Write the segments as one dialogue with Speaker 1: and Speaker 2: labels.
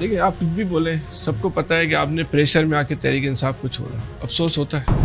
Speaker 1: دیکھیں آپ کچھ بھی بولیں، سب کو پتہ ہے کہ آپ نے پریشر میں آ کے تحریک انصاف کو چھوڑا. افسوس ہوتا ہے.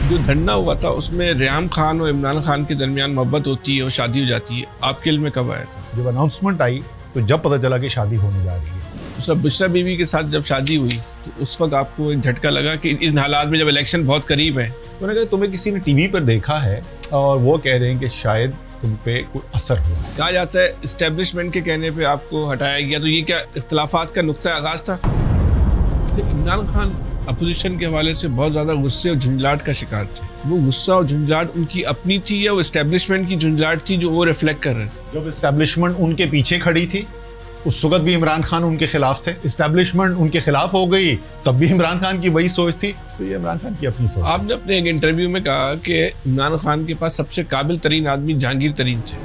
Speaker 1: جو دھرنا ہوا تھا اس میں ریحام خان اور عمران خان کے درمیان محبت ہوتی ہے اور شادی ہو جاتی ہے. آپ کے علم میں کب آیا تھا؟
Speaker 2: جب اناؤنسمنٹ آئی تو جب پتہ چلا کہ شادی ہونے جا رہی ہے.
Speaker 1: بشرا بیوی کے ساتھ جب شادی ہوئی تو اس وقت آپ کو ایک جھٹکا لگا کہ ان حالات میں جب الیکشن بہت قریب ہے.
Speaker 2: انہوں نے کہا تمہیں کسی نے ٹی وی پر دیکھا ہے اور وہ کہہ رہے ہیں کہ شاید تم پہ کوئی اثر ہوا ہے.
Speaker 1: کہا جاتا ہے اسٹیبلشمنٹ کے کہنے پہ آپ کو ہٹایا گیا، تو یہ کیا اختلافات کا نقطہ آغاز تھا؟ عمران خان اپوزیشن کے حوالے سے بہت زیادہ غصے اور جھنجھلاہٹ کا شکار تھے. وہ غصہ اور جھنجھلاہٹ ان کی اپنی تھی یا وہ اسٹیبلشمنٹ کی جھنجھلاہٹ تھی جو وہ ریفلیکٹ کر رہے تھے؟
Speaker 2: جب اسٹیبلشمنٹ ان کے پیچھے کھڑی تھی اس وقت بھی عمران خان ان کے خلاف تھے. اسٹیبلشمنٹ ان کے خلاف ہو گئی تب بھی عمران خان کی وہی سوچ تھی. تو یہ عمران خان کی اپنی سوچ.
Speaker 1: آپ نے اپنے ایک انٹرویو میں کہا کہ عمران خان کے پاس سب سے قابل ترین آدمی جہانگیر ترین تھے.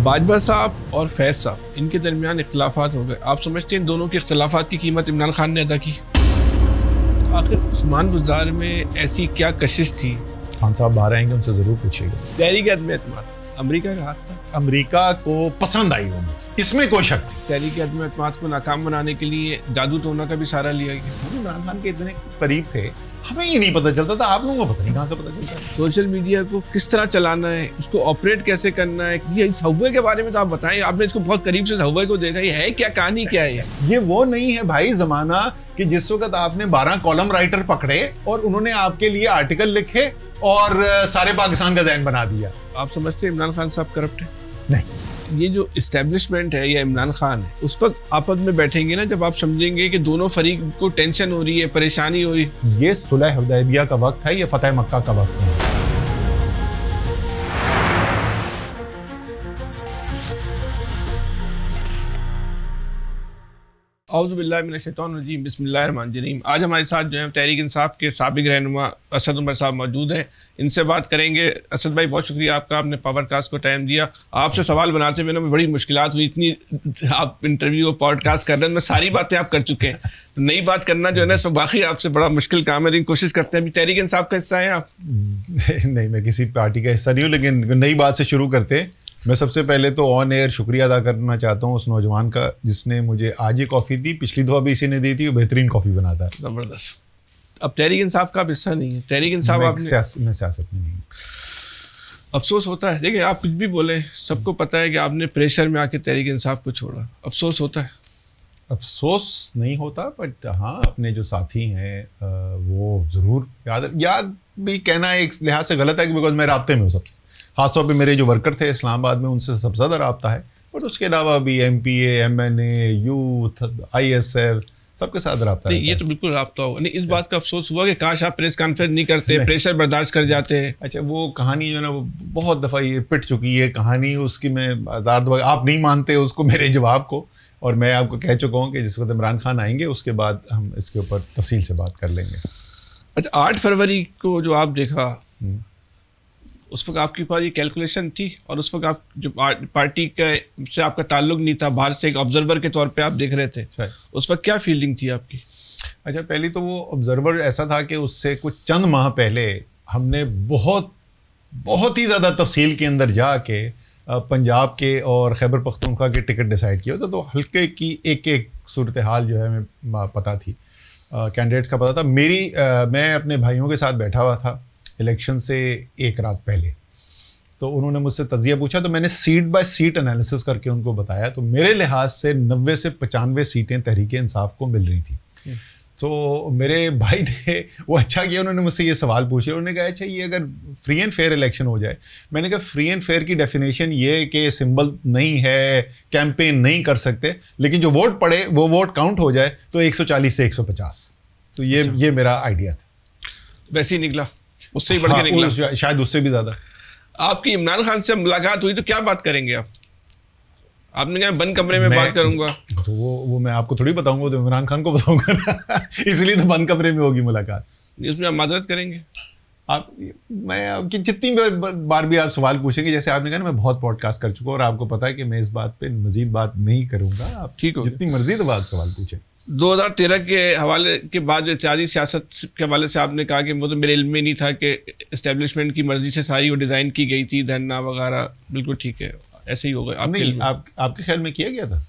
Speaker 1: باجوہ صاحب اور فیض صاحب ان کے درمیان اختلافات ہو گئے. آپ سمجھتے ہیں ان دونوں کے اختلافات کی قیمت عمران خان نے ادا کی؟ آخر عثمان بزدار میں ایسی کیا کشش تھی؟
Speaker 2: خان صاحب باہر آئیں گے، ان سے ضرور پوچھیے گا.
Speaker 1: تحریک عدم اعتماد امریکہ کا ہاتھ تھا.
Speaker 2: امریکہ کو پسند آئی وہ، اس میں کوئی شک نہیں.
Speaker 1: تحریک عدم اعتماد کو ناکام بنانے کے لیے جادو ٹونا کا بھی سہارا لیا گیا.
Speaker 2: ہم عمران خان کے اتنے قریب تھے، ہمیں یہ نہیں پتہ چلتا تھا. آپ لوگوں کو پتہ نہیں کہاں سے پتہ چلتا ہے.
Speaker 1: سوشل میڈیا کو کس طرح چلانا ہے، اس کو آپریٹ کیسے کرنا ہے. یہ ہوے کے بارے میں تو آپ بتائیں، آپ نے اس کو بہت قریب سے ہوے کو دیکھا. یہ ہے کیا کہانی کیا ہے؟
Speaker 2: یہ وہ نہیں ہے بھائی زمانہ کہ جس وقت آپ نے 12 کالم رائٹر پکڑے اور انہوں نے آپ کے لیے آرٹیکل لکھے اور سارے پاکستان کا ذہن بنا دیا.
Speaker 1: آپ سمجھتے ہیں عمران خان صاحب کرپٹ ہے؟
Speaker 2: نہیں.
Speaker 1: یہ جو اسٹیبلشمنٹ ہے یا عمران خان ہے، اس وقت آپس میں بیٹھیں گے نا جب آپ سمجھیں گے کہ دونوں فریق کو ٹینشن ہو رہی ہے، پریشانی ہو رہی ہے.
Speaker 2: یہ صلح حدیبیہ کا وقت ہے، یہ فتح مکہ کا وقت ہے.
Speaker 1: اعوذ باللہ من الشیطان الرجیم، بسم اللہ الرحمن الرحیم. آج ہمارے ساتھ جو ہے تحریک انصاف کے سابق رہنما اسد عمر صاحب موجود ہیں. ان سے بات کریں گے. اسد بھائی بہت شکریہ آپ کا، آپ نے پاور کاسٹ کو ٹائم دیا. آپ سے سوال بناتے ہوئے میں بڑی مشکلات ہوئی. اتنی آپ انٹرویو پوڈ کاسٹ کر رہے ہیں، میں ساری باتیں آپ کر چکے ہیں، تو نئی بات کرنا جو ہے نا سب باقی آپ سے بڑا مشکل کام ہے، لیکن کوشش کرتے ہیں. ابھی تحریک انصاف کا حصہ ہیں آپ؟
Speaker 2: نہیں، میں کسی پارٹی کا حصہ نہیں ہوں، لیکن نئی بات سے شروع کرتے ہیں. میں سب سے پہلے تو آن ایئر شکریہ ادا کرنا چاہتا ہوں اس نوجوان کا جس نے مجھے آج ہی کافی دی. پچھلی دفعہ بھی اسی نے دی تھی. وہ بہترین کافی بناتا ہے.
Speaker 1: زبردست. اب تحریک انصاف کا حصہ نہیں ہے. تحریک انصاف
Speaker 2: میں سیاست میں نہیں ہوں.
Speaker 1: افسوس ہوتا ہے. دیکھیں آپ کچھ بھی بولیں، سب کو پتہ ہے کہ آپ نے پریشر میں آ کے تحریک انصاف کو چھوڑا. افسوس ہوتا ہے؟
Speaker 2: افسوس نہیں ہوتا، بٹ ہاں اپنے جو ساتھی ہیں وہ ضرور یاد بھی کہنا ایک لحاظ سے غلط ہے کہ بیکاز میں رابطے میں ہوں سب سے. خاص طور پہ میرے جو ورکر تھے اسلام آباد میں ان سے سب سے زیادہ رابطہ ہے. بٹ اس کے علاوہ بھی M P A, M N A, youth, I S F سب کے ساتھ رابطہ ہے.
Speaker 1: یہ تو بالکل رابطہ ہوگا. نہیں، اس بات کا افسوس ہوا کہ کاش آپ پریس کانفرنس نہیں کرتے، پریشر برداشت کر جاتے ہیں.
Speaker 2: اچھا وہ کہانی جو ہے نا وہ بہت دفعہ یہ پٹ چکی ہے کہانی. اس کی میں ہزار دفعہ آپ نہیں مانتے اس کو، میرے جواب کو، اور میں آپ کو کہہ چکا ہوں کہ جس وقت عمران خان آئیں گے اس کے بعد ہم اس کے اوپر تفصیل سے بات کر لیں گے.
Speaker 1: اچھا 8 فروری کو جو آپ دیکھا اس وقت آپ کے پاس یہ کیلکولیشن تھی، اور اس وقت آپ جو پارٹی سے آپ کا تعلق نہیں تھا، باہر سے ایک آبزرور کے طور پہ آپ دیکھ رہے تھے، اس وقت کیا فیلنگ تھی آپ کی؟
Speaker 2: اچھا پہلی تو وہ آبزرور ایسا تھا کہ اس سے کچھ چند ماہ پہلے ہم نے بہت ہی زیادہ تفصیل کے اندر جا کے پنجاب کے اور خیبر پختونخوا کے ٹکٹ ڈیسائیڈ کیا ہوتا. تو حلقے کی ایک صورتحال جو ہے ہمیں پتہ تھی، کینڈیڈیٹس کا پتہ تھا. میں اپنے بھائیوں کے ساتھ بیٹھا ہوا تھا الیکشن سے ایک رات پہلے. تو انہوں نے مجھ سے تجزیہ پوچھا تو میں نے سیٹ بائی سیٹ انالیسس کر کے ان کو بتایا. تو میرے لحاظ سے 90 سے 95 سیٹیں تحریک انصاف کو مل رہی تھیں. تو میرے بھائی نے وہ اچھا کیا، انہوں نے مجھ سے یہ سوال پوچھے. انہوں نے کہا اچھا یہ اگر فری اینڈ فیئر الیکشن ہو جائے. میں نے کہا فری اینڈ فیئر کی ڈیفینیشن یہ کہ سمبل نہیں ہے، کیمپین نہیں کر سکتے، لیکن جو ووٹ پڑے وہ ووٹ کاؤنٹ ہو جائے تو 140 سے 150. تو یہ میرا آئیڈیا تھا.
Speaker 1: ویسے ہی نکلا، اس سے ہی بڑھ کے نکلا،
Speaker 2: شاید اس سے بھی زیادہ.
Speaker 1: آپ کی عمران خان سے ملاقات ہوئی تو کیا بات کریں گے آپ نے کہا بند کمرے میں بات کروں گا.
Speaker 2: تو وہ میں آپ کو تھوڑی بتاؤں گا، تو عمران خان کو بتاؤں گا اس لیے تو بند کمرے میں ہوگی ملاقات.
Speaker 1: اس میں آپ معذرت کریں گے؟
Speaker 2: میں جتنی بار بھی آپ سوال پوچھیں گے، جیسے آپ نے کہا نا میں بہت پوڈ کاسٹ کر چکا ہوں اور آپ کو پتا ہے کہ میں اس بات پہ مزید بات نہیں کروں گا. آپ
Speaker 1: ٹھیک ہو،
Speaker 2: جتنی مرضی تو بات سوال پوچھیں.
Speaker 1: 2013 کے حوالے کے بعد جو اتحادی سیاست کے حوالے سے آپ نے کہا کہ وہ تو میرے علم میں نہیں تھا کہ اسٹیبلشمنٹ کی مرضی سے ساری وہ ڈیزائن کی گئی تھی، دھرنا وغیرہ. بالکل ٹھیک ہے، ایسے ہی ہوگا.
Speaker 2: آپ کے خیال میں کیا گیا تھا؟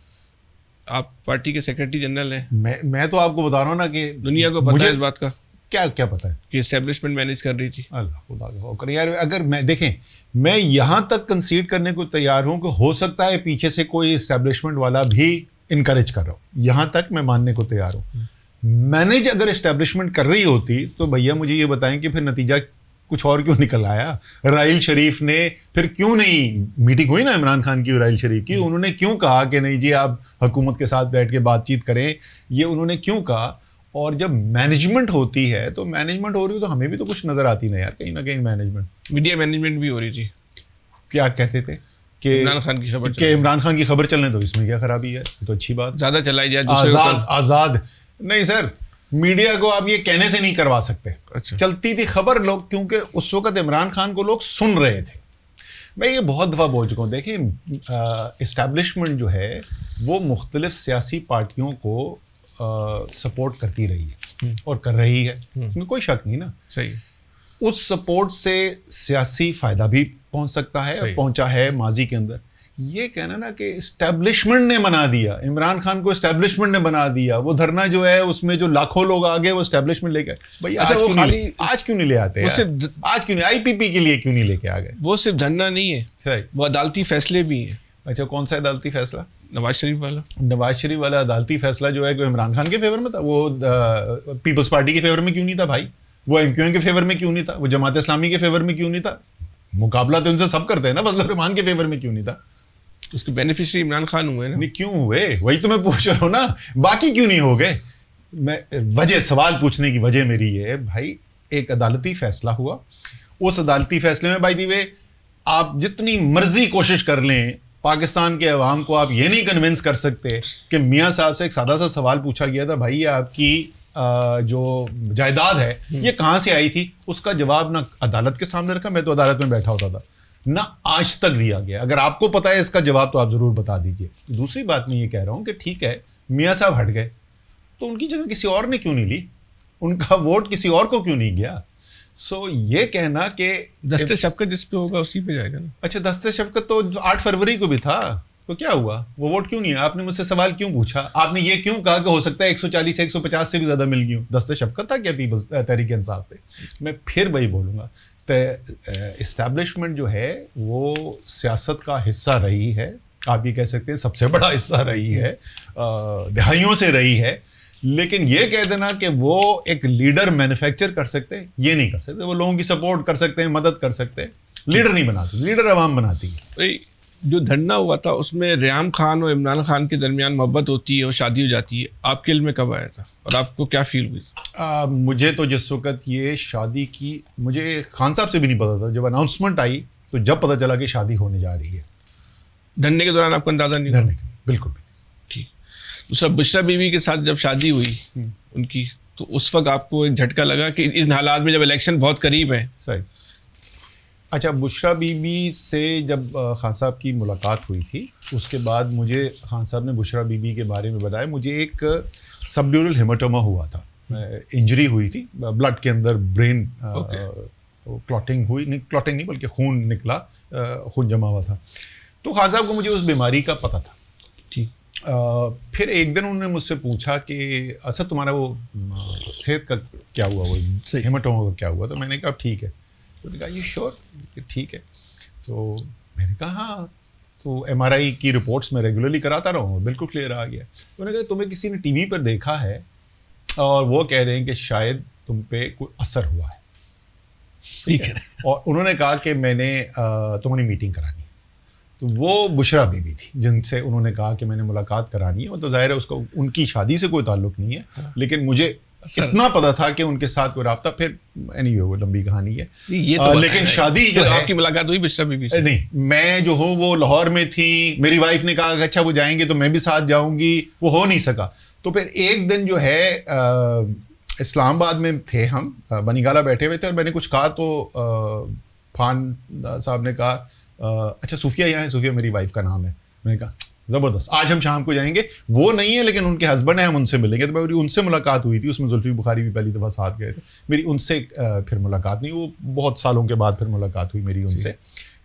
Speaker 1: آپ پارٹی کے سیکرٹری جنرل ہیں.
Speaker 2: میں تو آپ کو بتا رہا ہوں نا کہ
Speaker 1: دنیا کو پتہ ہے اس بات کا.
Speaker 2: کیا پتا ہے
Speaker 1: کہ اسٹیبلشمنٹ مینیج کر رہی تھی.
Speaker 2: اللہ خدا کا کرے یار. اگر میں دیکھیں میں یہاں تک کنسیڈ کرنے کو تیار ہوں کہ ہو سکتا ہے پیچھے سے کوئی اسٹیبلشمنٹ والا بھی انکریج کر رہا ہو, یہاں تک میں ماننے کو تیار ہوں. مینیج اگر اسٹیبلشمنٹ کر رہی ہوتی تو بھیا مجھے یہ بتائیں کہ پھر نتیجہ کچھ اور کیوں نکل آیا. راحیل شریف نے پھر کیوں نہیں, میٹنگ ہوئی نا عمران خان کی راحیل شریف کی, انہوں نے کیوں کہا کہ نہیں جی آپ حکومت کے ساتھ بیٹھ کے بات چیت کریں, یہ انہوں نے کیوں کہا. اور جب مینجمنٹ ہوتی ہے تو مینجمنٹ ہو رہی ہو تو ہمیں بھی تو کچھ نظر آتی نا یار, کہیں نہ کہیں مینجمنٹ.
Speaker 1: میڈیا مینجمنٹ بھی ہو رہی تھی.
Speaker 2: کیا کہتے تھے کہ
Speaker 1: عمران خان کی خبر,
Speaker 2: کہ عمران خان کی خبر چلنے تو اس میں کیا خرابی ہے, تو اچھی بات.
Speaker 1: زیادہ چلائی جائے
Speaker 2: آزاد نہیں سر, میڈیا کو آپ یہ کہنے سے نہیں کروا سکتے. چلتی تھی خبر لوگ, کیونکہ اس وقت عمران خان کو لوگ سن رہے تھے. میں یہ بہت دفعہ بول چکا ہوں. دیکھیں اسٹیبلشمنٹ جو ہے وہ مختلف سیاسی پارٹیوں کو سپورٹ کرتی رہی ہے اور کر رہی ہے, اس میں کوئی شک نہیں نا.
Speaker 1: صحیح.
Speaker 2: اس سپورٹ سے سیاسی فائدہ بھی پہنچ سکتا ہے, پہنچا ہے ماضی کے اندر. یہ کہنا نا کہ اسٹیبلشمنٹ نے بنا دیا, عمران خان کو اسٹیبلشمنٹ نے بنا دیا, وہ دھرنا جو ہے اس میں جو لاکھوں لوگ آگے وہ اسٹیبلشمنٹ لے کے بھائی آج کیوں نہیں لے آتے, آج کیوں نہیں آئی پی پی کے لیے کیوں نہیں لے کے آ گئے.
Speaker 1: وہ صرف دھرنا نہیں ہے, وہ عدالتی فیصلے بھی ہیں.
Speaker 2: اچھا کون سا عدالتی فیصلہ؟
Speaker 1: نواز شریف والا.
Speaker 2: نواز شریف والا عدالتی فیصلہ جو ہے کہ عمران خان کے فیور میں تھا, وہ پیپلز پارٹی کے فیور میں کیوں نہیں تھا بھائی, وہ ایم کیو ایم کے فیور میں کیوں نہیں تھا, وہ جماعت اسلامی کے فیور میں کیوں نہیں تھا. مقابلہ تو ان سے سب کرتے ہیں نا, فضل الرحمان کے فیور میں کیوں نہیں تھا.
Speaker 1: اس کے بینیفیشری عمران خان ہوئے نا.
Speaker 2: نہیں کیوں ہوئے, وہی تو میں پوچھ رہا ہوں نا, باقی کیوں نہیں ہو گئے. میں وجہ سوال پوچھنے کی وجہ میری یہ ہے بھائی, ایک عدالتی فیصلہ ہوا, اس عدالتی فیصلے میں بائی دی وے آپ جتنی مرضی کوشش کر لیں پاکستان کے عوام کو آپ یہ نہیں کنونس کر سکتے کہ میاں صاحب سے ایک سادہ سا سوال پوچھا گیا تھا بھائی آپ کی جو جائیداد ہے یہ کہاں سے آئی تھی, اس کا جواب نہ عدالت کے سامنے رکھا, میں تو عدالت میں بیٹھا ہوتا تھا, نہ آج تک دیا گیا. اگر آپ کو پتا ہے اس کا جواب تو آپ ضرور بتا دیجئے. دوسری بات میں یہ کہہ رہا ہوں کہ ٹھیک ہے میاں صاحب ہٹ گئے تو ان کی جگہ کسی اور نے کیوں نہیں لی, ان کا ووٹ کسی اور کو کیوں نہیں گیا. سو یہ کہنا کہ
Speaker 1: دست شفقت جس پہ ہوگا اسی پہ جائے گا نا.
Speaker 2: اچھا دست شفقت تو 8 فروری کو بھی تھا, تو کیا ہوا, وہ ووٹ کیوں نہیں ہے. آپ نے مجھ سے سوال کیوں پوچھا, آپ نے یہ کیوں کہا کہ ہو سکتا ہے 140 سے 150 سے بھی زیادہ مل گئی ہوں. دست شفقت تھا کیا پیپلز تحریک انصاف پہ. میں پھر وہی بولوں گا, اسٹیبلشمنٹ جو ہے وہ سیاست کا حصہ رہی ہے, آپ یہ کہہ سکتے ہیں سب سے بڑا حصہ رہی ہے, دہائیوں سے رہی ہے. لیکن یہ کہہ دینا کہ وہ ایک لیڈر مینوفیکچر کر سکتے ہیں, یہ نہیں کر سکتے. وہ لوگوں کی سپورٹ کر سکتے ہیں, مدد کر سکتے ہیں, لیڈر نہیں بنا سکتے. لیڈر عوام بناتی ہے.
Speaker 1: جو دھرنا ہوا تھا اس میں ریام خان اور عمران خان کے درمیان محبت ہوتی ہے اور شادی ہو جاتی ہے, آپ کے علم میں کب آیا تھا اور آپ کو کیا فیل ہوئی؟
Speaker 2: مجھے تو جس وقت یہ شادی کی, مجھے خان صاحب سے بھی نہیں پتا تھا. جب اناؤنسمنٹ آئی تو جب پتا چلا کہ شادی ہونے جا رہی ہے.
Speaker 1: دھرنے کے دوران آپ کو اندازہ نہیں؟
Speaker 2: دھرنے کے بالکل بھی.
Speaker 1: ٹھیک. دوسرا بشرا بیوی کے ساتھ جب شادی ہوئی ان کی, تو اس وقت آپ کو ایک جھٹکا لگا کہ ان حالات میں جب الیکشن بہت قریب ہے.
Speaker 2: صحیح. اچھا بشرا بیوی سے جب خان صاحب کی ملاقات ہوئی تھی اس کے بعد مجھے خان صاحب نے بشرا بیوی کے بارے میں بتایا. مجھے ایک سب ڈیورل ہیماٹوما ہوا تھا, انجری ہوئی تھی بلڈ کے اندر, برین کلوٹنگ ہوئی, نہیں کلوٹنگ نہیں بلکہ خون نکلا, خون جمع ہوا تھا. تو خان صاحب کو مجھے اس بیماری کا پتہ تھا. پھر ایک دن انہوں نے مجھ سے پوچھا کہ اسد تمہارا وہ صحت کا کیا ہوا, وہ ہیماٹوما کا کیا ہوا. تو میں نے کہا ٹھیک ہے. تو نے کہا یہ شور ٹھیک ہے. تو میں نے کہا ہاں, تو ایم آر آئی کی رپورٹس میں ریگولرلی کراتا رہا ہوں, بالکل کلیئر آ گیا. تو نے کہا تمہیں کسی نے ٹی وی پر دیکھا ہے اور وہ کہہ رہے ہیں کہ شاید تم پہ کوئی اثر ہوا ہے. ٹھیک ہے. اور انہوں نے کہا کہ میں نے تمہاری میٹنگ کرانی ہے. تو وہ بشرا بیوی تھی جن سے انہوں نے کہا کہ میں نے ملاقات کرانی ہے. تو ظاہر ہے اس کو ان کی شادی سے کوئی تعلق نہیں ہے, لیکن مجھے اتنا پتا تھا کہ ان کے ساتھ کوئی رابطہ, پھر اینی وہ لمبی کہانی ہے. لیکن شادی جو ہے,
Speaker 1: آپ کی ملاقات ہوئی بشرا بیوی سے؟
Speaker 2: نہیں, میں جو ہوں وہ لاہور میں تھی. میری وائف نے کہا کہ اچھا وہ جائیں گے تو میں بھی ساتھ جاؤں گی, وہ ہو نہیں سکا. تو پھر ایک دن جو ہے اسلام آباد میں تھے ہم, بنی گالا بیٹھے ہوئے تھے, اور میں نے کچھ کہا تو خان صاحب نے کہا اچھا صوفیہ یہاں ہے, صوفیہ میری وائف کا نام ہے. میں نے کہا زبردست, آج ہم شام کو جائیں گے. وہ نہیں ہے لیکن ان کے ہسبینڈ ہیں, ہم ان سے ملیں گے. تو میری ان سے ملاقات ہوئی تھی, اس میں زلفی بخاری بھی پہلی دفعہ ساتھ گئے تھے. میری ان سے پھر ملاقات نہیں, وہ بہت سالوں کے بعد پھر ملاقات ہوئی میری ان سے.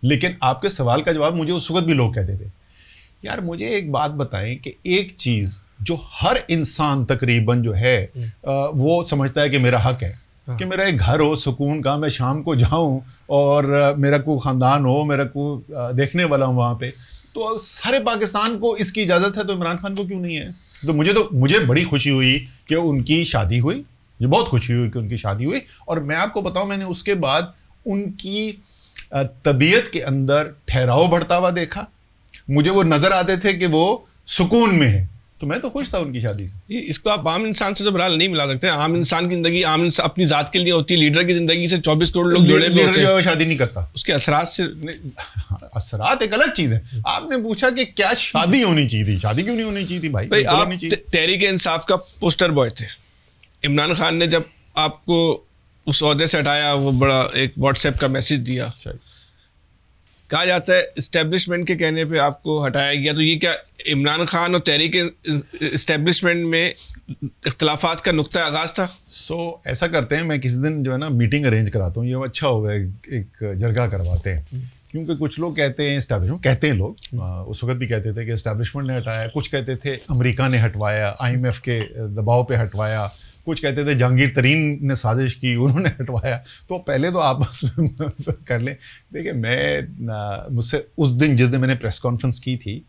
Speaker 2: لیکن آپ کے سوال کا جواب مجھے اس وقت بھی لوگ کہتے تھے یار مجھے ایک بات بتائیں کہ ایک چیز جو ہر انسان تقریباً جو ہے وہ سمجھتا ہے کہ میرا حق ہے کہ میرا ایک گھر ہو سکون کا, میں شام کو جاؤں اور میرا کوئی خاندان ہو, میرا کوئی دیکھنے والا ہوں وہاں پہ, تو سارے پاکستان کو اس کی اجازت ہے, تو عمران خان کو کیوں نہیں ہے؟ تو مجھے بڑی خوشی ہوئی کہ ان کی شادی ہوئی, مجھے بہت خوشی ہوئی کہ ان کی شادی ہوئی. اور میں آپ کو بتاؤں, میں نے اس کے بعد ان کی طبیعت کے اندر ٹھہراؤ بڑھتا ہوا دیکھا, مجھے وہ نظر آتے تھے کہ وہ سکون میں ہے, تو میں تو خوش تھا ان کی شادی سے.
Speaker 1: اس کو آپ عام انسان سے تو بہرحال نہیں ملا سکتے. عام انسان کی زندگی اپنی ذات کے لیے ہوتی ہے, لیڈر کی زندگی سے 24 کروڑ لوگ جڑے ہوئے ہوتے ہیں,
Speaker 2: شادی نہیں کرتا.
Speaker 1: اس کے اثرات سے,
Speaker 2: اثرات ایک الگ چیز ہے. آپ نے پوچھا کہ کیا شادی ہونی چاہیے تھی, شادی کیوں نہیں ہونی چاہیے تھی بھائی؟
Speaker 1: آپ تحریک انصاف کا پوسٹر بوائے تھے. عمران خان نے جب آپ کو اس عہدے سے ہٹایا, وہ بڑا ایک واٹس ایپ کا میسج دیا, کہا جاتا ہے اسٹیبلشمنٹ کے کہنے پہ آپ کو ہٹایا گیا. تو یہ کیا عمران خان اور تحریک اسٹیبلشمنٹ میں اختلافات کا نقطہ آغاز تھا؟
Speaker 2: ایسا کرتے ہیں, میں کسی دن جو ہے نا میٹنگ ارینج کراتا ہوں, یہ اچھا ہوگا, ایک جرگہ کرواتے ہیں, کیونکہ کچھ لوگ کہتے ہیں اسٹیبلشمنٹ, کہتے ہیں لوگ, اس وقت بھی کہتے تھے کہ اسٹیبلشمنٹ نے ہٹایا, کچھ کہتے تھے امریکہ نے ہٹوایا, IMF کے دباؤ پہ ہٹوایا, کچھ کہتے تھے جہانگیر ترین نے سازش کی, انہوں نے ہٹوایا. تو پہلے تو آپس میں کر لیں. دیکھیں مجھ سے اس دن, جس دن میں نے پریس کانفرنس کی تھی,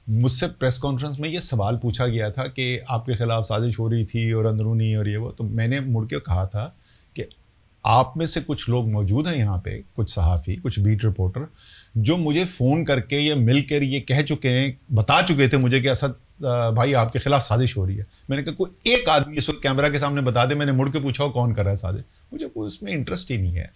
Speaker 2: مجھ سے پریس کانفرنس میں یہ سوال پوچھا گیا تھا کہ آپ کے خلاف سازش ہو رہی تھی اور اندرونی اور یہ وہ. تو میں نے مڑ کے کہا تھا کہ آپ میں سے کچھ لوگ موجود ہیں یہاں پہ, کچھ صحافی, کچھ بیٹ رپورٹر, جو مجھے فون کر کے یا مل کر یہ کہہ چکے ہیں, بتا چکے تھے مجھے کہ اسد بھائی آپ کے خلاف سازش ہو رہی ہے. میں نے کہا کوئی ایک آدمی اس وقت کیمرہ کے سامنے بتا دے. میں نے مڑ کے پوچھا کون کر رہا ہے سازش, مجھے کوئی اس میں انٹرسٹ ہی نہیں ہے.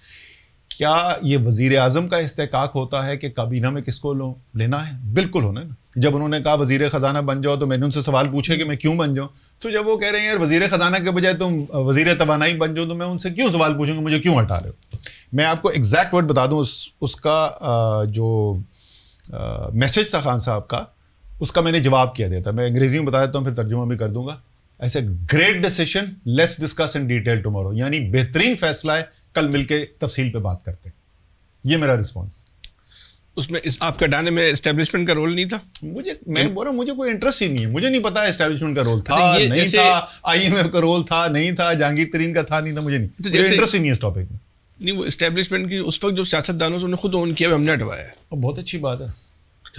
Speaker 2: کیا یہ وزیر اعظم کا استحقاق ہوتا ہے کہ کابینہ میں کس کو لینا ہے؟ بالکل ہونا ہے نا. جب انہوں نے کہا وزیر خزانہ بن جاؤ, تو میں نے ان سے سوال پوچھے کہ میں کیوں بن جاؤں. تو جب وہ کہہ رہے ہیں یار وزیر خزانہ کے بجائے تم وزیر توانائی بن جاؤ, تو میں ان سے کیوں سوال پوچھوں گا مجھے کیوں ہٹا رہے ہو. میں آپ کو ایگزیکٹ ورڈ بتا دوں, اس کا جو میسج تھا خان صاحب کا, اس کا میں نے جواب کیا دیا تھا. میں انگریزی میں بتا دیتا ہوں, پھر ترجمہ بھی کر دوں گا. ایسے great decision, let's discuss in detail tomorrow, یعنی بہترین فیصلہ ہے, کل مل کے تفصیل پہ بات کرتے ہیں. یہ میرا رسپانس.
Speaker 1: اس میں آپ کا ڈانے میں اسٹیبلشمنٹ کا رول نہیں تھا؟
Speaker 2: میں بول رہا ہوں مجھے کوئی انٹرسٹ ہی نہیں ہے, مجھے نہیں پتا اسٹیبلشمنٹ کا رول تھا نہیں تھا, IMF کا رول تھا نہیں تھا, جہانگیر ترین کا تھا نہیں تھا, مجھے انٹرسٹ ہی نہیں ہے اس ٹاپک میں.
Speaker 1: نہیں, وہ اسٹیبلشمنٹ کی اس وقت جو سیاست دانوں سے انہوں نے خود اون کیا, ہم نے ہٹوایا ہے.
Speaker 2: بہت اچھی بات ہے,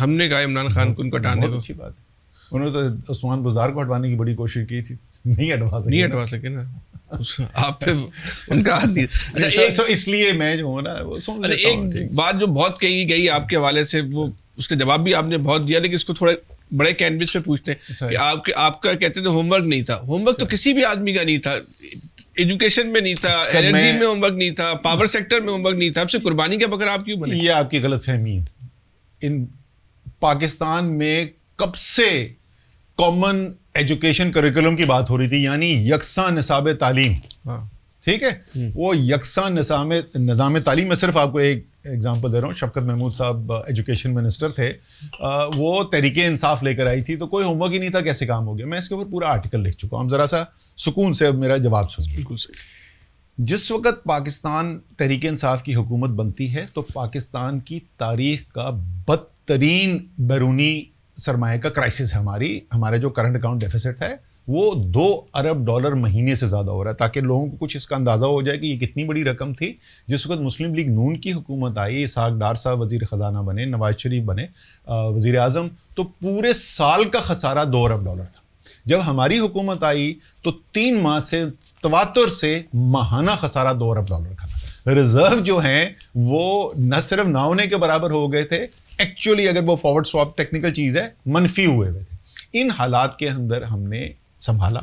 Speaker 1: ہم نے کہا عمران خان کو ان کو ہٹانے کو.
Speaker 2: اچھی بات ہے. انہوں نے تو عثمان بزدار کو ہٹوانے کی بڑی کوشش کی تھی, نہیں ہٹوا سکے نا
Speaker 1: آپ پہ ان کا ہاتھ نہیں.
Speaker 2: اس لیے میں جو ہوں نا
Speaker 1: ایک بات جو بہت کہی گئی آپ کے حوالے سے, وہ اس کے جواب بھی آپ نے بہت دیا, لیکن اس کو تھوڑے بڑے کینوس پہ پوچھتے ہیں کہ آپ کا کہتے تھے ہوم ورک نہیں تھا. ہوم ورک تو کسی بھی آدمی کا نہیں تھا, ایجوکیشن میں نہیں تھا, انرجی میں ہوم ورک نہیں تھا, پاور سیکٹر میں ہوم ورک نہیں تھا. اب سے قربانی کے بغیر آپ کیوں بنے؟
Speaker 2: یہ آپ کی غلط فہمی ہے. ان پاکستان میں کب سے کامن ایجوکیشن کریکولم کی بات ہو رہی تھی, یعنی یکساں نصاب تعلیم. ٹھیک ہے, وہ یکساں نظام تعلیم. میں صرف آپ کو ایک ایگزامپل دے رہا ہوں. شفقت محمود صاحب ایجوکیشن منسٹر تھے, وہ تحریک انصاف لے کر آئی تھی, تو کوئی ہوم ورک ہی نہیں تھا, کیسے کام ہو گیا. میں اس کے اوپر پورا آرٹیکل لکھ چکا ہوں, ذرا سا سکون سے اب میرا جواب سنیں. بالکل صحیح. جس وقت پاکستان تحریک انصاف کی حکومت بنتی ہے, تو پاکستان کی تاریخ کا بدترین بیرونی سرمایہ کا کرائسس ہے. ہمارے جو کرنٹ اکاؤنٹ ڈیفیسٹ ہے وہ $2 ارب مہینے سے زیادہ ہو رہا ہے, تاکہ لوگوں کو کچھ اس کا اندازہ ہو جائے کہ یہ کتنی بڑی رقم تھی. جس وقت مسلم لیگ نون کی حکومت آئی, اسحاق ڈار صاحب وزیر خزانہ بنے, نواز شریف بنے وزیر اعظم, تو پورے سال کا خسارہ $2 ارب تھا. جب ہماری حکومت آئی تو 3 ماہ سے تواتر سے ماہانہ خسارہ $2 ارب کا تھا. ریزرو جو ہیں وہ نہ صرف نہ ہونے کے برابر ہو گئے تھے, ایکچولی اگر وہ فارورڈ سواپ ٹیکنیکل چیز ہے, منفی ہوئے تھے. ان حالات کے اندر ہم نے سنبھالا.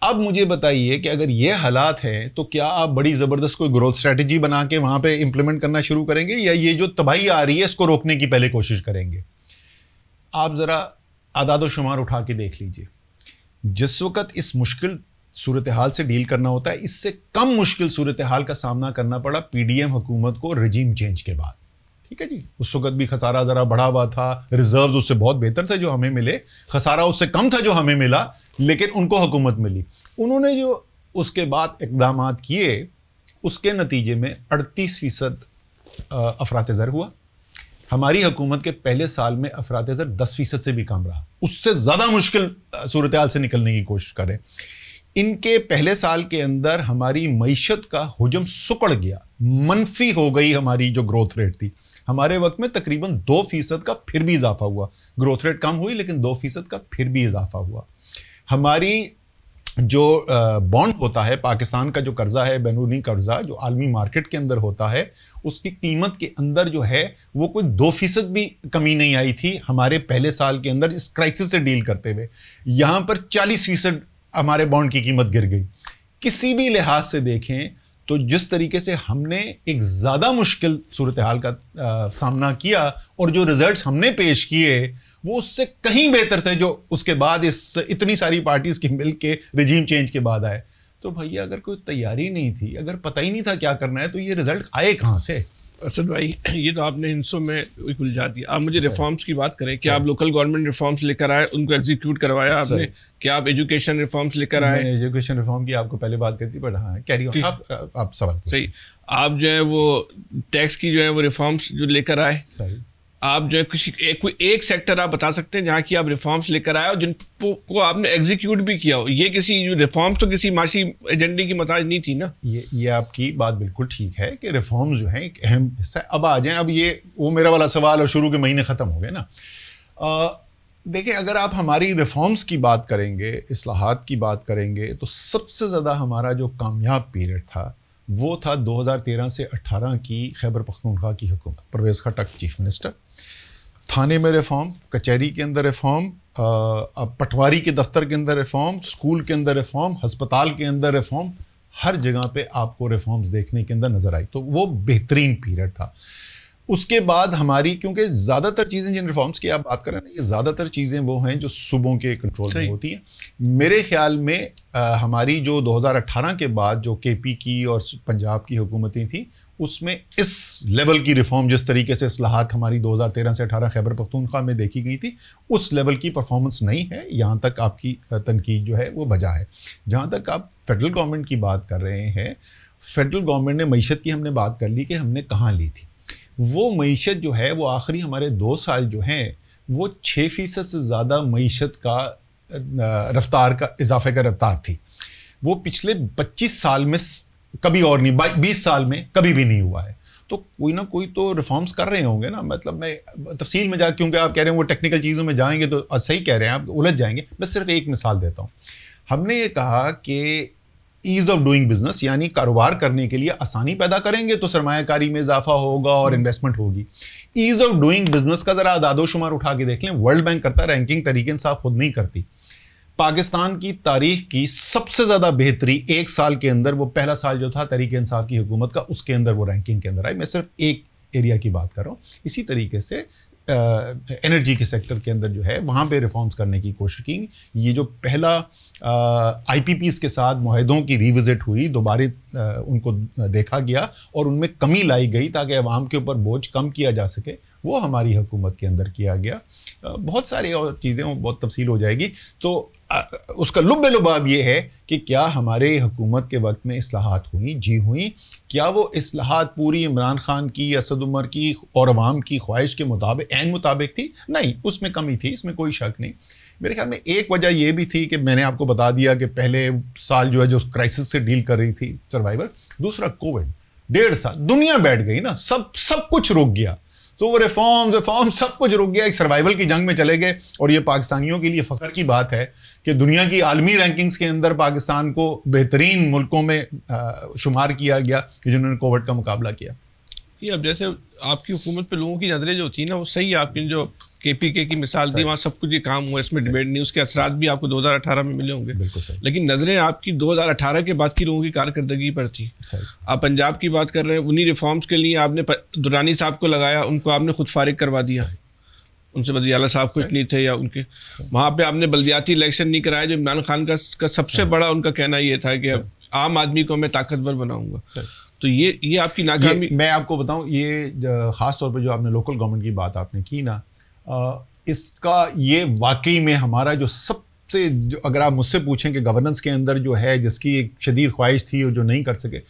Speaker 2: اب مجھے بتائیے کہ اگر یہ حالات ہیں تو کیا آپ بڑی زبردست کوئی گروتھ اسٹریٹجی بنا کے وہاں پہ امپلیمنٹ کرنا شروع کریں گے, یا یہ جو تباہی آ رہی ہے اس کو روکنے کی پہلے کوشش کریں گے؟ آپ ذرا اعداد و شمار اٹھا کے دیکھ لیجئے. جس وقت اس مشکل صورتحال سے ڈیل کرنا ہوتا ہے, اس سے کم مشکل صورتحال کا سامنا کرنا پڑا PDM حکومت کو رجیم چینج کے بعد. ٹھیک ہے جی, اس وقت بھی خسارہ ذرا بڑھا ہوا تھا, ریزروز اس سے بہت بہتر تھے جو ہمیں ملے, خسارہ اس سے کم تھا جو ہمیں ملا, لیکن ان کو حکومت ملی. انہوں نے جو اس کے بعد اقدامات کیے, اس کے نتیجے میں 38% افراط زر ہوا. ہماری حکومت کے پہلے سال میں افراط زر 10% سے بھی کم رہا, اس سے زیادہ مشکل صورتحال سے نکلنے کی کوشش کریں. ان کے پہلے سال کے اندر ہماری معیشت کا حجم سکڑ گیا, منفی ہو گئی ہماری جو گروتھ ریٹ تھی. ہمارے وقت میں تقریباً 2% کا پھر بھی اضافہ ہوا, گروتھ ریٹ کم ہوئی لیکن 2% کا پھر بھی اضافہ ہوا. ہماری جو بانڈ ہوتا ہے, پاکستان کا جو قرضہ ہے, بیرونی قرضہ جو عالمی مارکیٹ کے اندر ہوتا ہے, اس کی قیمت کے اندر جو ہے وہ کوئی 2% بھی کمی نہیں آئی تھی ہمارے پہلے سال کے اندر اس کرائسس سے ڈیل کرتے ہوئے. یہاں پر 40% ہمارے بانڈ کی قیمت گر گئی. کسی بھی لحاظ سے دیکھیں تو جس طریقے سے ہم نے ایک زیادہ مشکل صورتحال کا سامنا کیا اور جو ریزلٹس ہم نے پیش کیے وہ اس سے کہیں بہتر تھے جو اس کے بعد اتنی ساری پارٹیز کی مل کے رجیم چینج کے بعد آئے. تو بھیا اگر کوئی تیاری نہیں تھی, اگر پتہ ہی نہیں تھا کیا کرنا ہے, تو یہ ریزلٹ آئے کہاں سے؟
Speaker 1: اسد بھائی, یہ تو آپ نے ہندسوں میں الجھا دیا. آپ مجھے ریفارمز کی بات کریں. کیا آپ لوکل گورنمنٹ ریفارمز لے کر آئے, ان کو ایگزیکیوٹ کروایا آپ نے؟ کیا آپ ایجوکیشن ریفارمز لے کر آئے؟
Speaker 2: ایجوکیشن ریفارم کی آپ کو پہلے بات کرتی, بٹ ہاں کیری آن, آپ سوال
Speaker 1: صحیح. آپ جو ہے وہ ٹیکس کی جو ہے وہ ریفارمز جو لے کر آئے, آپ جو ہے کسی کوئی ایک سیکٹر آپ بتا سکتے ہیں جہاں کی آپ ریفارمز لے کر آئے اور جن کو آپ نے ایگزیکیوٹ بھی کیا ہو؟ یہ کسی ریفارمز تو کسی معاشی ایجنڈے کی محتاج نہیں تھی نا. یہ
Speaker 2: آپ کی بات بالکل ٹھیک ہے کہ ریفارمز جو ہیں ایک اہم حصہ. اب آ جائیں, اب یہ وہ میرا والا سوال اور شروع کے مہینے ختم ہو گئے نا. دیکھیں, اگر آپ ہماری ریفارمز کی بات کریں گے, اصلاحات کی بات کریں گے, تو سب سے زیادہ ہمارا جو کامیاب پیریڈ تھا وہ تھا 2013 سے 18 کی خیبر پختونخوا کی حکومت. پرویز خٹک چیف منسٹر, تھانے میں ریفارم, کچہری کے اندر ریفارم, پٹواری کے دفتر کے اندر ریفارم, اسکول کے اندر ریفارم, ہسپتال کے اندر ریفارم, ہر جگہ پہ آپ کو ریفارمز دیکھنے کے اندر نظر آئی. تو وہ بہترین پیریڈ تھا. اس کے بعد ہماری, کیونکہ زیادہ تر چیزیں جن ریفارمز کی آپ بات کریں نا, یہ زیادہ تر چیزیں وہ ہیں جو صوبوں کے کنٹرول میں ہوتی ہیں. میرے خیال میں ہماری جو 2018 کے بعد جو کے پی کی اور پنجاب کی حکومتیں تھیں, اس میں اس لیول کی ریفارم, جس طریقے سے اصلاحات ہماری 2013 سے 18 خیبر پختونخوا میں دیکھی گئی تھی, اس لیول کی پرفارمنس نہیں ہے. یہاں تک آپ کی تنقید جو ہے وہ بجا ہے. جہاں تک آپ فیڈرل گورنمنٹ کی بات کر رہے ہیں, فیڈرل گورنمنٹ نے معیشت کی ہم نے بات کر لی کہ ہم نے کہاں لی تھی. وہ معیشت جو ہے وہ آخری ہمارے 2 سال جو ہیں وہ 6% سے زیادہ معیشت کا رفتار کا اضافے کا رفتار تھی. وہ پچھلے 25 سال میں کبھی اور نہیں, 20 سال میں کبھی بھی نہیں ہوا ہے. تو کوئی نہ کوئی تو ریفارمز کر رہے ہوں گے نا. مطلب میں تفصیل میں کیونکہ آپ کہہ رہے ہیں وہ ٹیکنیکل چیزوں میں جائیں گے تو صحیح کہہ رہے ہیں آپ, الجھ جائیں گے. میں صرف ایک مثال دیتا ہوں. ہم نے یہ کہا کہ ایز آف ڈوئنگ بزنس, یعنی کاروبار کرنے کے لیے آسانی پیدا کریں گے تو سرمایہ کاری میں اضافہ ہوگا اور انویسٹمنٹ ہوگی. ایز آف ڈوئنگ بزنس کا ذرا اعداد و شمار اٹھا کے دیکھ لیں, ورلڈ بینک کرتا, رینکنگ تحریک انصاف خود نہیں کرتی. پاکستان کی تاریخ کی سب سے زیادہ بہتری ایک سال کے اندر, وہ پہلا سال جو تھا تحریک انصاف کی حکومت کا, اس کے اندر وہ رینکنگ کے اندر آئی. میں صرف ایک ایریا کی بات کر رہا ہوں. اسی طریقے سے انرجی کے سیکٹر کے اندر جو ہے وہاں پہ ریفارمز کرنے کی کوشش کی. یہ جو پہلا آئی پی پیز کے ساتھ معاہدوں کی ریوزٹ ہوئی, دوبارہ ان کو دیکھا گیا اور ان میں کمی لائی گئی تاکہ عوام کے اوپر بوجھ کم کیا جا سکے, وہ ہماری حکومت کے اندر کیا گیا. بہت ساری اور چیزیں, بہت تفصیل ہو جائے گی. تو اس کا لب لباب یہ ہے کہ کیا ہمارے حکومت کے وقت میں اصلاحات ہوئیں؟ جی ہوئیں. کیا وہ اصلاحات پوری عمران خان کی, اسد عمر کی اور عوام کی خواہش کے مطابق عین مطابق تھی؟ نہیں, اس میں کمی تھی, اس میں کوئی شک نہیں. میرے خیال میں ایک وجہ یہ بھی تھی کہ میں نے آپ کو بتا دیا کہ پہلے سال جو ہے جو کرائسس سے ڈیل کر رہی تھی سروائیور, دوسرا کووڈ, 1.5 سال دنیا بیٹھ گئی نا, سب کچھ رک گیا. تو وہ ریفارم سب کچھ رک گیا, ایک سروائیول کی جنگ میں چلے گئے. اور یہ پاکستانیوں کے لیے فخر کی بات ہے کہ دنیا کی عالمی رینکنگز کے اندر پاکستان کو بہترین ملکوں میں شمار کیا گیا جنہوں نے کووڈ کا مقابلہ کیا.
Speaker 1: یہ اب جیسے آپ کی حکومت پہ لوگوں کی نظریں جو ہوتی ہیں نا, وہ صحیح ہے. آپ کی جو کے پی کے کی مثال دی, وہاں سب کچھ یہ کام ہوا, اس میں ڈیبیٹ نہیں, اس کے اثرات بھی آپ کو 2018 میں ملے ہوں گے. لیکن نظریں آپ کی 2018 کے بعد کی لوگوں کی کارکردگی پر تھی. آپ پنجاب کی بات کر رہے ہیں, انہی ریفارمز کے لیے آپ نے درانی صاحب کو لگایا, ان کو آپ نے خود فارغ کروا دیا. ان سے وزیر اعلیٰ صاحب کچھ نہیں تھے, یا ان کے وہاں پہ آپ نے بلدیاتی الیکشن نہیں کرایا, جو عمران خان کا سب سے بڑا ان کا کہنا یہ تھا کہ عام آدمی کو میں طاقتور بناؤں گا. تو یہ آپ کی ناکامی.
Speaker 2: میں آپ کو بتاؤں, یہ خاص طور پہ جو آپ نے لوکل گورنمنٹ کی بات آپ نے کی نا, اس کا یہ واقعی میں ہمارا جو سب سے جو اگر آپ مجھ سے پوچھیں کہ گورننس کے اندر جو ہے جس کی ایک شدید خواہش تھی اور جو نہیں کر سکے,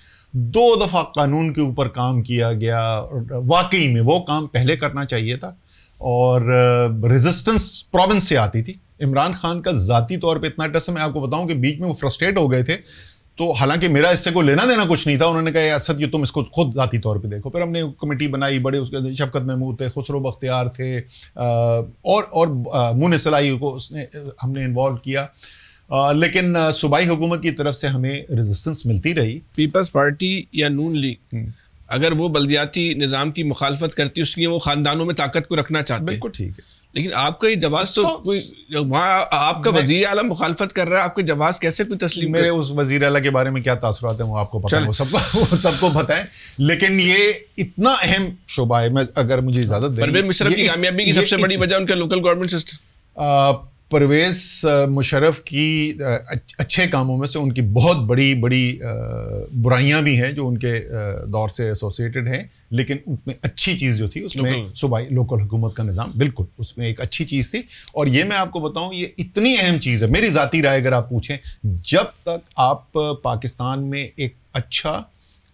Speaker 2: 2 دفعہ قانون کے اوپر کام کیا گیا, واقعی میں وہ کام پہلے کرنا چاہیے تھا, اور ریزسٹنس پروونس سے آتی تھی. عمران خان کا ذاتی طور پہ اتنا ٹس ہے, میں آپ کو بتاؤں کہ بیچ میں وہ فرسٹریٹ ہو گئے تھے, تو حالانکہ میرا اس سے کوئی لینا دینا کچھ نہیں تھا, انہوں نے کہا اسد یہ تم اس کو خود ذاتی طور پہ دیکھو. پھر ہم نے کمیٹی بنائی, بڑے اس کے شفقت محمود تھے, خسرو بختیار تھے, اور مونس صلاحی کو ہم نے انوالو کیا, لیکن صوبائی حکومت کی طرف سے ہمیں ریزسٹنس ملتی رہی.
Speaker 1: پیپلز پارٹی یا نون لیگ اگر وہ بلدیاتی نظام کی مخالفت کرتی ہے, اس لیے وہ خاندانوں میں طاقت کو رکھنا چاہتے ہیں,
Speaker 2: بالکل ٹھیک ہے,
Speaker 1: لیکن آپ کا یہ جواز تو کوئی وہاں آپ کا وزیر اعلیٰ مخالفت کر رہا ہے, آپ کے جواز کیسے کوئی تسلیم؟
Speaker 2: میرے اس وزیر اعلیٰ کے بارے میں کیا تاثرات ہیں وہ آپ کو پتہ ہے, وہ سب کو پتہ ہے, لیکن یہ اتنا اہم شعبہ ہے. میں اگر مجھے اجازت دیں,
Speaker 1: پرویز مشرف کی کامیابی کی سب سے بڑی وجہ ان کے local government system.
Speaker 2: Pervez Musharraf کی اچھے کاموں میں سے ان کی بہت بڑی برائیاں بھی ہیں جو ان کے دور سے ایسوسیٹڈ ہیں, لیکن ان میں اچھی چیز جو تھی اس میں صوبائی لوکل حکومت کا نظام, بالکل اس میں ایک اچھی چیز تھی. اور یہ میں آپ کو بتاؤں, یہ اتنی اہم چیز ہے, میری ذاتی رائے اگر آپ پوچھیں, جب تک آپ پاکستان میں ایک اچھا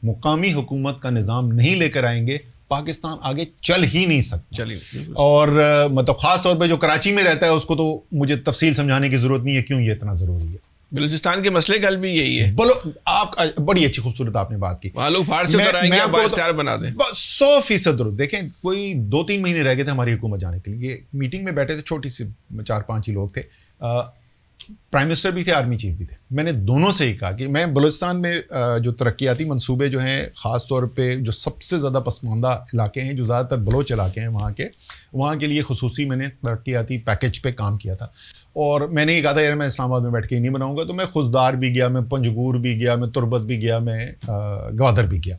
Speaker 2: مقامی حکومت کا نظام نہیں لے کر آئیں گے, پاکستان آگے چل ہی نہیں سکتا. اور مطلب خاص طور پہ جو کراچی میں رہتا ہے اس کو تو مجھے تفصیل سمجھانے کی ضرورت نہیں ہے کیوں یہ اتنا ضروری ہے.
Speaker 1: بلوچستان کے مسئلے کا حل بھی یہی ہے.
Speaker 2: آپ بڑی اچھی خوبصورت آپ نے بات کی.
Speaker 1: لوگ باہر سے ادھر آئیں گے, آپ اختیار بنا دیں.
Speaker 2: 100% درست. دیکھیں کوئی 2-3 مہینے رہ گئے تھے ہماری حکومت جانے کے لیے, میٹنگ میں بیٹھے تھے, چھوٹی سی 4-5 ہی لوگ تھے, پرائم منسٹر بھی تھے, آرمی چیف بھی تھے. میں نے دونوں سے ہی کہا کہ میں بلوچستان میں جو ترقیاتی منصوبے جو ہیں, خاص طور پہ جو سب سے زیادہ پسماندہ علاقے ہیں, جو زیادہ تر بلوچ علاقے ہیں وہاں کے لیے خصوصی میں نے ترقیاتی پیکج پہ کام کیا تھا. اور میں نے یہ کہا تھا یار میں اسلام آباد میں بیٹھ کے ہی نہیں بناؤں گا, تو میں خزدار بھی گیا, میں پنجگور بھی گیا, میں تربت بھی گیا, میں گوادر بھی گیا,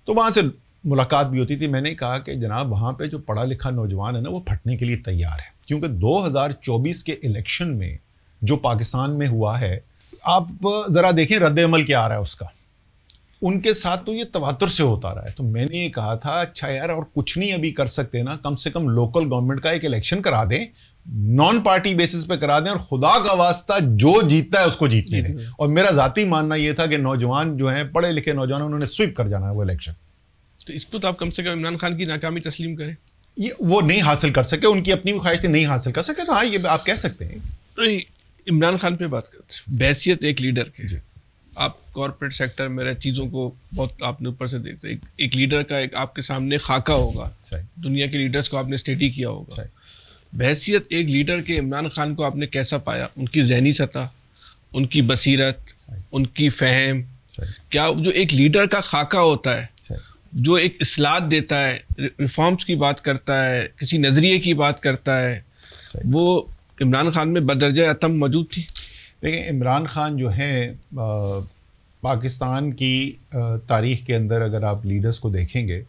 Speaker 2: تو وہاں سے ملاقات بھی ہوتی تھی. میں نے کہا کہ جناب وہاں پہ جو پڑھا لکھا نوجوان ہے نا, وہ پھٹنے کے لیے تیار ہے, کیونکہ 2024 کے الیکشن میں جو پاکستان میں ہوا ہے, آپ ذرا دیکھیں رد عمل کیا آ رہا ہے اس کا, ان کے ساتھ تو یہ تواتر سے ہوتا رہا ہے. تو میں نے یہ کہا تھا اچھا یار اور کچھ نہیں ابھی کر سکتے نا, کم سے کم لوکل گورنمنٹ کا ایک الیکشن کرا دیں, نان پارٹی بیسس پہ کرا دیں, اور خدا کا واسطہ جو جیتتا ہے اس کو جیتنے دیں. اور میرا ذاتی ماننا یہ تھا کہ نوجوان جو ہیں, پڑھے لکھے نوجوان, انہوں نے سویپ کر جانا ہے وہ الیکشن.
Speaker 1: تو اس کو تو آپ کم سے کم عمران خان کی ناکامی تسلیم کریں.
Speaker 2: یہ وہ نہیں حاصل کر سکے, ان کی اپنی بھی خواہش تھی, نہیں حاصل کر سکے, تو ہاں یہ آپ کہہ سکتے ہیں.
Speaker 1: تو عمران خان پہ بات کرتے ہیں, بحیثیت ایک لیڈر کے, آپ کارپوریٹ سیکٹر میں رہے, چیزوں کو بہت آپ نے اوپر سے دیکھتے, ایک لیڈر کا ایک آپ کے سامنے خاکہ ہوگا, دنیا کے لیڈرز کو آپ نے اسٹڈی کیا ہوگا. بحیثیت ایک لیڈر کے عمران خان کو آپ نے کیسا پایا, ان کی ذہنی سطح, ان کی بصیرت, ان کی فہم, کیا جو ایک لیڈر کا خاکہ ہوتا ہے, جو ایک اصلاحات دیتا ہے, ریفارمز کی بات کرتا ہے, کسی نظریے کی بات کرتا ہے, وہ عمران خان میں بدرجہ اتم موجود تھی؟
Speaker 2: دیکھیں عمران خان جو ہیں پاکستان کی تاریخ کے اندر اگر آپ لیڈرز کو دیکھیں گے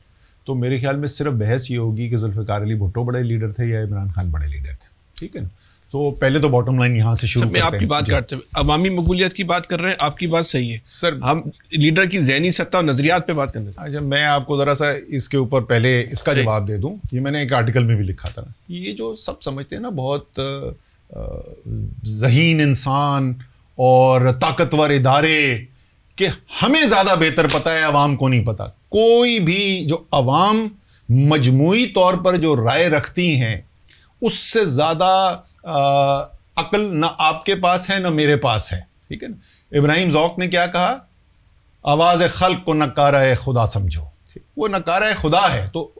Speaker 2: تو میرے خیال میں صرف بحث یہ ہوگی کہ ذوالفقار علی بھٹو بڑے لیڈر تھے یا عمران خان بڑے لیڈر تھے, ٹھیک ہے نا. تو پہلے تو باٹم لائن یہاں سے شروع کرتے ہیں.
Speaker 1: میں آپ کی بات کرتے ہیں, عوامی مقبولیت کی بات کر رہے ہیں, آپ کی بات صحیح ہے سر, ہم لیڈر کی ذہنی سطح اور نظریات پہ بات کرنے.
Speaker 2: اچھا میں آپ کو ذرا سا اس کے اوپر پہلے اس کا جواب دے دوں. یہ میں نے ایک آرٹیکل میں بھی لکھا تھا, یہ جو سب سمجھتے ہیں نا بہت ذہین انسان اور طاقتور ادارے کہ ہمیں زیادہ بہتر پتہ ہے, عوام کو نہیں پتہ. کوئی بھی جو عوام مجموعی طور پر جو رائے رکھتی ہیں اس سے زیادہ عقل نہ آپ کے پاس ہے نہ میرے پاس ہے, ٹھیک ہے نا. ابراہیم ذوق نے کیا کہا, آواز خلق کو نکارہ خدا سمجھو. وہ نکارہ خدا ہے, تو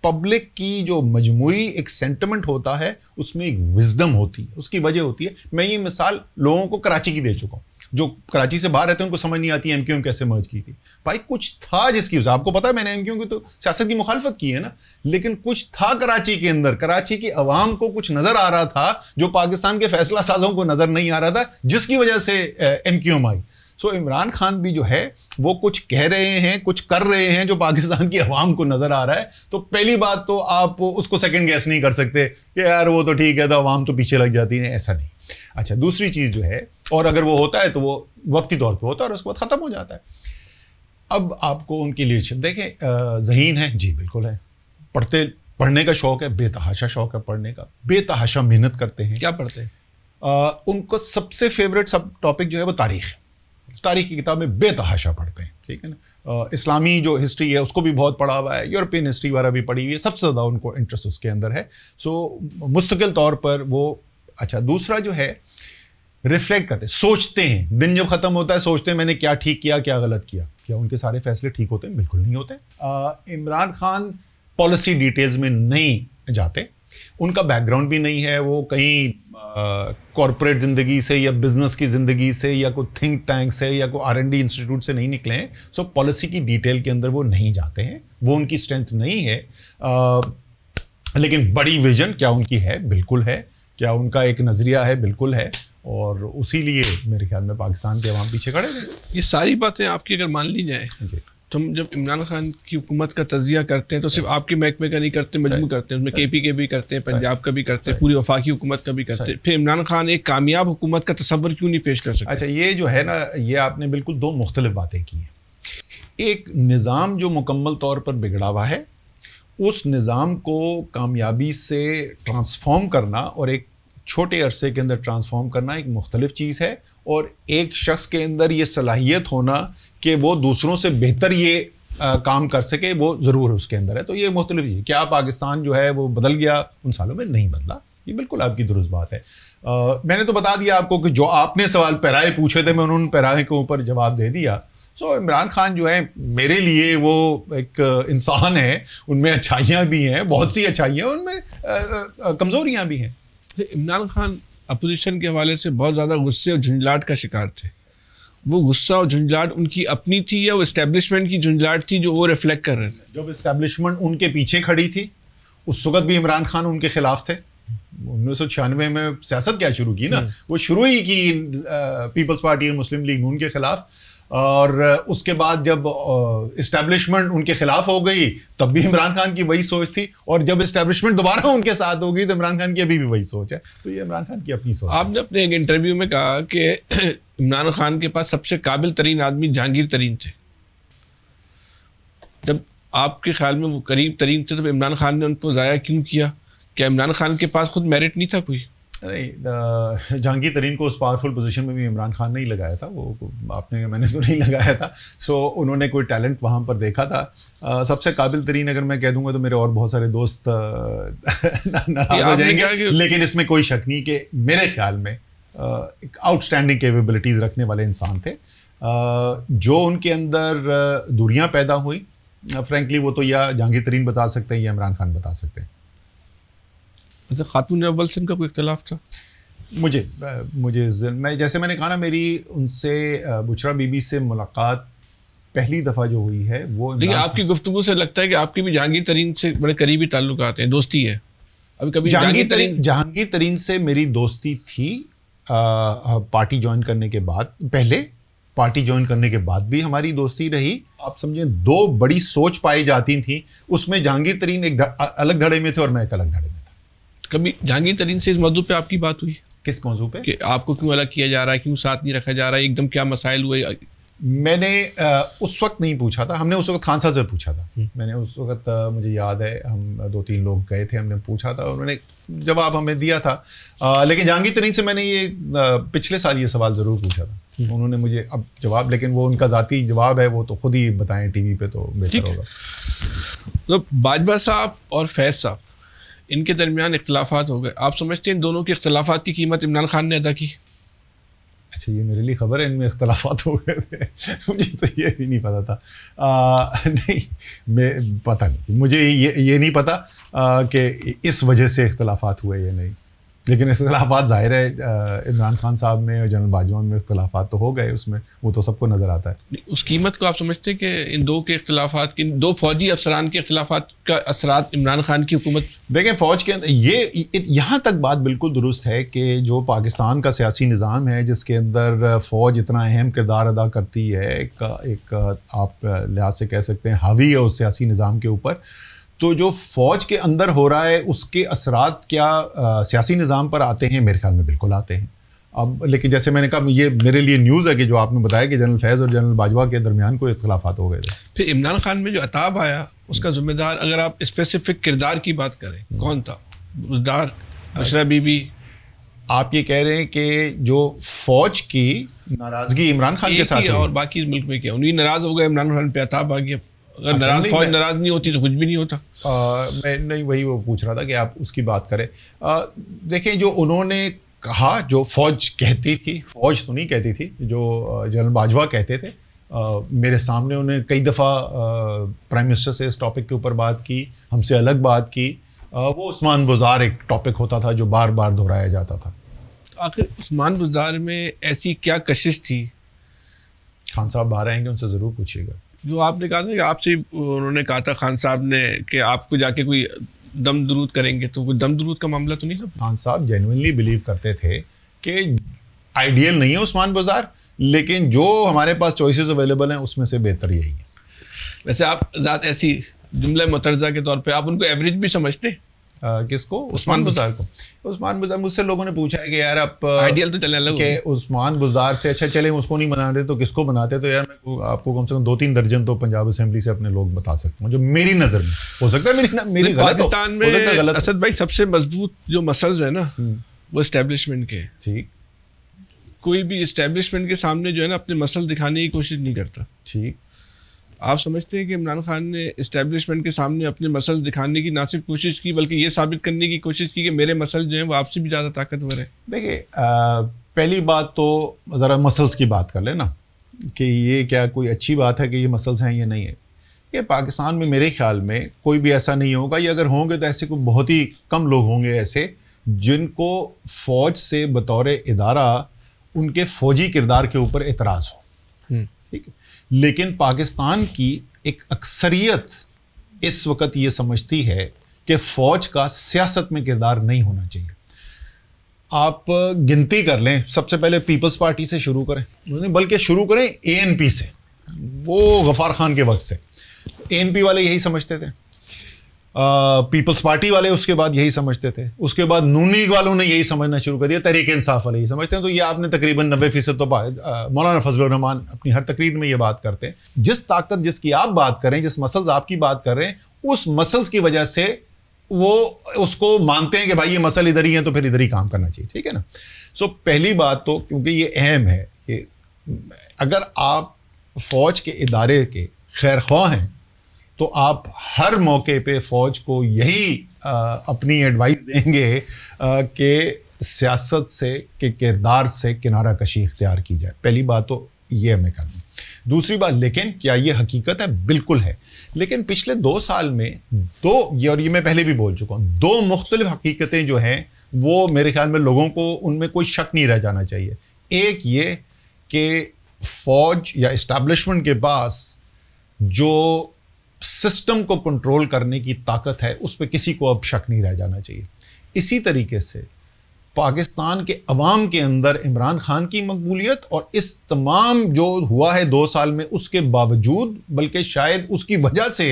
Speaker 2: پبلک کی جو مجموعی ایک سینٹیمنٹ ہوتا ہے اس میں ایک وزڈم ہوتی ہے, اس کی وجہ ہوتی ہے. میں یہ مثال لوگوں کو کراچی کی دے چکا ہوں, جو کراچی سے باہر رہتے ہیں ان کو سمجھ نہیں آتی ایم کیو ایم کیسے مرج کی تھی. بھائی کچھ تھا جس کی وجہ, آپ کو پتا ہے میں نے ایم کیو ایم کی تو سیاست کی مخالفت کی ہے نا, لیکن کچھ تھا کراچی کے اندر, کراچی کی عوام کو کچھ نظر آ رہا تھا جو پاکستان کے فیصلہ سازوں کو نظر نہیں آ رہا تھا, جس کی وجہ سے ایم کیو ایم آئی. سو عمران خان بھی جو ہے وہ کچھ کہہ رہے ہیں, کچھ کر رہے ہیں جو پاکستان کی عوام کو نظر آ رہا ہے. تو پہلی بات تو آپ اس کو سیکنڈ گیس نہیں کر سکتے کہ یار وہ تو ٹھیک ہے, تو عوام تو پیچھے لگ جاتی ہے, ایسا نہیں. اچھا دوسری چیز جو ہے, اور اگر وہ ہوتا ہے تو وہ وقتی طور پہ ہوتا ہے اور اس کے بعد ختم ہو جاتا ہے. اب آپ کو ان کی لیڈرشپ دیکھیں, ذہین ہے جی بالکل ہے, پڑھنے کا شوق ہے, بے تحاشا شوق ہے پڑھنے کا, بے تحاشا محنت کرتے ہیں.
Speaker 1: کیا پڑھتے ہیں؟
Speaker 2: ان کو سب سے فیوریٹ سب ٹاپک جو ہے وہ تاریخ کی کتابیں بے تحاشا پڑھتے ہیں، ٹھیک ہے نا. اسلامی جو ہسٹری ہے اس کو بھی بہت پڑھا ہوا ہے، یورپین ہسٹری وغیرہ بھی پڑھی ہوئی ہے، سب سے زیادہ ان کو انٹرسٹ اس کے اندر ہے. سو مستقل طور پر وہ اچھا. دوسرا جو ہے ریفلیکٹ کرتے، سوچتے ہیں، دن جب ختم ہوتا ہے سوچتے ہیں میں نے کیا ٹھیک کیا کیا غلط کیا. کیا ان کے سارے فیصلے ٹھیک ہوتے ہیں؟ بالکل نہیں ہوتے. عمران خان پالیسی ڈیٹیلز میں نہیں جاتے، ان کا بیک گراؤنڈ بھی نہیں ہے، وہ کہیں کارپوریٹ زندگی سے یا بزنس کی زندگی سے یا کوئی تھنک ٹینک سے یا کوئی R&D انسٹیٹیوٹ سے نہیں نکلے ہیں. سو پالیسی کی ڈیٹیل کے اندر وہ نہیں جاتے ہیں، وہ ان کی اسٹرینتھ نہیں ہے. لیکن بڑی ویژن کیا ان کی ہے؟ بالکل ہے. کیا ان کا ایک نظریہ ہے؟ بالکل ہے. اور اسی لیے میرے خیال میں پاکستان کے عوام پیچھے کھڑے ہیں.
Speaker 1: یہ ساری باتیں آپ کی اگر مان لی جائیں
Speaker 2: جی،
Speaker 1: تو ہم جب عمران خان کی حکومت کا تجزیہ کرتے ہیں تو صرف آپ کے محکمے کا نہیں کرتے، مجموع کرتے ہیں، اس میں KP کے بھی کرتے ہیں، پنجاب کا بھی کرتے ہیں، پوری وفاقی حکومت کا بھی کرتے ہیں. پھر عمران خان ایک کامیاب حکومت کا تصور کیوں نہیں پیش کر سکتے؟
Speaker 2: اچھا، یہ جو ہے نا، یہ آپ نے بالکل دو مختلف باتیں کی ہیں. ایک نظام جو مکمل طور پر بگڑا ہوا ہے، اس نظام کو کامیابی سے ٹرانسفارم کرنا اور ایک چھوٹے عرصے کے اندر ٹرانسفارم کرنا ایک مختلف چیز ہے. اور ایک شخص کے اندر یہ صلاحیت ہونا کہ وہ دوسروں سے بہتر یہ کام کر سکے، وہ ضرور اس کے اندر ہے. تو یہ مختلف چیز. کیا پاکستان جو ہے وہ بدل گیا ان سالوں میں؟ نہیں بدلا. یہ بالکل آپ کی درست بات ہے. میں نے تو بتا دیا آپ کو کہ جو آپ نے سوال پیرائے پوچھے تھے میں ان پیرائے کے اوپر جواب دے دیا. سو عمران خان جو ہے میرے لیے وہ ایک انسان ہے، ان میں اچھائیاں بھی ہیں، بہت سی اچھائیاں، ان میں کمزوریاں بھی ہیں.
Speaker 1: عمران خان اپوزیشن کے حوالے سے بہت زیادہ غصے اور جھنجھلاہٹ کا شکار تھے. وہ غصہ اور جھنجھلاہٹ ان کی اپنی تھی یا وہ اسٹیبلشمنٹ کی جھنجھلاہٹ تھی جو وہ ریفلیکٹ کر رہے تھے؟
Speaker 2: جب اسٹیبلشمنٹ ان کے پیچھے کھڑی تھی اس وقت بھی عمران خان ان کے خلاف تھے. 1996 میں سیاست کیا شروع کی نا، وہ شروع ہی کی پیپلز پارٹی اور مسلم لیگ ان کے خلاف. اور اس کے بعد جب اسٹیبلشمنٹ ان کے خلاف ہو گئی تب بھی عمران خان کی وہی سوچ تھی، اور جب اسٹیبلشمنٹ دوبارہ ان کے ساتھ ہو گئی تو عمران خان کی ابھی بھی وہی سوچ ہے. تو یہ عمران خان کی اپنی سوچ.
Speaker 1: آپ نے اپنے ایک انٹرویو میں کہا کہ عمران خان کے پاس سب سے قابل ترین آدمی جہانگیر ترین تھے. جب آپ کے خیال میں وہ قریب ترین تھے تو عمران خان نے ان کو ضائع کیوں کیا؟ کیا عمران خان کے پاس خود میرٹ نہیں تھا کوئی؟
Speaker 2: نہیں، جہانگیر ترین کو اس پاورفل پوزیشن میں بھی عمران خان نہیں لگایا تھا، وہ آپ نے، میں نے تو نہیں لگایا تھا. سو انہوں نے کوئی ٹیلنٹ وہاں پر دیکھا تھا. سب سے قابل ترین اگر میں کہہ دوں گا تو میرے اور بہت سارے دوست ناراض ہو جائیں گے، لیکن اس میں کوئی شک نہیں کہ میرے خیال میں ایک آؤٹ اسٹینڈنگ کیپیبلٹیز رکھنے والے انسان تھے. جو ان کے اندر دوریاں پیدا ہوئی فرینکلی وہ تو یا جہانگیر ترین بتا سکتے ہیں یا عمران خان بتا سکتے ہیں.
Speaker 1: خاتون اول سے ان کا کوئی اختلاف تھا؟
Speaker 2: مجھے میں جیسے میں نے کہا نا، میری ان سے بچرا بی بی سے ملاقات پہلی دفعہ جو ہوئی ہے وہ،
Speaker 1: لیکن آپ کی گفتگو سے لگتا ہے کہ آپ کی بھی جہانگیر ترین سے بڑے قریبی تعلقات ہیں، دوستی ہے. ابھی کبھی
Speaker 2: جہانگیر ترین سے میری دوستی تھی پارٹی جوائن کرنے کے بعد. پہلے پارٹی جوائن کرنے کے بعد بھی ہماری دوستی رہی. آپ سمجھیں دو بڑی سوچ پائی جاتی تھیں، اس میں جہانگیر ترین ایک الگ دھڑے میں تھے اور میں ایک الگ دھڑے میں تھا.
Speaker 1: کبھی جہانگیر ترین سے اس موضوع پہ آپ کی بات ہوئی؟
Speaker 2: کس موضوع پہ؟
Speaker 1: کہ آپ کو کیوں الگ کیا جا رہا ہے، کیوں ساتھ نہیں رکھا جا رہا ہے، ایک دم کیا مسائل ہوئے؟
Speaker 2: میں نے اس وقت نہیں پوچھا تھا، ہم نے اس وقت خان صاحب سے پوچھا تھا. میں نے اس وقت مجھے یاد ہے ہم 2-3 لوگ گئے تھے، ہم نے پوچھا تھا، انہوں نے جواب ہمیں دیا تھا. لیکن جہانگیر ترین سے میں نے یہ پچھلے سال یہ سوال ضرور پوچھا تھا. انہوں نے مجھے اب جواب، لیکن وہ ان کا ذاتی جواب ہے، وہ تو خود ہی بتائیں ٹی وی پہ تو بہتر ہوگا.
Speaker 1: تو باجوہ صاحب اور فیض صاحب ان کے درمیان اختلافات ہو گئے. آپ سمجھتے ہیں ان دونوں کے اختلافات کی قیمت عمران خان نے ادا کی؟
Speaker 2: اچھا، یہ میرے لیے خبر ہے ان میں اختلافات ہو گئے تھے، مجھے تو یہ بھی نہیں پتا تھا. نہیں، میں پتہ نہیں، مجھے یہ نہیں پتا کہ اس وجہ سے اختلافات ہوئے یا نہیں. لیکن اختلافات ظاہر ہے عمران خان صاحب میں اور جنرل باجوہ میں اختلافات تو ہو گئے، اس میں وہ تو سب کو نظر آتا ہے.
Speaker 1: اس قیمت کو آپ سمجھتے ہیں کہ ان دو کے اختلافات، ان دو فوجی افسران کے اختلافات کا اثرات عمران خان کی حکومت؟
Speaker 2: دیکھیں، فوج کے اندر یہاں تک بات بالکل درست ہے کہ جو پاکستان کا سیاسی نظام ہے جس کے اندر فوج اتنا اہم کردار ادا کرتی ہے، ایک آپ لحاظ سے کہہ سکتے ہیں حاوی ہے اس سیاسی نظام کے اوپر، تو جو فوج کے اندر ہو رہا ہے اس کے اثرات کیا سیاسی نظام پر آتے ہیں؟ میرے خیال میں بالکل آتے ہیں. اب لیکن جیسے میں نے کہا، یہ میرے لیے نیوز ہے کہ جو آپ نے بتایا کہ جنرل فیض اور جنرل باجوہ کے درمیان کوئی اختلافات ہو گئے تھے.
Speaker 1: پھر عمران خان میں جو عتاب آیا اس کا ذمہ دار اگر آپ اسپیسیفک کردار کی بات کریں کون تھا؟ بزدار، بشرا بی بی،
Speaker 2: آپ یہ کہہ رہے ہیں کہ جو فوج کی ناراضگی عمران خان کے ساتھ
Speaker 1: اور باقی ملک میں کیا انہیں ناراض ہو گئے عمران خان پہ عتاب آ گیا. اگر ناراض فوج ناراض نہیں ہوتی تو کچھ بھی نہیں ہوتا.
Speaker 2: میں نہیں وہی وہ پوچھ رہا تھا کہ آپ اس کی بات کریں. دیکھیں جو انہوں نے کہا جو فوج کہتی تھی, فوج تو نہیں کہتی تھی, جو جنرل باجوہ کہتے تھے, میرے سامنے انہوں نے کئی دفعہ پرائم منسٹر سے اس ٹاپک کے اوپر بات کی, ہم سے الگ بات کی. وہ عثمان بزدار ایک ٹاپک ہوتا تھا جو بار بار دہرایا جاتا تھا.
Speaker 1: آخر عثمان بزدار میں ایسی کیا کشش تھی؟
Speaker 2: خان صاحب باہر آئیں گے, ان سے ضرور پوچھیے گا. جو
Speaker 1: آپ نے کہا تھا کہ آپ سے انہوں نے کہا تھا خان صاحب نے کہ آپ کو جا کے کوئی دم درود کریں گے, تو کوئی دم درود کا معاملہ تو نہیں تھا؟
Speaker 2: خان صاحب جینوئنلی بلیو کرتے تھے کہ آئیڈیل نہیں ہے عثمان بزدار, لیکن جو ہمارے پاس چوائسیز اویلیبل ہیں اس میں سے بہتر یہی ہے.
Speaker 1: ویسے آپ ذات ایسی جملہ مترجہ کے طور پہ آپ ان کو ایوریج بھی سمجھتے ہیں؟
Speaker 2: کس کو؟ عثمان بزدار کو. عثمان بزدار مجھ سے لوگوں نے پوچھا ہے کہ یار آپ
Speaker 1: آئیڈیل تو چلنے لگا
Speaker 2: کہ عثمان بزدار سے اچھا چلیں اس کو نہیں بناتے تو کس کو بناتے, تو یار میں آپ کو کم سے کم 2-3 درجن تو پنجاب اسمبلی سے اپنے لوگ بتا سکتا ہوں جو میری نظر میں ہو سکتا ہے میری
Speaker 1: پاکستان میں. اسد بھائی سب سے مضبوط جو مسلز ہیں نا وہ اسٹیبلشمنٹ کے.
Speaker 2: ٹھیک,
Speaker 1: کوئی بھی اسٹیبلشمنٹ کے سامنے جو ہے نا اپنے مسل دکھانے کی کوشش نہیں کرتا.
Speaker 2: ٹھیک,
Speaker 1: آپ سمجھتے ہیں کہ عمران خان نے اسٹیبلشمنٹ کے سامنے اپنے مسل دکھانے کی نہ صرف کوشش کی بلکہ یہ ثابت کرنے کی کوشش کی کہ میرے مسل جو ہیں وہ آپ سے بھی زیادہ طاقتور ہیں؟
Speaker 2: دیکھیے پہلی بات تو ذرا مسلس کی بات کر لیں نا, کہ یہ کیا کوئی اچھی بات ہے کہ یہ مسلس ہیں یا نہیں ہے. کہ پاکستان میں میرے خیال میں کوئی بھی ایسا نہیں ہوگا, یا اگر ہوں گے تو ایسے کوئی بہت ہی کم لوگ ہوں گے ایسے جن کو فوج سے بطور ادارہ ان کے فوجی کردار کے اوپر اعتراض ہو. ٹھیک ہے, لیکن پاکستان کی ایک اکثریت اس وقت یہ سمجھتی ہے کہ فوج کا سیاست میں کردار نہیں ہونا چاہیے. آپ گنتی کر لیں, سب سے پہلے پیپلز پارٹی سے شروع کریں, بلکہ شروع کریں ANP سے, وہ غفار خان کے وقت سے. ANP والے یہی سمجھتے تھے, پیپلز پارٹی والے اس کے بعد یہی سمجھتے تھے, اس کے بعد نون لیگ والوں نے یہی سمجھنا شروع کر دیا, تحریک انصاف والے یہی سمجھتے ہیں. تو یہ آپ نے تقریباً 90% تو مولانا فضل الرحمان اپنی ہر تقریر میں یہ بات کرتے ہیں. جس طاقت جس کی آپ بات کریں, جس مسلز آپ کی بات کر رہے ہیں, اس مسلز کی وجہ سے وہ اس کو مانتے ہیں کہ بھائی یہ مسل ادھر ہی ہیں تو پھر ادھر ہی کام کرنا چاہیے. ٹھیک ہے نا. سو پہلی بات تو کیونکہ یہ اہم ہے, اگر آپ فوج کے ادارے کے خیر خواہ ہیں تو آپ ہر موقع پہ فوج کو یہی اپنی ایڈوائز دیں گے کہ سیاست سے کہ کردار سے کنارہ کشی اختیار کی جائے. پہلی بات تو یہ ہمیں کرنا. دوسری بات, لیکن کیا یہ حقیقت ہے؟ بالکل ہے. لیکن پچھلے 2 سال میں اور یہ میں پہلے بھی بول چکا ہوں, 2 مختلف حقیقتیں جو ہیں وہ میرے خیال میں لوگوں کو ان میں کوئی شک نہیں رہ جانا چاہیے. ایک یہ کہ فوج یا اسٹیبلشمنٹ کے پاس جو سسٹم کو کنٹرول کرنے کی طاقت ہے اس پہ کسی کو اب شک نہیں رہ جانا چاہیے. اسی طریقے سے پاکستان کے عوام کے اندر عمران خان کی مقبولیت اور اس تمام جو ہوا ہے 2 سال میں اس کے باوجود, بلکہ شاید اس کی وجہ سے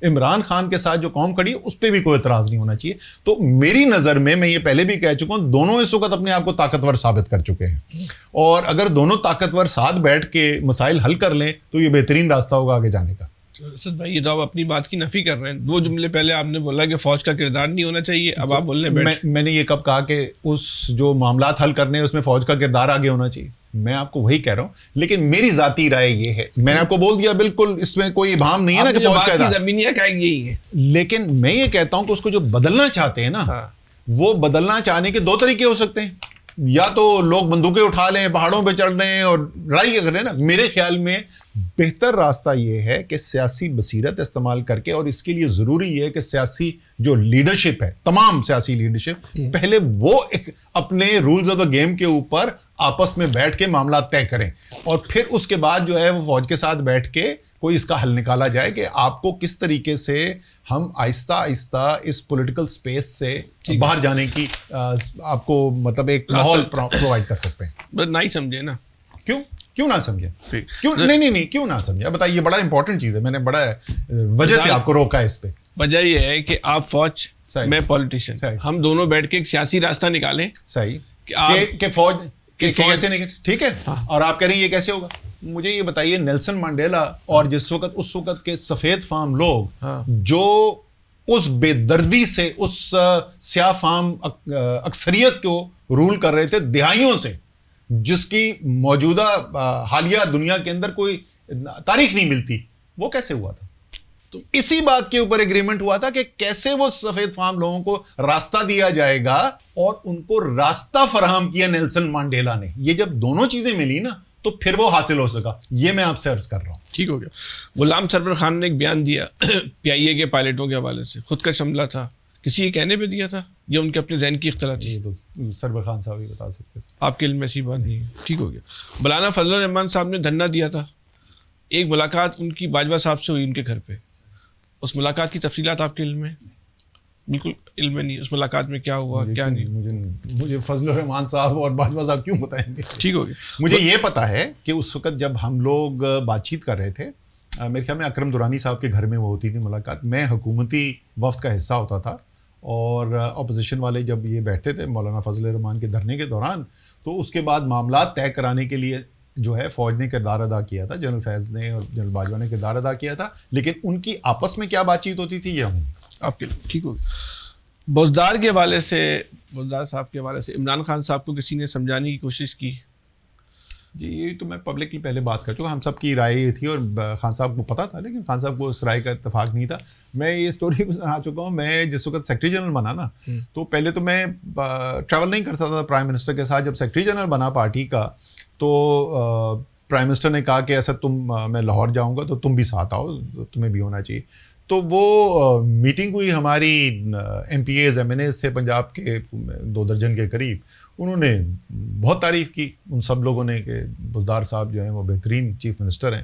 Speaker 2: عمران خان کے ساتھ جو قوم کھڑی ہے اس پہ بھی کوئی اعتراض نہیں ہونا چاہیے. تو میری نظر میں یہ پہلے بھی کہہ چکا ہوں, دونوں اس وقت اپنے آپ کو طاقتور ثابت کر چکے ہیں, اور اگر دونوں طاقتور ساتھ بیٹھ کے مسائل حل کر لیں تو یہ بہترین راستہ ہوگا آگے جانے کا.
Speaker 1: اسد بھائی یہ تو آپ اپنی بات کی نفی کر رہے ہیں. 2 جملے پہلے آپ نے بولا کہ فوج کا کردار نہیں ہونا چاہیے, اب آپ بولنے بیٹھے.
Speaker 2: میں نے یہ کب کہا کہ اس جو معاملات حل کرنے ہیں اس میں فوج کا کردار آگے ہونا چاہیے؟ میں آپ کو وہی کہہ رہا ہوں, لیکن میری ذاتی رائے یہ ہے, میں نے آپ کو بول دیا بالکل اس میں کوئی ابہام نہیں ہے نا کہ فوج کا
Speaker 1: زمینی حقائق یہی ہے.
Speaker 2: لیکن میں یہ کہتا ہوں کہ اس کو جو بدلنا چاہتے ہیں نا, وہ بدلنا چاہنے کے 2 طریقے ہو سکتے ہیں. یا تو لوگ بندوقیں اٹھا لیں, پہاڑوں پہ چڑھ رہے ہیں اور لڑائی کر رہے ہیں نا. میرے خیال میں بہتر راستہ یہ ہے کہ سیاسی بصیرت استعمال کر کے, اور اس کے لیے ضروری ہے کہ سیاسی جو لیڈرشپ ہے, تمام سیاسی لیڈرشپ, پہلے وہ اپنے رولز آف دا گیم کے اوپر آپس میں بیٹھ کے معاملات طے کریں, اور پھر اس کے بعد جو ہے وہ فوج کے ساتھ بیٹھ کے کوئی اس کا حل نکالا جائے کہ آپ کو کس طریقے سے ہم آہستہ آہستہ اس پولیٹیکل سپیس سے باہر جانے کی آپ کو مطلب ایک ماحول پرووائڈ کر سکتے ہیں.
Speaker 1: نہیں سمجھے نا.
Speaker 2: کیوں نہ سمجھے؟ کیوں نہیں کیوں نہ سمجھے؟ بتائیے, بڑا امپورٹنٹ چیز ہے, میں نے بڑا وجہ سے آپ کو روکا ہے اس پہ.
Speaker 1: وجہ یہ ہے کہ آپ فوج میں پولیٹیشین, ہم دونوں بیٹھ کے ایک سیاسی راستہ نکالیں.
Speaker 2: صحیح کہ فوج کیسے نکلے, ٹھیک ہے, اور آپ کہہ رہے ہیں یہ کیسے ہوگا. مجھے یہ بتائیے, نیلسن منڈیلا اور اس وقت کے سفید فام لوگ جو اس بے دردی سے اس سیاہ فام اکثریت کو رول کر رہے تھے دہائیوں سے، جس کی موجودہ حالیہ دنیا کے اندر کوئی تاریخ نہیں ملتی، وہ کیسے ہوا تھا؟ تو اسی بات کے اوپر ایگریمنٹ ہوا تھا کہ کیسے وہ سفید فام لوگوں کو راستہ دیا جائے گا، اور ان کو راستہ فراہم کیا نیلسن مانڈیلا نے. یہ جب دونوں چیزیں ملی نا تو پھر وہ حاصل ہو سکا. یہ میں آپ سے عرض کر رہا ہوں.
Speaker 1: ٹھیک ہو گیا. غلام سرور خان نے ایک بیان دیا پی آئی اے کے پائلٹوں کے حوالے سے، خود کا حملہ تھا، کسی کے کہنے پہ دیا تھا یا ان کے اپنے ذہن کی اختلاف تھی؟
Speaker 2: یہ تو سرور خان صاحب ہی بتا سکتے ہیں.
Speaker 1: آپ کے علم میں ایسی بات نہیں ہے. ٹھیک ہو گیا. مولانا فضل الرحمان صاحب نے دھرنا دیا تھا، ایک ملاقات ان کی باجوہ صاحب سے ہوئی ان کے گھر پہ، اس ملاقات کی تفصیلات آپ کے علم میں؟ بالکل علم میں نہیں. اس ملاقات میں کیا ہوا کیا نہیں؟
Speaker 2: مجھے فضل الرحمان صاحب اور باجوہ صاحب کیوں بتائیں گے؟
Speaker 1: ٹھیک ہو گیا.
Speaker 2: مجھے یہ پتا ہے کہ اس وقت جب ہم لوگ بات چیت کر رہے تھے، میرے خیال میں اکرم دورانی صاحب کے گھر میں وہ ہوتی تھی ملاقات، میں حکومتی وفد کا حصہ ہوتا تھا، اور اپوزیشن والے جب یہ بیٹھتے تھے مولانا فضل الرحمان کے دھرنے کے دوران، تو اس کے بعد معاملات طے کرانے کے لیے جو ہے فوج نے کردار ادا کیا تھا، جنرل فیض نے اور جنرل باجوہ نے کردار ادا کیا تھا، لیکن ان کی آپس میں کیا بات چیت ہوتی تھی یہ ہم
Speaker 1: آپ کے لیے. ٹھیک ہو گیا. بوزدار کے حوالے سے، بوزدار صاحب کے حوالے سے عمران خان صاحب کو کسی نے سمجھانے کی کوشش کی؟
Speaker 2: جی یہ تو میں پبلکلی پہلے بات کر چکا، ہم سب کی رائے یہ تھی، اور خان صاحب کو پتا تھا، لیکن خان صاحب کو اس رائے کا اتفاق نہیں تھا. میں یہ اسٹوری بھی سنا چکا ہوں. میں جس وقت سیکرٹری جنرل بنا نا، تو پہلے تو میں ٹریول نہیں کرتا تھا پرائم منسٹر کے ساتھ. جب سیکرٹری جنرل بنا پارٹی کا تو پرائم منسٹر نے کہا کہ ایسا میں لاہور جاؤں گا تو تم بھی ساتھ آؤ، تمہیں بھی ہونا چاہیے. تو وہ میٹنگ ہوئی، ہماری M P As M N As تھے پنجاب کے 2 درجن کے قریب، انہوں نے بہت تعریف کی ان سب لوگوں نے کہ بزدار صاحب جو ہیں وہ بہترین چیف منسٹر ہیں.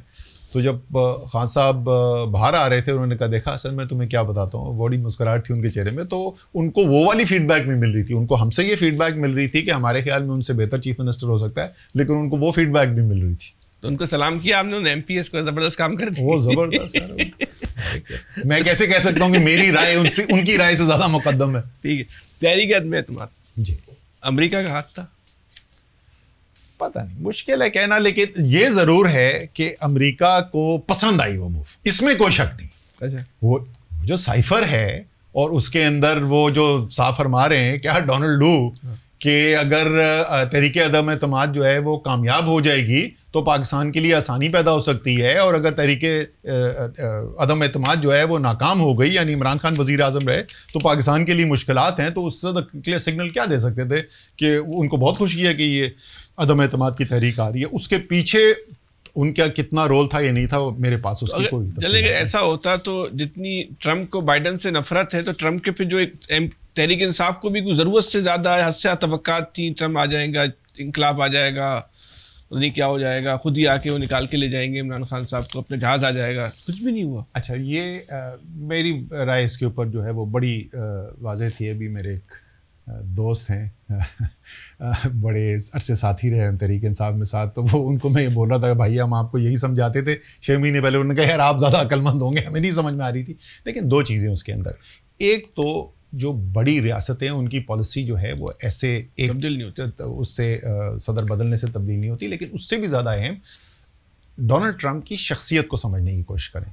Speaker 2: تو جب خان صاحب باہر آ رہے تھے، انہوں نے کہا دیکھا اصل میں تمہیں کیا بتاتا ہوں، بڑی مسکراہٹ تھی ان کے چہرے میں. تو ان کو وہ والی فیڈ بیک نہیں مل رہی تھی، ان کو ہم سے یہ فیڈ بیک مل رہی تھی کہ ہمارے خیال میں ان سے بہتر چیف منسٹر ہو سکتا ہے، لیکن ان کو وہ فیڈ بیک بھی مل رہی تھی.
Speaker 1: تو ان کو سلام کیا آپ نے، ایم پی ایس کو زبردست کام کر دیا.
Speaker 2: وہ زبردست. میں کیسے کہہ سکتا ہوں کہ میری رائے ان کی رائے سے زیادہ مقدم ہے.
Speaker 1: ٹھیک ہے. تحریک عدم اعتماد
Speaker 2: جی
Speaker 1: امریکہ کا ہاتھ تھا؟
Speaker 2: پتہ نہیں، مشکل ہے کہنا، لیکن یہ ضرور ہے کہ امریکہ کو پسند آئی وہ موو، اس میں کوئی شک نہیں.
Speaker 1: اچھا.
Speaker 2: وہ جو سائفر ہے اور اس کے اندر وہ جو صاف فرما رہے ہیں کیا ڈونلڈ لو کہ اگر تحریک عدم اعتماد جو ہے وہ کامیاب ہو جائے گی تو پاکستان کے لیے آسانی پیدا ہو سکتی ہے، اور اگر تحریک عدم اعتماد جو ہے وہ ناکام ہو گئی، یعنی عمران خان وزیر اعظم رہے، تو پاکستان کے لیے مشکلات ہیں. تو اس سے کلیئر سگنل کیا دے سکتے تھے کہ ان کو بہت خوشی ہے کہ یہ عدم اعتماد کی تحریک آ رہی ہے. اس کے پیچھے ان کا کتنا رول تھا یہ نہیں تھا میرے پاس اس کی کوئی
Speaker 1: چلے. اگر ایسا ہوتا تو جتنی ٹرمپ کو بائیڈن سے نفرت ہے، تو ٹرمپ کے پھر جو ایک تحریک انصاف کو بھی کوئی ضرورت سے زیادہ حد سے توقعات تھیں، ٹرمپ آ جائیں گا، انقلاب آ جائے گا، نہیں کیا ہو جائے گا، خود ہی آ کے وہ نکال کے لے جائیں گے عمران خان صاحب کو، اپنے جہاز آ جائے گا، کچھ بھی نہیں ہوا.
Speaker 2: اچھا یہ میری رائے اس کے اوپر جو ہے وہ بڑی واضح تھی. ابھی میرے ایک دوست ہیں بڑے عرصے ساتھی رہے ہم تحریک انصاف میں ساتھ، تو وہ ان کو میں یہ بول رہا تھا کہ بھائی ہم آپ کو یہی سمجھاتے تھے 6 مہینے پہلے. انہوں نے کہا یار آپ زیادہ عقل مند ہوں گے، ہمیں نہیں سمجھ میں آ رہی تھی. لیکن 2 چیزیں اس کے اندر، ایک تو جو بڑی ریاستیں ان کی پالیسی جو ہے وہ ایسے ایک
Speaker 1: تبدیل نہیں ہوتی،
Speaker 2: اس سے صدر بدلنے سے تبدیل نہیں ہوتی. لیکن اس سے بھی زیادہ اہم ڈونلڈ ٹرمپ کی شخصیت کو سمجھنے کی کوشش کریں.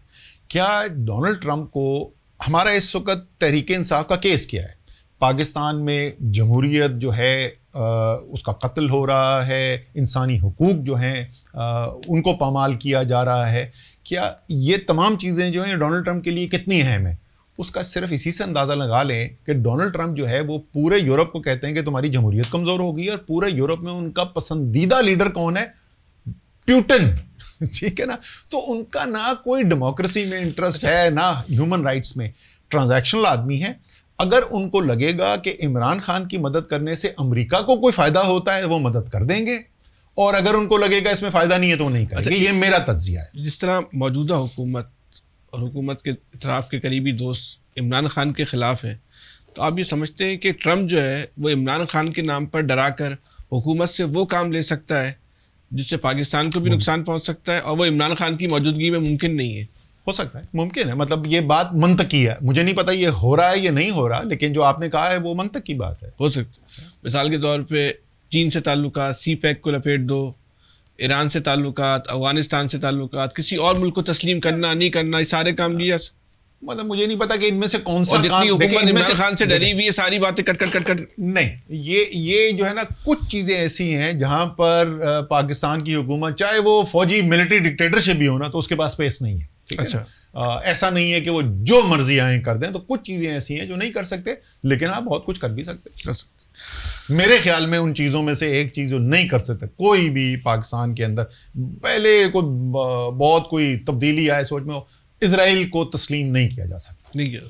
Speaker 2: کیا ڈونلڈ ٹرمپ کو ہمارا اس وقت تحریک انصاف کا کیس کیا ہے؟ پاکستان میں جمہوریت جو ہے اس کا قتل ہو رہا ہے، انسانی حقوق جو ہیں ان کو پامال کیا جا رہا ہے. کیا یہ تمام چیزیں جو ہیں ڈونلڈ ٹرمپ کے لیے کتنی اہم ہیں؟ اس کا صرف اسی سے اندازہ لگا لیں کہ ڈونلڈ ٹرمپ جو ہے وہ پورے یورپ کو کہتے ہیں کہ تمہاری جمہوریت کمزور ہو گئی، اور پورے یورپ میں ان کا پسندیدہ لیڈر کون ہے؟ پیوٹن. ٹھیک ہے نا. تو ان کا نہ کوئی ڈیموکریسی میں انٹرسٹ ہے، نہ ہیومن رائٹس میں. ٹرانزیکشنل آدمی ہے. اگر ان کو لگے گا کہ عمران خان کی مدد کرنے سے امریکہ کو کوئی فائدہ ہوتا ہے وہ مدد کر دیں گے، اور اگر ان کو لگے گا اس میں فائدہ نہیں ہے تو وہ نہیں کریں گے. یہ میرا تجزیہ ہے.
Speaker 1: جس طرح موجودہ حکومت اور حکومت کے اطراف کے قریبی دوست عمران خان کے خلاف ہیں، تو آپ یہ سمجھتے ہیں کہ ٹرمپ جو ہے وہ عمران خان کے نام پر ڈرا کر حکومت سے وہ کام لے سکتا ہے جس سے پاکستان کو بھی نقصان پہنچ سکتا ہے، اور وہ عمران خان کی موجودگی میں ممکن نہیں ہے؟
Speaker 2: ہو سکتا ہے، ممکن ہے. مطلب یہ بات منطقی ہے. مجھے نہیں پتا یہ ہو رہا ہے یا نہیں ہو رہا، لیکن جو آپ نے کہا ہے وہ منطقی بات ہے.
Speaker 1: ہو سکتا ہے. مثال کے طور پہ چین سے تعلقات، سی پیک کو لپیٹ دو، ایران سے تعلقات، افغانستان سے تعلقات، کسی اور ملک کو تسلیم کرنا نہیں کرنا، یہ سارے کام لیا.
Speaker 2: مطلب مجھے نہیں پتا کہ ان میں سے کون سا
Speaker 1: کام عمران خان سے ڈری ہوئی ہے، ساری باتیں کٹ
Speaker 2: نہیں، یہ جو ہے نا کچھ چیزیں ایسی ہیں جہاں پر پاکستان کی حکومت چاہے وہ فوجی ملٹری ڈکٹیٹرشپ بھی ہونا تو اس کے پاس اسپیس نہیں ہے. اچھا، ایسا نہیں ہے کہ وہ جو مرضی آئیں کر دیں، تو کچھ چیزیں ایسی ہیں جو نہیں کر سکتے، لیکن آپ بہت کچھ کر بھی سکتے. میرے خیال میں ان چیزوں میں سے ایک چیز جو نہیں کر سکتے کوئی بھی پاکستان کے اندر، پہلے بہت کوئی تبدیلی آئے سوچ میں، اسرائیل کو تسلیم نہیں کیا جا سکتا.
Speaker 1: نہیں کیا.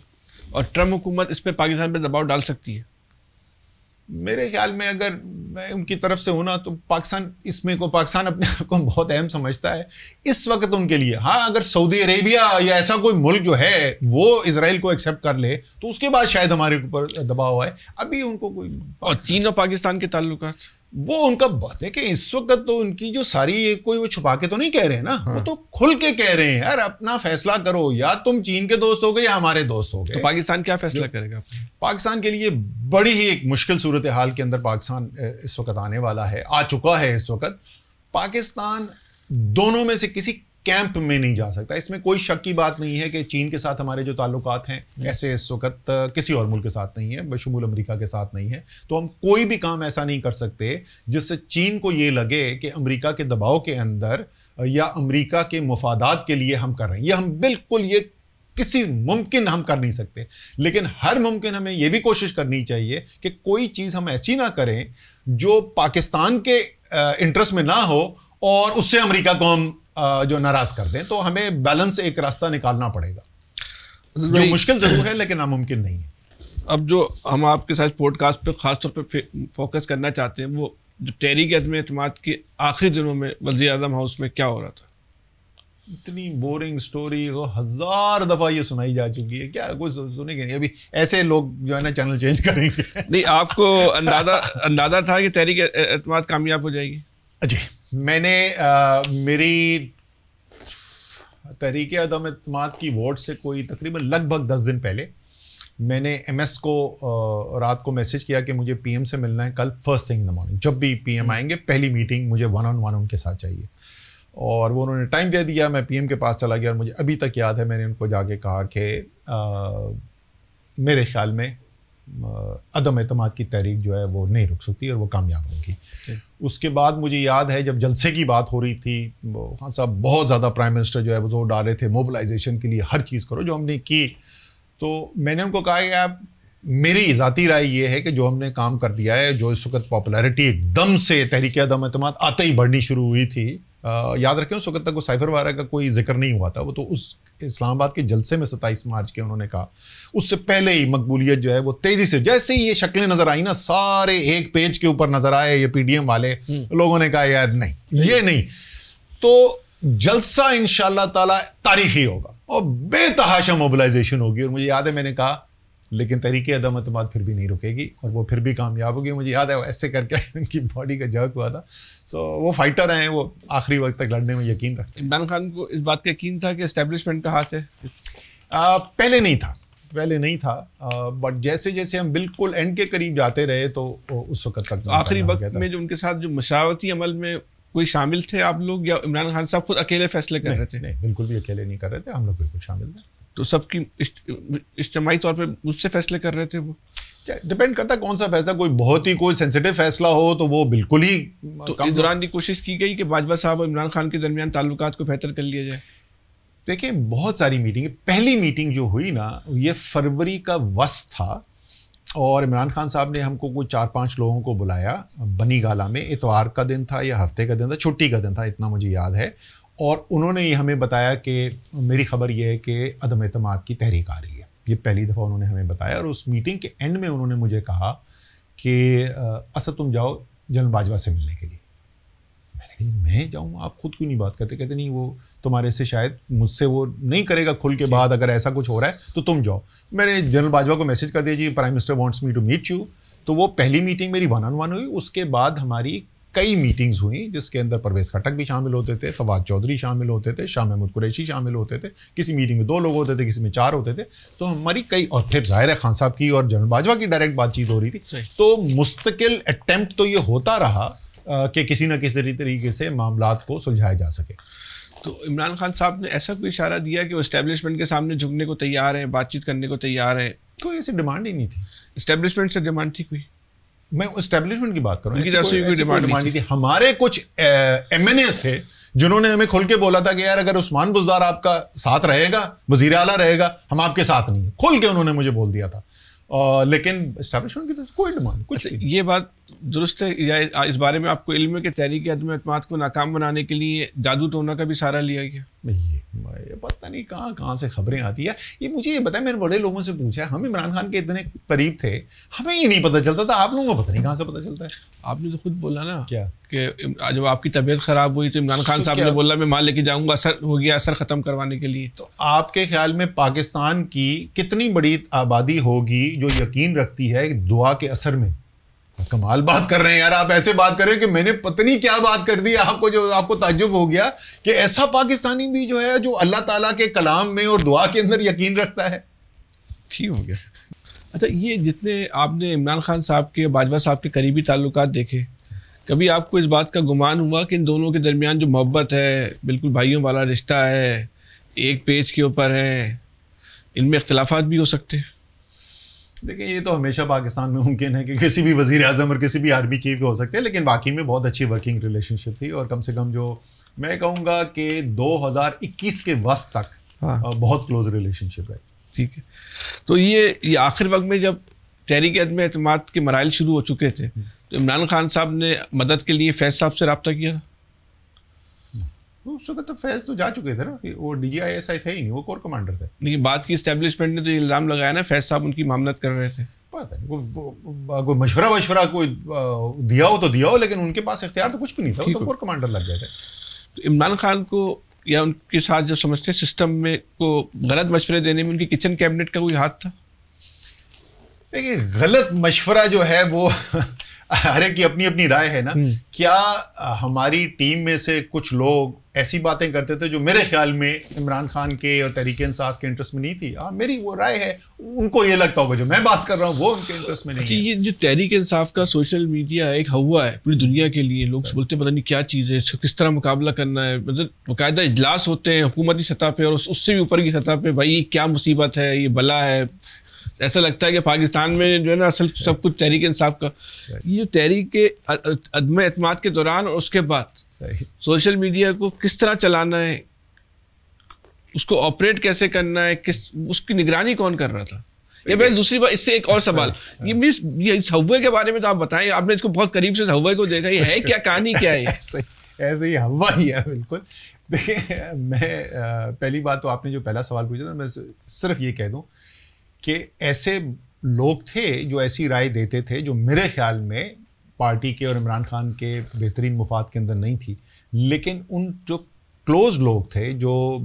Speaker 1: اور ٹرمپ حکومت اس پہ پاکستان پہ دباؤ ڈال سکتی ہے؟
Speaker 2: میرے خیال میں اگر میں ان کی طرف سے ہونا تو پاکستان اپنے آپ کو بہت اہم سمجھتا ہے اس وقت ان کے لیے. ہاں، اگر سعودی عربیہ یا ایسا کوئی ملک جو ہے وہ اسرائیل کو ایکسیپٹ کر لے تو اس کے بعد شاید ہمارے اوپر دباؤ آئے. ابھی ان کو کوئی.
Speaker 1: اور چین اور پاکستان کے تعلقات،
Speaker 2: وہ ان کا بات ہے کہ اس وقت تو ان کی جو ساری کوئی وہ چھپا کے تو نہیں کہہ رہے ہیں نا، وہ تو کھل کے کہہ رہے ہیں یار اپنا فیصلہ کرو، یا تم چین کے دوست ہو گئے یا ہمارے دوست ہو گئے.
Speaker 1: تو پاکستان کیا فیصلہ کرے گا؟
Speaker 2: پاکستان کے لیے بڑی ہی ایک مشکل صورتحال کے اندر پاکستان اس وقت آنے والا ہے، آ چکا ہے. اس وقت پاکستان دونوں میں سے کسی کیمپ میں نہیں جا سکتا. اس میں کوئی شک کی بات نہیں ہے کہ چین کے ساتھ ہمارے جو تعلقات ہیں ایسے اس وقت کسی اور ملک کے ساتھ نہیں ہے، بشمول امریکہ کے ساتھ نہیں ہے. تو ہم کوئی بھی کام ایسا نہیں کر سکتے جس سے چین کو یہ لگے کہ امریکہ کے دباؤ کے اندر یا امریکہ کے مفادات کے لیے ہم کر رہے ہیں. یہ ہم بالکل یہ کسی ممکن ہم کر نہیں سکتے، لیکن ہر ممکن ہمیں یہ بھی کوشش کرنی چاہیے کہ کوئی چیز ہم ایسی نہ کریں جو پاکستان کے انٹرسٹ میں نہ ہو اور اس سے امریکہ کو ہم جو ناراض کر دیں. تو ہمیں بیلنس ایک راستہ نکالنا پڑے گا، جو مشکل ضرور ہے لیکن ناممکن نہیں ہے.
Speaker 1: اب جو ہم آپ کے ساتھ پوڈ کاسٹ پہ خاص طور پہ فوکس کرنا چاہتے ہیں، وہ جو تحریک عدم اعتماد کے آخری دنوں میں وزیر اعظم ہاؤس میں کیا ہو رہا تھا؟
Speaker 2: اتنی بورنگ سٹوری 1000 دفعہ یہ سنائی جا چکی ہے، کیا کوئی سنے گا نہیں. ابھی ایسے لوگ جو ہے نا چینل چینج کریں گے.
Speaker 1: نہیں، آپ کو اندازہ تھا کہ تحریک اعتماد کامیاب ہو جائے گی؟
Speaker 2: جی، میں نے میری تحریک عدم اعتماد کی ووٹ سے کوئی تقریباً لگ بھگ 10 دن پہلے میں نے ایم ایس کو رات کو میسج کیا کہ مجھے پی ایم سے ملنا ہے کل first thing in the morning. جب بھی پی ایم آئیں گے پہلی میٹنگ مجھے 1-on-1 ان کے ساتھ چاہیے. اور وہ انہوں نے ٹائم دے دیا. میں پی ایم کے پاس چلا گیا اور مجھے ابھی تک یاد ہے میں نے ان کو جا کے کہا کہ میرے خیال میں عدم اعتماد کی تحریک جو ہے وہ نہیں رک سکتی اور وہ کامیاب ہوگی. اس کے بعد مجھے یاد ہے جب جلسے کی بات ہو رہی تھی، خان صاحب بہت زیادہ پرائم منسٹر جو ہے وہ زور ڈال رہے تھے موبلائزیشن کے لیے، ہر چیز کرو جو ہم نے کی. تو میں نے ان کو کہا کہ آپ، میری ذاتی رائے یہ ہے کہ جو ہم نے کام کر دیا ہے، جو اس وقت پاپولیرٹی ایک دم سے تحریک عدم اعتماد آتے ہی بڑھنی شروع ہوئی تھی، یاد رکھیں اس وقت تک وہ سائفر وغیرہ کا کوئی ذکر نہیں ہوا تھا. وہ تو اس اسلام آباد کے جلسے میں 27 مارچ کے انہوں نے کہا. اس سے پہلے ہی مقبولیت جو ہے وہ تیزی سے، جیسے ہی یہ شکلیں نظر آئی نا، سارے ایک پیج کے اوپر نظر آئے یہ پی ڈی ایم والے لوگوں نے کہا یار نہیں، یہ نہیں. تو جلسہ انشاءاللہ تعالی تاریخی ہوگا اور بے تحاشا موبلائزیشن ہوگی. اور مجھے یاد ہے میں نے کہا لیکن تحریک عدم اعتماد پھر بھی نہیں رکے گی اور وہ پھر بھی کامیاب ہوگی. مجھے یاد ہے ایسے کر کے ان کی باڈی کا جھک ہوا تھا. سو وہ فائٹر ہیں، وہ آخری وقت تک لڑنے میں یقین رکھتے ہیں.
Speaker 1: عمران خان کو اس بات کا یقین تھا کہ اسٹیبلشمنٹ کا ہاتھ ہے؟
Speaker 2: پہلے نہیں تھا بٹ جیسے جیسے ہم بالکل اینڈ کے قریب جاتے رہے تو اس وقت تک
Speaker 1: آخری وقت میں جو ان کے ساتھ جو مشاورتی عمل میں کوئی شامل تھے آپ لوگ، یا عمران خان صاحب خود اکیلے فیصلے کر رہے تھے؟
Speaker 2: نہیں، بالکل بھی اکیلے نہیں کر رہے تھے، ہم لوگ بالکل شامل تھے.
Speaker 1: تو سب کی اجتماعی طور پہ مجھ سے فیصلے کر رہے تھے؟ وہ
Speaker 2: ڈپینڈ کرتا ہے کون سا فیصلہ. کوئی بہت ہی کوئی سینسیٹیو فیصلہ ہو تو وہ بالکل ہی.
Speaker 1: تو اس دوران یہ کوشش کی گئی کہ باجوہ صاحب اور عمران خان کے درمیان تعلقات کو بہتر کر لیا جائے؟
Speaker 2: دیکھیں بہت ساری میٹنگ، پہلی میٹنگ جو ہوئی نا یہ فروری کا وسط تھا اور عمران خان صاحب نے ہم کو کوئی 4-5 لوگوں کو بلایا بنی گالا میں. اتوار کا دن تھا یا ہفتے کا دن تھا، چھٹی کا دن تھا، اتنا مجھے یاد ہے. اور انہوں نے یہ ہمیں بتایا کہ میری خبر یہ ہے کہ عدم اعتماد کی تحریک آ رہی ہے. یہ پہلی دفعہ انہوں نے ہمیں بتایا. اور اس میٹنگ کے اینڈ میں انہوں نے مجھے کہا کہ اسد تم جاؤ جنرل باجوہ سے ملنے کے لیے. میں نے کہا میں جاؤں؟ آپ خود کیوں نہیں بات کرتے؟ کہتے نہیں، وہ تمہارے سے شاید مجھ سے وہ نہیں کرے گا کھل کے بات، اگر ایسا کچھ ہو رہا ہے تو تم جاؤ. میں نے جنرل باجوہ کو میسج کر دیا جی prime minister wants me to meet you. تو وہ پہلی میٹنگ میری 1-on-1 ہوئی. اس کے بعد ہماری کئی میٹنگز ہوئیں جس کے اندر پرویز خٹک بھی شامل ہوتے تھے، فواد چودھری شامل ہوتے تھے، شاہ محمود قریشی شامل ہوتے تھے. کسی میٹنگ میں 2 لوگ ہوتے تھے، کسی میں 4 ہوتے تھے. تو ہماری کئی، اور پھر ظاہر ہے خان صاحب کی اور جنرل باجوہ کی ڈائریکٹ بات چیت ہو رہی تھی. تو مستقل اٹیمپٹ تو یہ ہوتا رہا کہ کسی نہ کسی طریقے سے معاملات کو سلجھایا جا سکے.
Speaker 1: تو عمران خان صاحب نے ایسا کوئی اشارہ دیا کہ وہ اسٹیبلشمنٹ کے سامنے جھکنے کو تیار ہیں, بات چیت کرنے کو تیار ہیں؟
Speaker 2: کوئی ایسی ڈیمانڈ ہی نہیں تھی.
Speaker 1: اسٹیبلشمنٹ سے ڈیمانڈ تھی کوئی؟
Speaker 2: میں اسٹیبلشمنٹ کی بات کروں,
Speaker 1: کوئی ڈیمانڈ نہیں
Speaker 2: تھی. ہمارے کچھ ایم این ایز تھے جنہوں نے ہمیں کھل کے بولا تھا کہ یار اگر عثمان بزدار آپ کا ساتھ رہے گا, وزیر اعلیٰ رہے گا, ہم آپ کے ساتھ نہیں ہیں. کھل کے انہوں نے مجھے بول دیا تھا. لیکن اسٹیبلشمنٹ کی تو کوئی ڈیمانڈ کچھ نہیں.
Speaker 1: یہ بات درست ہے یا اس بارے میں آپ کو علم ہے کہ تحریک عدم اعتماد کو ناکام بنانے کے لیے جادو ٹونا کا بھی سہارا لیا گیا؟
Speaker 2: یہ پتہ نہیں کہاں سے خبریں آتی ہے. یہ مجھے یہ بتائیں, میں نے بڑے لوگوں سے پوچھا, ہم عمران خان کے اتنے قریب تھے, ہمیں یہ نہیں پتہ چلتا تھا, آپ لوگوں کو پتہ نہیں کہاں سے پتہ چلتا ہے.
Speaker 1: آپ نے تو خود بولا نا
Speaker 2: کیا
Speaker 1: کہ جب آپ کی طبیعت خراب ہوئی تو عمران خان صاحب نے بولا میں مال لے کے جاؤں گا, اثر ہو گیا, اثر ختم کروانے کے لیے.
Speaker 2: تو آپ کے خیال میں پاکستان کی کتنی بڑی آبادی ہوگی جو یقین رکھتی ہے دعا کے اثر میں؟ کمال بات کر رہے ہیں یار آپ, ایسے بات کر رہے ہیں کہ میں نے پتہ نہیں کیا بات کر دی آپ کو, جو آپ کو تعجب ہو گیا کہ ایسا پاکستانی بھی جو ہے جو اللہ تعالیٰ کے کلام میں اور دعا کے اندر یقین رکھتا ہے.
Speaker 1: ٹھیک ہو گیا. اچھا, یہ جتنے آپ نے عمران خان صاحب کے باجوہ صاحب کے قریبی تعلقات دیکھے, کبھی آپ کو اس بات کا گمان ہوا کہ ان دونوں کے درمیان جو محبت ہے, بالکل بھائیوں والا رشتہ ہے, ایک پیج کے اوپر ہے, ان میں اختلافات بھی ہو سکتے ہیں؟
Speaker 2: دیکھیں یہ تو ہمیشہ پاکستان میں ممکن ہے کہ کسی بھی وزیر اعظم اور کسی بھی آرمی چیف ہو سکتے ہیں, لیکن باقی میں بہت اچھی ورکنگ ریلیشن شپ تھی, اور کم سے کم جو میں کہوں گا کہ 2021 کے وسط تک بہت کلوز ریلیشن شپ ہے.
Speaker 1: ٹھیک ہے. تو یہ آخر وقت میں جب تحریک عدم اعتماد کے مراحل شروع ہو چکے تھے تو عمران خان صاحب نے مدد کے لیے فیض صاحب سے رابطہ کیا تھا؟
Speaker 2: اس وقت فیض تو جا چکے تھے نا, وہ D G I S I تھے ہی نہیں, وہ کور کمانڈر تھے.
Speaker 1: لیکن بات کی اسٹیبلشمنٹ نے تو یہ الزام لگایا نا فیض صاحب ان کی معاملت کر رہے تھے.
Speaker 2: پتہ نہیں کوئی مشورہ کوئی دیا ہو تو دیا ہو, لیکن ان کے پاس اختیار تو کچھ بھی نہیں تھا, وہ تو کور کمانڈر لگ گئے تھے.
Speaker 1: تو عمران خان کو یا ان کے ساتھ جو سمجھتے ہیں سسٹم میں کو غلط مشورے دینے میں ان کی کچن کیبنٹ کا کوئی ہاتھ تھا؟
Speaker 2: دیکھیے غلط مشورہ جو ہے وہ ہر ایک کی اپنی اپنی رائے ہے نا. کیا ہماری ٹیم میں سے کچھ لوگ ایسی باتیں کرتے تھے جو میرے خیال میں عمران خان کے اور تحریک انصاف کے انٹرسٹ میں نہیں تھی؟ میری وہ رائے ہے, ان کو یہ لگتا ہوگا جو میں بات کر رہا ہوں وہ ان کے انٹرسٹ میں نہیں ہے.
Speaker 1: یہ جو تحریک انصاف کا سوشل میڈیا ایک ہوا ہے پوری دنیا کے لیے, لوگ بولتے ہیں پتہ نہیں کیا چیز ہے, اس کو کس طرح مقابلہ کرنا ہے, مطلب باقاعدہ اجلاس ہوتے ہیں حکومتی سطح پہ اور اس سے بھی اوپر کی سطح پہ, بھائی کیا مصیبت ہے, یہ بلا ہے. ایسا لگتا ہے کہ پاکستان میں جو ہے نا اصل سب کچھ تحریک انصاف کا. یہ تحریک عدم اعتماد کے دوران اور اس کے بعد سوشل میڈیا کو کس طرح چلانا ہے, اس کو آپریٹ کیسے کرنا ہے, اس کی نگرانی کون کر رہا تھا؟ یہ بھائی دوسری بات, اس سے ایک اور سوال, یہ اس ہوے کے بارے میں تو آپ بتائیں, آپ نے اس کو بہت قریب سے ہوے کو دیکھا, یہ ہے کیا, کہانی کیا ہے؟
Speaker 2: ایسے ہی ہوا ہی ہے بالکل. دیکھیں میں پہلی بات تو آپ نے جو پہلا سوال پوچھا تھا, میں صرف یہ کہہ دوں کہ ایسے لوگ تھے جو ایسی رائے دیتے تھے جو میرے خیال میں پارٹی کے اور عمران خان کے بہترین مفاد کے اندر نہیں تھی, لیکن ان جو کلوز لوگ تھے, جو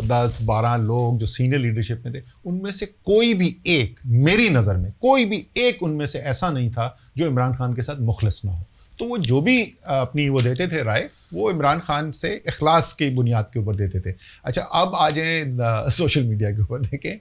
Speaker 2: 10-12 لوگ جو سینئر لیڈرشپ میں تھے, ان میں سے کوئی بھی ایک, میری نظر میں کوئی بھی ایک ان میں سے ایسا نہیں تھا جو عمران خان کے ساتھ مخلص نہ ہو. تو وہ جو بھی اپنی وہ دیتے تھے رائے, وہ عمران خان سے اخلاص کی بنیاد کے اوپر دیتے تھے. اچھا اب آ جائیں سوشل میڈیا کے اوپر. دیکھیں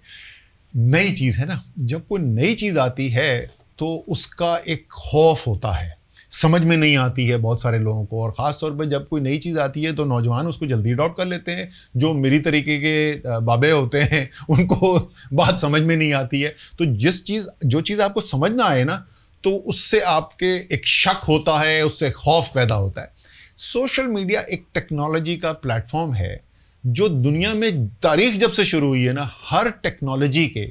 Speaker 2: نئی چیز ہے نا, جب کوئی نئی چیز آتی ہے تو اس کا ایک خوف ہوتا ہے, سمجھ میں نہیں آتی ہے بہت سارے لوگوں کو, اور خاص طور پہ جب کوئی نئی چیز آتی ہے تو نوجوان اس کو جلدی اڈاپٹ کر لیتے ہیں. جو میری طریقے کے بابے ہوتے ہیں ان کو بات سمجھ میں نہیں آتی ہے, تو جو چیز آپ کو سمجھ نہ آئے نا تو اس سے آپ کے ایک شک ہوتا ہے, اس سے خوف پیدا ہوتا ہے. سوشل میڈیا ایک ٹیکنالوجی کا پلیٹ فارم ہے جو دنیا میں تاریخ جب سے شروع ہوئی ہے نا, ہر ٹیکنالوجی کے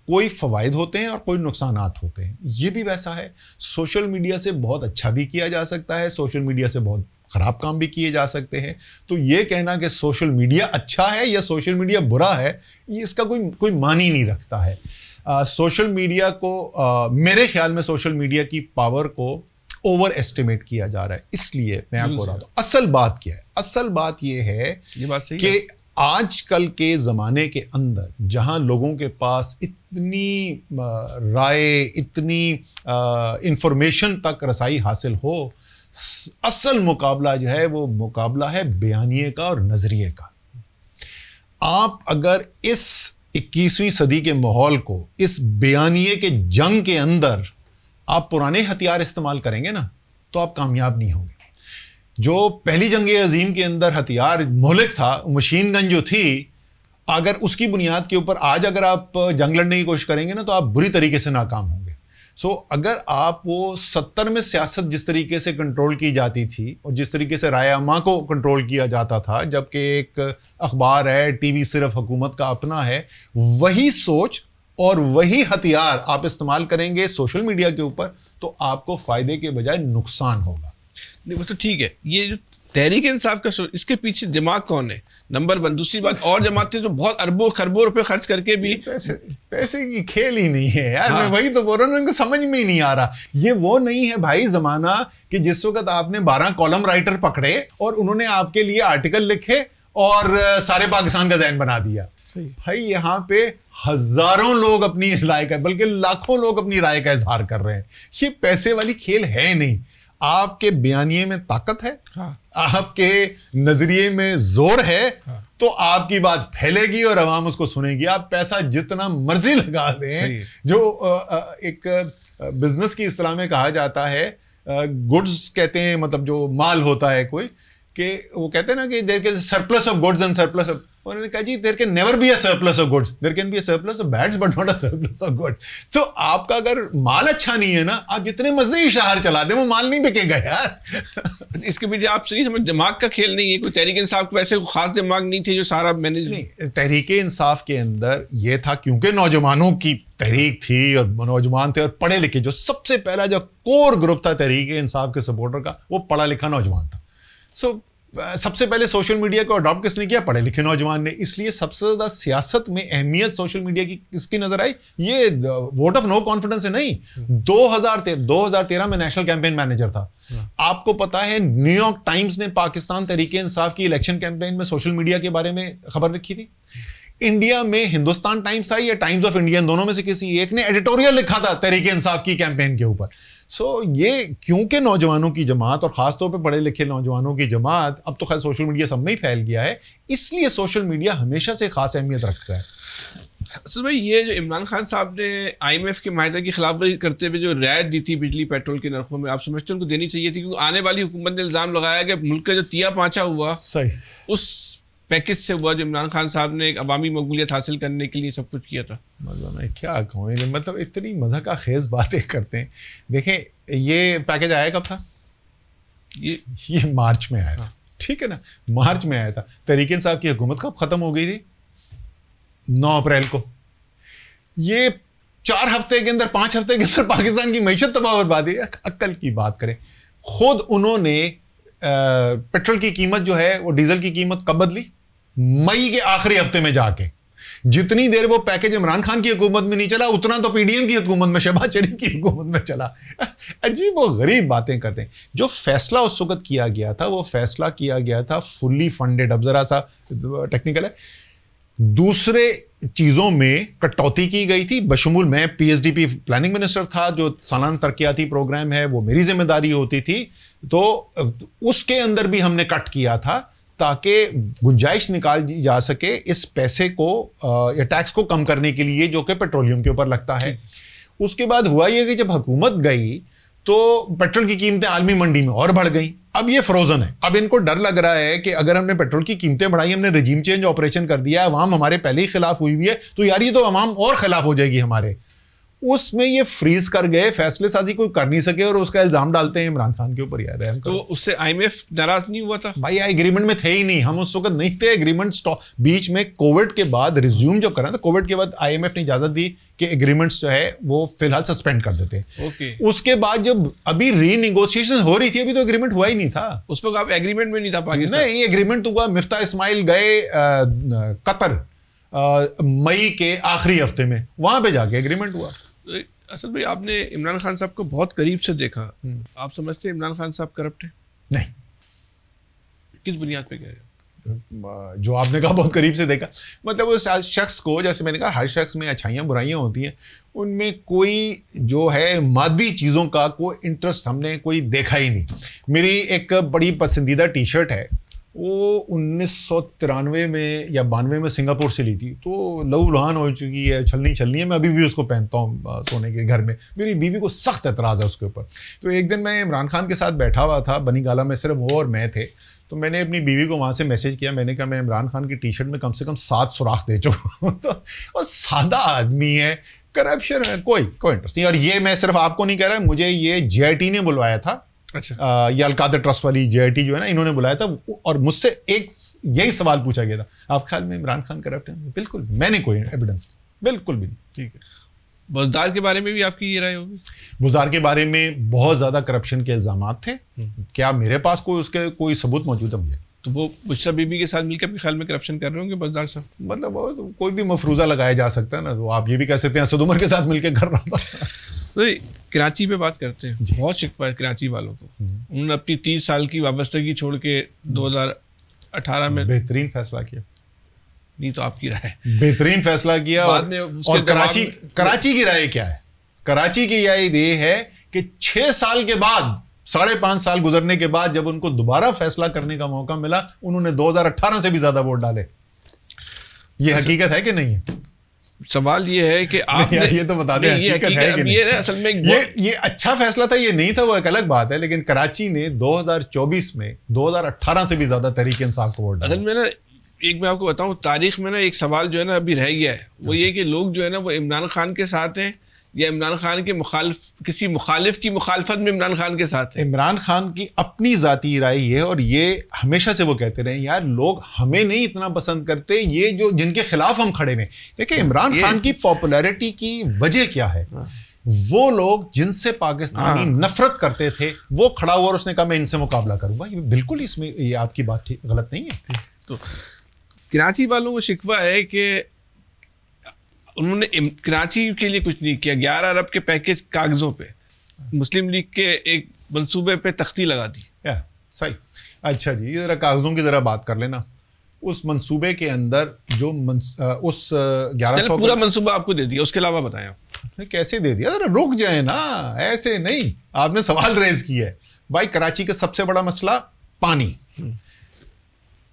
Speaker 2: کوئی فوائد ہوتے ہیں اور کوئی نقصانات ہوتے ہیں. یہ بھی ویسا ہے. سوشل میڈیا سے بہت اچھا بھی کیا جا سکتا ہے, سوشل میڈیا سے بہت خراب کام بھی کیے جا سکتے ہیں. تو یہ کہنا کہ سوشل میڈیا اچھا ہے یا سوشل میڈیا برا ہے, یہ اس کا کوئی معنی نہیں رکھتا ہے. سوشل میڈیا کو میرے خیال میں سوشل میڈیا کی پاور کو اوور ایسٹیمیٹ کیا جا رہا ہے. اس لیے میں آپ کو بتا دوں اصل بات کیا ہے. اصل بات یہ ہے کہ آج کل کے زمانے کے اندر جہاں لوگوں کے پاس اتنی رائے, اتنی انفارمیشن تک رسائی حاصل ہو, اصل مقابلہ جو ہے وہ مقابلہ ہے بیانیے کا اور نظریے کا. آپ اگر اس 21ویں صدی کے ماحول کو, اس بیانیے کے جنگ کے اندر آپ پرانے ہتھیار استعمال کریں گے نا تو آپ کامیاب نہیں ہوں گے. جو پہلی جنگ عظیم کے اندر ہتھیار مہلک تھا، مشین گن جو تھی، اگر اس کی بنیاد کے اوپر آج اگر آپ جنگ لڑنے کی کوشش کریں گے نا تو آپ بری طریقے سے ناکام ہوں گے. اگر آپ وہ 70 میں سیاست جس طریقے سے کنٹرول کی جاتی تھی اور جس طریقے سے رائے عامہ کو کنٹرول کیا جاتا تھا، جبکہ ایک اخبار ہے، ٹی وی صرف حکومت کا اپنا ہے، وہی سوچ اور وہی ہتھیار آپ استعمال کریں گے سوشل میڈیا کے اوپر تو آپ کو فائدے کے بجائے نقصان ہوگا.
Speaker 1: نہیں وہ تو ٹھیک ہے، یہ جو تحریک انصاف کا اس کے پیچھے دماغ کون ہے؟ نمبر 1. دوسری بات، اور جماعتیں جو بہت اربوں خربوں روپے خرچ کر کے بھی
Speaker 2: پیسے کی کھیل ہی نہیں ہے یار. میں وہی تو بول رہا ہوں، ان کو سمجھ میں ہی نہیں آ رہا. یہ وہ نہیں ہے بھائی زمانہ کہ جس وقت آپ نے 12 کالم رائٹر پکڑے اور انہوں نے آپ کے لیے آرٹیکل لکھے اور سارے پاکستان کا ذہن بنا دیا. بھائی یہاں پہ ہزاروں لوگ اپنی رائے کا، بلکہ لاکھوں لوگ اپنی رائے کا اظہار کر رہے ہیں. یہ پیسے والی کھیل ہے نہیں. آپ کے بیانیے میں طاقت ہے، آپ کے نظریے میں زور ہے تو آپ کی بات پھیلے گی اور عوام اس کو سنے گی. آپ پیسہ جتنا مرضی لگا دیں، جو ایک بزنس کی اصطلاح میں کہا جاتا ہے، گڈز کہتے ہیں، مطلب جو مال ہوتا ہے کوئی، کہ وہ کہتے ہیں نا کہ there can surplus of goods and surplus of, انہوں نے کہا جی there can never be a surplus of goods, there can be a surplus of beds but not a surplus of goods. تو آپ کا اگر مال اچھا نہیں ہے نا، آپ جتنے مزے اشتہار چلا دیں وہ مال نہیں بکے گا یار.
Speaker 1: اس کے پیچھے آپ سے نہیں سمجھ، دماغ کا کھیل نہیں ہے. کوئی تحریک انصاف کو ویسے خاص دماغ نہیں تھے جو سارا مینیج
Speaker 2: نہیں. تحریک انصاف کے اندر یہ تھا کیونکہ نوجوانوں کی تحریک تھی اور نوجوان تھے اور پڑھے لکھے، جو سب سے پہلا جو کور گروپ تھا تحریک انصاف کے سپورٹر کا، وہ پڑھا لکھا نوجوان تھا. سب سے پہلے سوشل میڈیا کو اڈاپٹ کس نے کیا؟ پڑھے لکھے نوجوان نے. اس لیے سب سے زیادہ سیاست میں اہمیت سوشل میڈیا کی کس کی نظر آئی؟ یہ ووٹ آف نو کانفیڈنس ہے نہیں. 2013 میں نیشنل کیمپین مینیجر تھا. آپ کو پتا ہے نیو یارک ٹائمز نے پاکستان تحریک انصاف کی الیکشن کیمپین میں سوشل میڈیا کے بارے میں خبر لکھی تھی. انڈیا میں ہندوستان ٹائمز تھا یا ٹائمز آف انڈیا، دونوں میں سے کسی ایک نے ایڈیٹوریل لکھا تھا تحریک انصاف کی کیمپین کے اوپر. یہ کیونکہ نوجوانوں کی جماعت اور خاص طور پہ پڑھے لکھے نوجوانوں کی جماعت، اب تو خیر سوشل میڈیا سب میں ہی پھیل گیا ہے، اس لیے سوشل میڈیا ہمیشہ سے خاص اہمیت رکھتا ہے.
Speaker 1: اصل بھائی یہ جو عمران خان صاحب نے IMF کے معاہدے کی خلاف ورزی کرتے ہوئے جو رعایت دی تھی بجلی پیٹرول کے نرخوں میں، آپ سمجھتے ہیں ان کو دینی چاہیے تھی؟ کیونکہ آنے والی حکومت نے الزام لگایا کہ ملک کا جو تیا پانچا ہوا
Speaker 2: صحیح
Speaker 1: اس پیکج سے ہوا جو عمران خان صاحب نے ایک عوامی مقبولیت حاصل کرنے کے لیے سب کچھ کیا تھا.
Speaker 2: میں کیا کہوں، مطلب اتنی مزہ کا خیز باتیں کرتے ہیں. دیکھیں یہ پیکج آیا کب تھا؟ یہ مارچ میں آیا تھا، ٹھیک ہے نا، مارچ میں آیا تھا. تحریک انصاف کی حکومت کب ختم ہو گئی تھی؟ 9 اپریل کو. یہ 4 ہفتے کے اندر 5 ہفتے کے اندر پاکستان کی معیشت تباہ بربادی. عقل کی بات کریں. خود انہوں نے پیٹرول کی قیمت جو ہے وہ ڈیزل کی قیمت کب بدلی؟ مئی کے آخری ہفتے میں جا کے. جتنی دیر وہ پیکج عمران خان کی حکومت میں نہیں چلا اتنا تو پی ڈی ایم کی حکومت میں، شہباز شریف کی حکومت میں چلا. عجیب و غریب باتیں کرتے ہیں. جو فیصلہ اس وقت کیا گیا تھا وہ فیصلہ کیا گیا تھا فلی فنڈڈ. اب ذرا سا ٹیکنیکل ہے، دوسرے چیزوں میں کٹوتی کی گئی تھی، بشمول میں PSDP پلاننگ منسٹر تھا، جو سالانہ ترقیاتی پروگرام ہے وہ میری ذمہ داری ہوتی تھی، تو اس کے اندر بھی ہم نے کٹ کیا تھا تاکہ گنجائش نکالی جا سکے اس پیسے کو یا ٹیکس کو کم کرنے کے لیے جو کہ پیٹرولیم کے اوپر لگتا ہے. اس کے بعد ہوا یہ کہ جب حکومت گئی تو پیٹرول کی قیمتیں عالمی منڈی میں اور بڑھ گئیں. اب یہ فروزن ہے. اب ان کو ڈر لگ رہا ہے کہ اگر ہم نے پیٹرول کی قیمتیں بڑھائی، ہم نے رجیم چینج آپریشن کر دیا ہے، عوام ہمارے پہلے ہی خلاف ہوئی ہوئی ہے، تو یار یہ تو عوام اور خلاف ہو جائے گی ہمارے. اس میں یہ فریز کر گئے، فیصلے سازی کوئی کر نہیں سکے اور اس کا الزام ڈالتے ہیں عمران خان کے اوپر. یار
Speaker 1: تو اس سے IMF ناراض نہیں ہوا تھا؟
Speaker 2: بھائی ایگریمنٹ میں تھے ہی نہیں، ہم اس وقت نہیں تھے. ایگریمنٹ بیچ میں کووڈ کے بعد ریزیوم جب کرا تھا، کووڈ کے بعد IMF نے اجازت دی کہ ایگریمنٹس جو ہے وہ فی الحال سسپینڈ کر دیتے. اس کے بعد جب ابھی ری نیگوسیشن ہو رہی تھی، ابھی تو ایگریمنٹ ہوا ہی نہیں تھا.
Speaker 1: اس وقت آپ ایگریمنٹ میں نہیں تھا پاکستان؟
Speaker 2: نہیں، ایگریمنٹ ہوا. مفتاح اسماعیل گئے قطر مئی کے آخری ہفتے میں، وہاں پہ جا کے ایگریمنٹ ہوا.
Speaker 1: اسد بھائی آپ نے عمران خان صاحب کو بہت قریب سے دیکھا، آپ سمجھتے ہیں عمران خان صاحب کرپٹ ہے؟
Speaker 2: نہیں.
Speaker 1: کس بنیاد پہ کہہ رہے ہیں؟
Speaker 2: جو آپ نے کہا بہت قریب سے دیکھا، مطلب اس شخص کو، جیسے میں نے کہا ہر شخص میں اچھائیاں برائیاں ہوتی ہیں، ان میں کوئی جو ہے مادی چیزوں کا کوئی انٹرسٹ ہم نے کوئی دیکھا ہی نہیں. میری ایک بڑی پسندیدہ ٹی شرٹ ہے وہ 1993 میں یا 92 میں سنگاپور سے لی تھی, تو لہو لہان ہو چکی ہے, چھلنی ہے. میں ابھی بھی اس کو پہنتا ہوں سونے کے گھر میں. میری بیوی کو سخت اعتراض ہے اس کے اوپر. تو ایک دن میں عمران خان کے ساتھ بیٹھا ہوا تھا بنی گالا میں, صرف وہ اور میں تھے. تو میں نے اپنی بیوی کو وہاں سے میسج کیا, میں نے کہا میں عمران خان کی ٹی شرٹ میں کم سے کم 7 سوراخ دے چکا ہوں. اور سادہ آدمی ہے, کرپشن ہے, کوئی انٹرسٹ نہیں. اور یہ میں صرف آپ کو نہیں کہہ رہا, مجھے یہ جے آئی ٹی نے بلوایا تھا. اچھا, یہ القادر ٹرسٹ والی جے آئی ٹی جو ہے نا, انہوں نے بلایا تھا, اور مجھ سے ایک یہی سوال پوچھا گیا تھا, آپ خیال میں عمران خان کرپٹ ہے؟ بالکل, میں نے کوئی ایویڈنس بالکل بھی نہیں.
Speaker 1: ٹھیک ہے, بزدار کے بارے میں بھی آپ کی یہ رائے ہوگی؟
Speaker 2: بزدار کے بارے میں بہت زیادہ کرپشن کے الزامات تھے. کیا میرے پاس اس کے کوئی ثبوت موجود ہے؟ مجھے
Speaker 1: تو وہ بشرا بی بی کے ساتھ مل کے اپنے خیال میں کرپشن کر رہے ہوں گے بزدار صاحب؟
Speaker 2: مطلب کوئی بھی مفروضہ لگایا جا سکتا ہے نا, تو آپ یہ بھی کہہ سکتے ہیں اسد عمر کے ساتھ مل کے کر رہا تھا.
Speaker 1: تو کراچی پہ بات کرتے ہیں. بہت شکوہ ہے کراچی والوں کو, انہوں نے اپنی 30 سال کی وابستگی چھوڑ کے 2018 میں
Speaker 2: بہترین فیصلہ کیا.
Speaker 1: نہیں تو آپ کی رائے؟
Speaker 2: بہترین فیصلہ کیا. اور کراچی کی رائے کیا ہے؟ کراچی کی یہ ہے کہ 6 سال کے بعد, 5.5 سال گزرنے کے بعد جب ان کو دوبارہ فیصلہ کرنے کا موقع ملا, انہوں نے 2018 سے بھی زیادہ ووٹ ڈالے. یہ حقیقت ہے کہ نہیں ہے؟
Speaker 1: سوال یہ ہے کہ آپ
Speaker 2: یہ تو بتا دیں حقیقت ہے کہ نہیں. یہ اچھا فیصلہ تھا, یہ نہیں تھا, وہ ایک الگ بات ہے. لیکن کراچی نے 2024 میں 2018 سے بھی زیادہ تحریک انصاف کو ووٹ ڈالا.
Speaker 1: اصل میں نا ایک میں آپ کو بتاؤں, تاریخ میں نا ایک سوال جو ہے نا ابھی رہ گیا ہے, وہ یہ کہ لوگ جو ہے نا وہ عمران خان کے ساتھ ہیں یا عمران خان کے کسی مخالف کی مخالفت میں عمران خان کے ساتھ ہے.
Speaker 2: عمران خان کی اپنی ذاتی رائے ہے, اور یہ ہمیشہ سے وہ کہتے رہے یار لوگ ہمیں نہیں اتنا پسند کرتے, یہ جو جن کے خلاف ہم کھڑے ہیں. دیکھیں عمران خان کی پاپولیرٹی کی وجہ کیا ہے, وہ لوگ جن سے پاکستانی نفرت کرتے تھے وہ کھڑا ہوا اور اس نے کہا میں ان سے مقابلہ کروں گا. بالکل اس میں یہ آپ کی بات غلط نہیں ہے.
Speaker 1: تو کراچی والوں کو شکوہ ہے کہ انہوں نے کراچی کے لیے کچھ نہیں کیا. 11 ارب کے پیکج کاغذوں پہ مسلم لیگ کے ایک منصوبے پہ تختی لگا دی.
Speaker 2: صحیح. اچھا جی, ذرا کاغذوں کی ذرا بات کر لینا. اس منصوبے کے اندر جو اس 1100
Speaker 1: پورا منصوبہ آپ کو دے دیا, اس کے علاوہ بتائیں آپ
Speaker 2: کیسے دے دیا. ذرا رک جائیں نا, ایسے نہیں. آپ نے سوال ریز کیا ہے بھائی. کراچی کا سب سے بڑا مسئلہ پانی.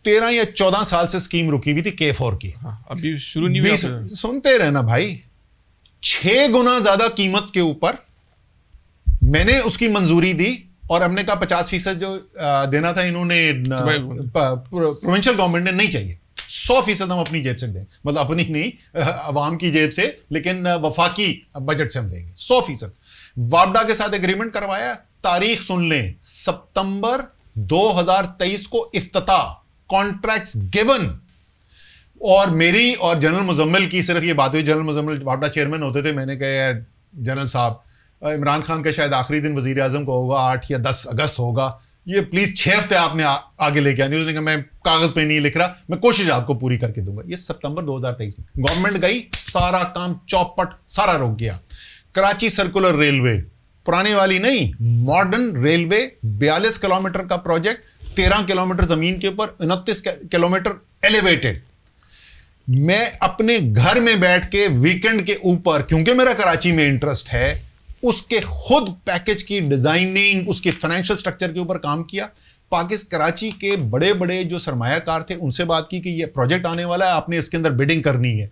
Speaker 2: 13 یا 14 سال سے اسکیم رکی ہوئی تھی K4 کی.
Speaker 1: ابھی شروع نہیں ہوئی.
Speaker 2: سنتے رہنا بھائی. 6 گنا زیادہ قیمت کے اوپر میں نے اس کی منظوری دی, اور ہم نے کہا 50% جو دینا تھا انہوں نے پروونشل گورنمنٹ نے نہیں چاہیے, 100% ہم اپنی جیب سے دیں. مطلب اپنی نہیں, عوام کی جیب سے, لیکن وفاقی بجٹ سے ہم دیں گے 100%. وابڈا کے ساتھ اگریمنٹ کروایا. تاریخ سن لیں, ستمبر 2023 کو افتتاح, کانٹریکٹس گیون. اور میری اور جنرل مزمل کی صرف یہ بات ہوئی, جنرل مزمل وابڈا چیئرمین ہوتے تھے. میں نے کہا یار جنرل صاحب, عمران خان کا شاید آخری دن وزیر اعظم کو ہوگا, 8 یا 10 اگست ہوگا, یہ پلیز 6 ہفتے آپ نے آگے لے کے آنی. اس نے کہا میں کاغذ پہ نہیں لکھ رہا, میں کوشش آپ کو پوری کر کے دوں گا. یہ ستمبر 2023 میں گورنمنٹ گئی, سارا کام چوپٹ سارا رک گیا. کراچی سرکولر ریلوے, پرانے والی نہیں, ماڈرن ریلوے, 42 کلومیٹر کا پروجیکٹ, 13 کلومیٹر زمین کے اوپر, 29 کلومیٹر ایلیویٹڈ. میں اپنے گھر میں بیٹھ کے ویکنڈ کے اوپر, کیونکہ میرا کراچی میں انٹرسٹ ہے, اس کے خود پیکج کی ڈیزائننگ, اس کے فائنینشل سٹرکچر کے اوپر کام کیا. کراچی کے بڑے بڑے جو سرمایہ کار تھے ان سے بات کی کہ یہ پروجیکٹ آنے والا ہے, آپ نے اس کے اندر بیڈنگ کرنی ہے.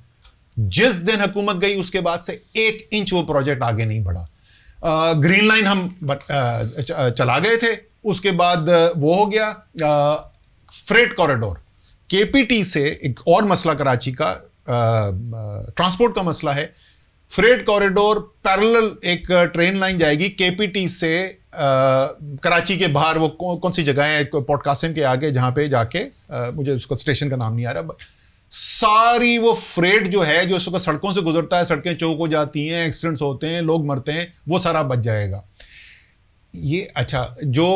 Speaker 2: جس دن حکومت گئی اس کے بعد سے 1 انچ وہ پروجیکٹ آگے نہیں بڑھا. گرین لائن ہم چلا گئے تھے, اس کے بعد وہ ہو گیا. فریٹ کوریڈور, KPT سے ایک اور مسئلہ کراچی کا ٹرانسپورٹ کا مسئلہ ہے. فریٹ کوریڈور پیرلل ایک ٹرین لائن جائے گی KPT سے کراچی کے باہر, وہ کون سی جگہ ہے پورٹ قاسم کے آگے, جہاں پہ جا کے مجھے اس کو اسٹیشن کا نام نہیں آ رہا. ساری وہ فریٹ جو ہے جو اس وقت سڑکوں سے گزرتا ہے, سڑکیں چوک ہو جاتی ہیں, ایکسیڈنٹس ہوتے ہیں, لوگ مرتے ہیں, وہ سارا بچ جائے گا. یہ اچھا جو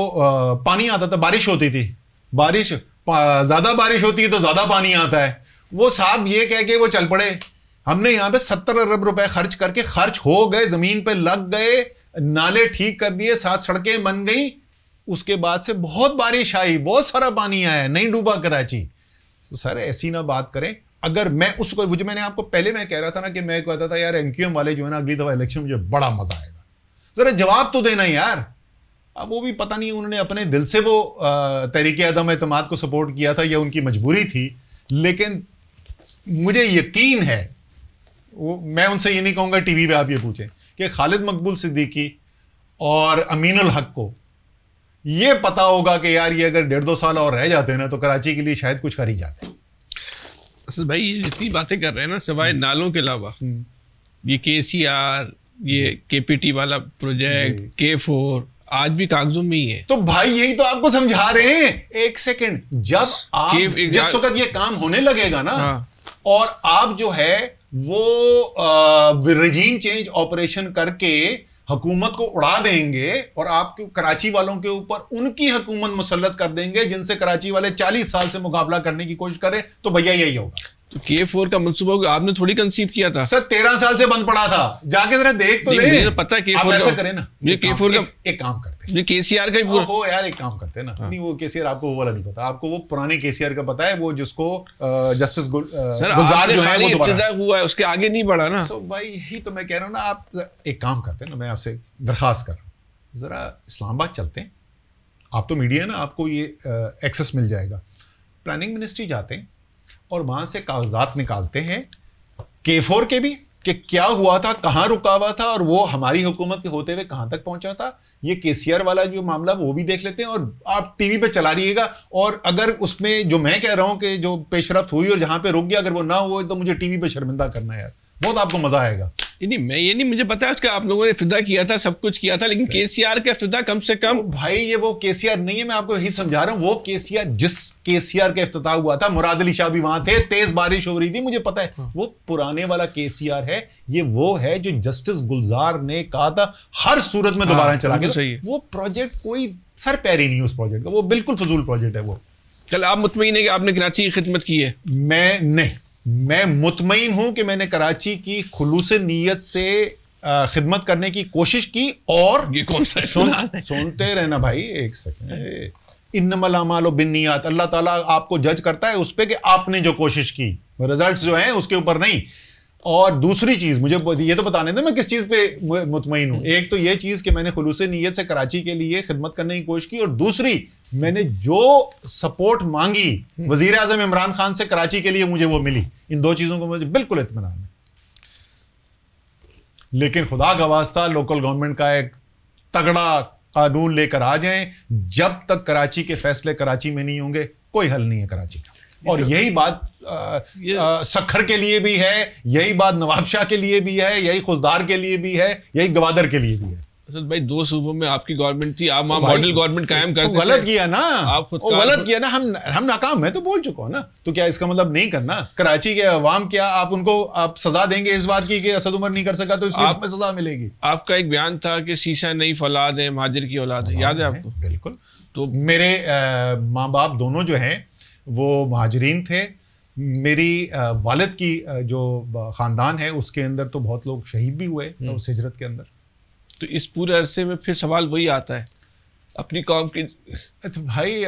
Speaker 2: پانی آتا تھا, بارش ہوتی تھی, بارش زیادہ بارش ہوتی ہے تو زیادہ پانی آتا ہے, وہ صاحب یہ کہہ کے وہ چل پڑے. ہم نے یہاں پہ 70 ارب روپے خرچ کر کے, خرچ ہو گئے, زمین پہ لگ گئے, نالے ٹھیک کر دیے, 7 سڑکیں بن گئی. اس کے بعد سے بہت بارش آئی, بہت سارا پانی آیا, نہیں ڈوبا کراچی. تو سر ایسی نہ بات کریں. اگر میں اس کو, میں نے آپ کو پہلے میں کہہ رہا تھا نا کہ میں کہتا تھا یار MQM والے جو ہے نا اگلی دفعہ الیکشن مجھے بڑا مزہ آئے گا. ذرا جواب تو دینا یار. اب وہ بھی پتہ نہیں انہوں نے اپنے دل سے وہ تحریک عدم اعتماد کو سپورٹ کیا تھا یا ان کی مجبوری تھی، لیکن مجھے یقین ہے، میں ان سے یہ نہیں کہوں گا ٹی وی پہ آپ یہ پوچھیں کہ خالد مقبول صدیقی اور امین الحق کو یہ پتا ہوگا کہ یار یہ اگر 1.5-2 سال اور رہ جاتے ہیں نا تو کراچی کے لیے شاید کچھ کر ہی جاتے ہیں.
Speaker 1: اسد بھائی یہ جتنی باتیں کر رہے ہیں نا سوائے نالوں کے علاوہ، یہ KCR، یہ KPT والا پروجیکٹ، K4 آج بھی کاغذوں میں ہی ہے.
Speaker 2: تو بھائی یہی تو آپ کو سمجھا رہے ہیں. ایک سیکنڈ، جب آپ جس وقت یہ کام ہونے لگے گا نا اور آپ جو ہے وہ رجیم چینج آپریشن کر کے حکومت کو اڑا دیں گے اور آپ کراچی والوں کے اوپر ان کی حکومت مسلط کر دیں گے جن سے کراچی والے 40 سال سے مقابلہ کرنے کی کوشش کریں، تو بھیا یہی ہوگا.
Speaker 1: تو K4 کا منصوبہ آپ نے تھوڑی کنسیو کیا تھا
Speaker 2: سر، 13 سال سے بند پڑا تھا، جا کے ذرا دیکھ تو لیں.
Speaker 1: مجھے پتا ہے
Speaker 2: آپ ایسا کریں نا،
Speaker 1: یہ K4 کا
Speaker 2: ایک کام کرتے ہیں،
Speaker 1: یہ KCR کا ہی پورا
Speaker 2: ہو یار، ایک کام کرتے ہیں نا. نہیں وہ KCR آپ کو وہ والا نہیں پتا، آپ کو وہ پرانے KCR کا پتا ہے، وہ جس کو جسٹس گلزار جو ہے وہ
Speaker 1: ابتدا ہوا ہے، اس کے آگے نہیں بڑھا نا.
Speaker 2: تو بھائی یہی تو میں کہہ رہا ہوں نا. آپ ایک کام کرتے ہیں نا، میں آپ سے درخواست کر رہا ہوں، ذرا اسلام آباد چلتے ہیں. آپ تو میڈیا ہے نا، آپ کو یہ ایکسس مل جائے گا. پلاننگ منسٹری جاتے ہیں اور وہاں سے کاغذات نکالتے ہیں K4 کے بھی کہ کیا ہوا تھا، کہاں رکا ہوا تھا اور وہ ہماری حکومت کے ہوتے ہوئے کہاں تک پہنچا تھا. یہ KCR والا جو معاملہ وہ بھی دیکھ لیتے ہیں اور آپ ٹی وی پہ چلا رہیے گا. اور اگر اس میں جو میں کہہ رہا ہوں کہ جو پیش رفت ہوئی اور جہاں پہ رک گیا اگر وہ نہ ہوئے تو مجھے ٹی وی پہ شرمندہ کرنا ہے یار، بہت آپ کو مزہ آئے گا.
Speaker 1: میں یہ نہیں، مجھے پتا ہے اس کا آپ لوگوں نے افتتاح کیا تھا، سب کچھ کیا تھا، لیکن KCR کا افتتاح کم سے کم.
Speaker 2: بھائی یہ وہ KCR نہیں ہے، میں آپ کو یہی سمجھا رہا ہوں. وہ KCR جس KCR کا افتتاح ہوا تھا، مراد علی شاہ بھی وہاں تھے، تیز بارش ہو رہی تھی، مجھے پتا ہے. وہ پرانے والا KCR ہے. یہ وہ ہے جو جسٹس گلزار نے کہا تھا ہر صورت میں دوبارہ چلا کے. وہ پروجیکٹ کوئی سر پیری نہیں اس پروجیکٹ کا، وہ بالکل فضول پروجیکٹ ہے. وہ
Speaker 1: چل آپ مطمئن ہیں کہ آپ نے کراچی کی خدمت کی ہے؟
Speaker 2: میں مطمئن ہوں کہ میں نے کراچی کی خلوص نیت سے خدمت کرنے کی کوشش کی. اور
Speaker 1: یہ کون سا
Speaker 2: سنتے رہنا بھائی، ایک سیکنڈ. انما الاعمال بالنیات، اللہ تعالیٰ آپ کو جج کرتا ہے اس پہ کہ آپ نے جو کوشش کی، رزلٹس جو ہیں اس کے اوپر نہیں. اور دوسری چیز مجھے یہ تو بتانے دیں میں کس چیز پہ مطمئن ہوں. ایک تو یہ چیز کہ میں نے خلوص نیت سے کراچی کے لیے خدمت کرنے کی کوشش کی، اور دوسری میں نے جو سپورٹ مانگی وزیر اعظم عمران خان سے کراچی کے لیے مجھے وہ ملی. ان دو چیزوں کو مجھے بالکل اطمینان ہے. لیکن خدا کا واسطہ لوکل گورنمنٹ کا ایک تگڑا قانون لے کر آ جائیں. جب تک کراچی کے فیصلے کراچی میں نہیں ہوں گے کوئی حل نہیں ہے کراچی کا. اور یہی بات سکھر کے لیے بھی ہے، یہی بات نواب شاہ کے لیے بھی ہے، یہی خزدار کے لیے بھی ہے، یہی گوادر کے لیے بھی ہے.
Speaker 1: اسد بھائی 2 صوبوں میں آپ کی گورنمنٹ تھی، آپ وہاں ماڈل گورنمنٹ قائم کرتے تھے.
Speaker 2: غلط کیا نا، غلط کیا نا. ہم ناکام، میں تو بول چکا ہوں نا. تو کیا اس کا مطلب نہیں کرنا؟ کراچی کے عوام کیا آپ ان کو آپ سزا دیں گے اس بات کی کہ اسد عمر نہیں کر سکا تو اس لیے ہمیں سزا ملے گی؟
Speaker 1: آپ کا ایک بیان تھا کہ سیسا نئی فولاد ہے، مہاجر کی اولاد ہے، یاد ہے آپ کو؟
Speaker 2: بالکل. تو میرے ماں باپ دونوں جو ہیں وہ مہاجرین تھے. میری والد کی جو خاندان ہے اس کے اندر تو بہت لوگ شہید بھی ہوئے اس ہجرت کے اندر.
Speaker 1: تو اس پورے عرصے میں پھر سوال وہی آتا ہے اپنی قوم کی.
Speaker 2: اچھا بھائی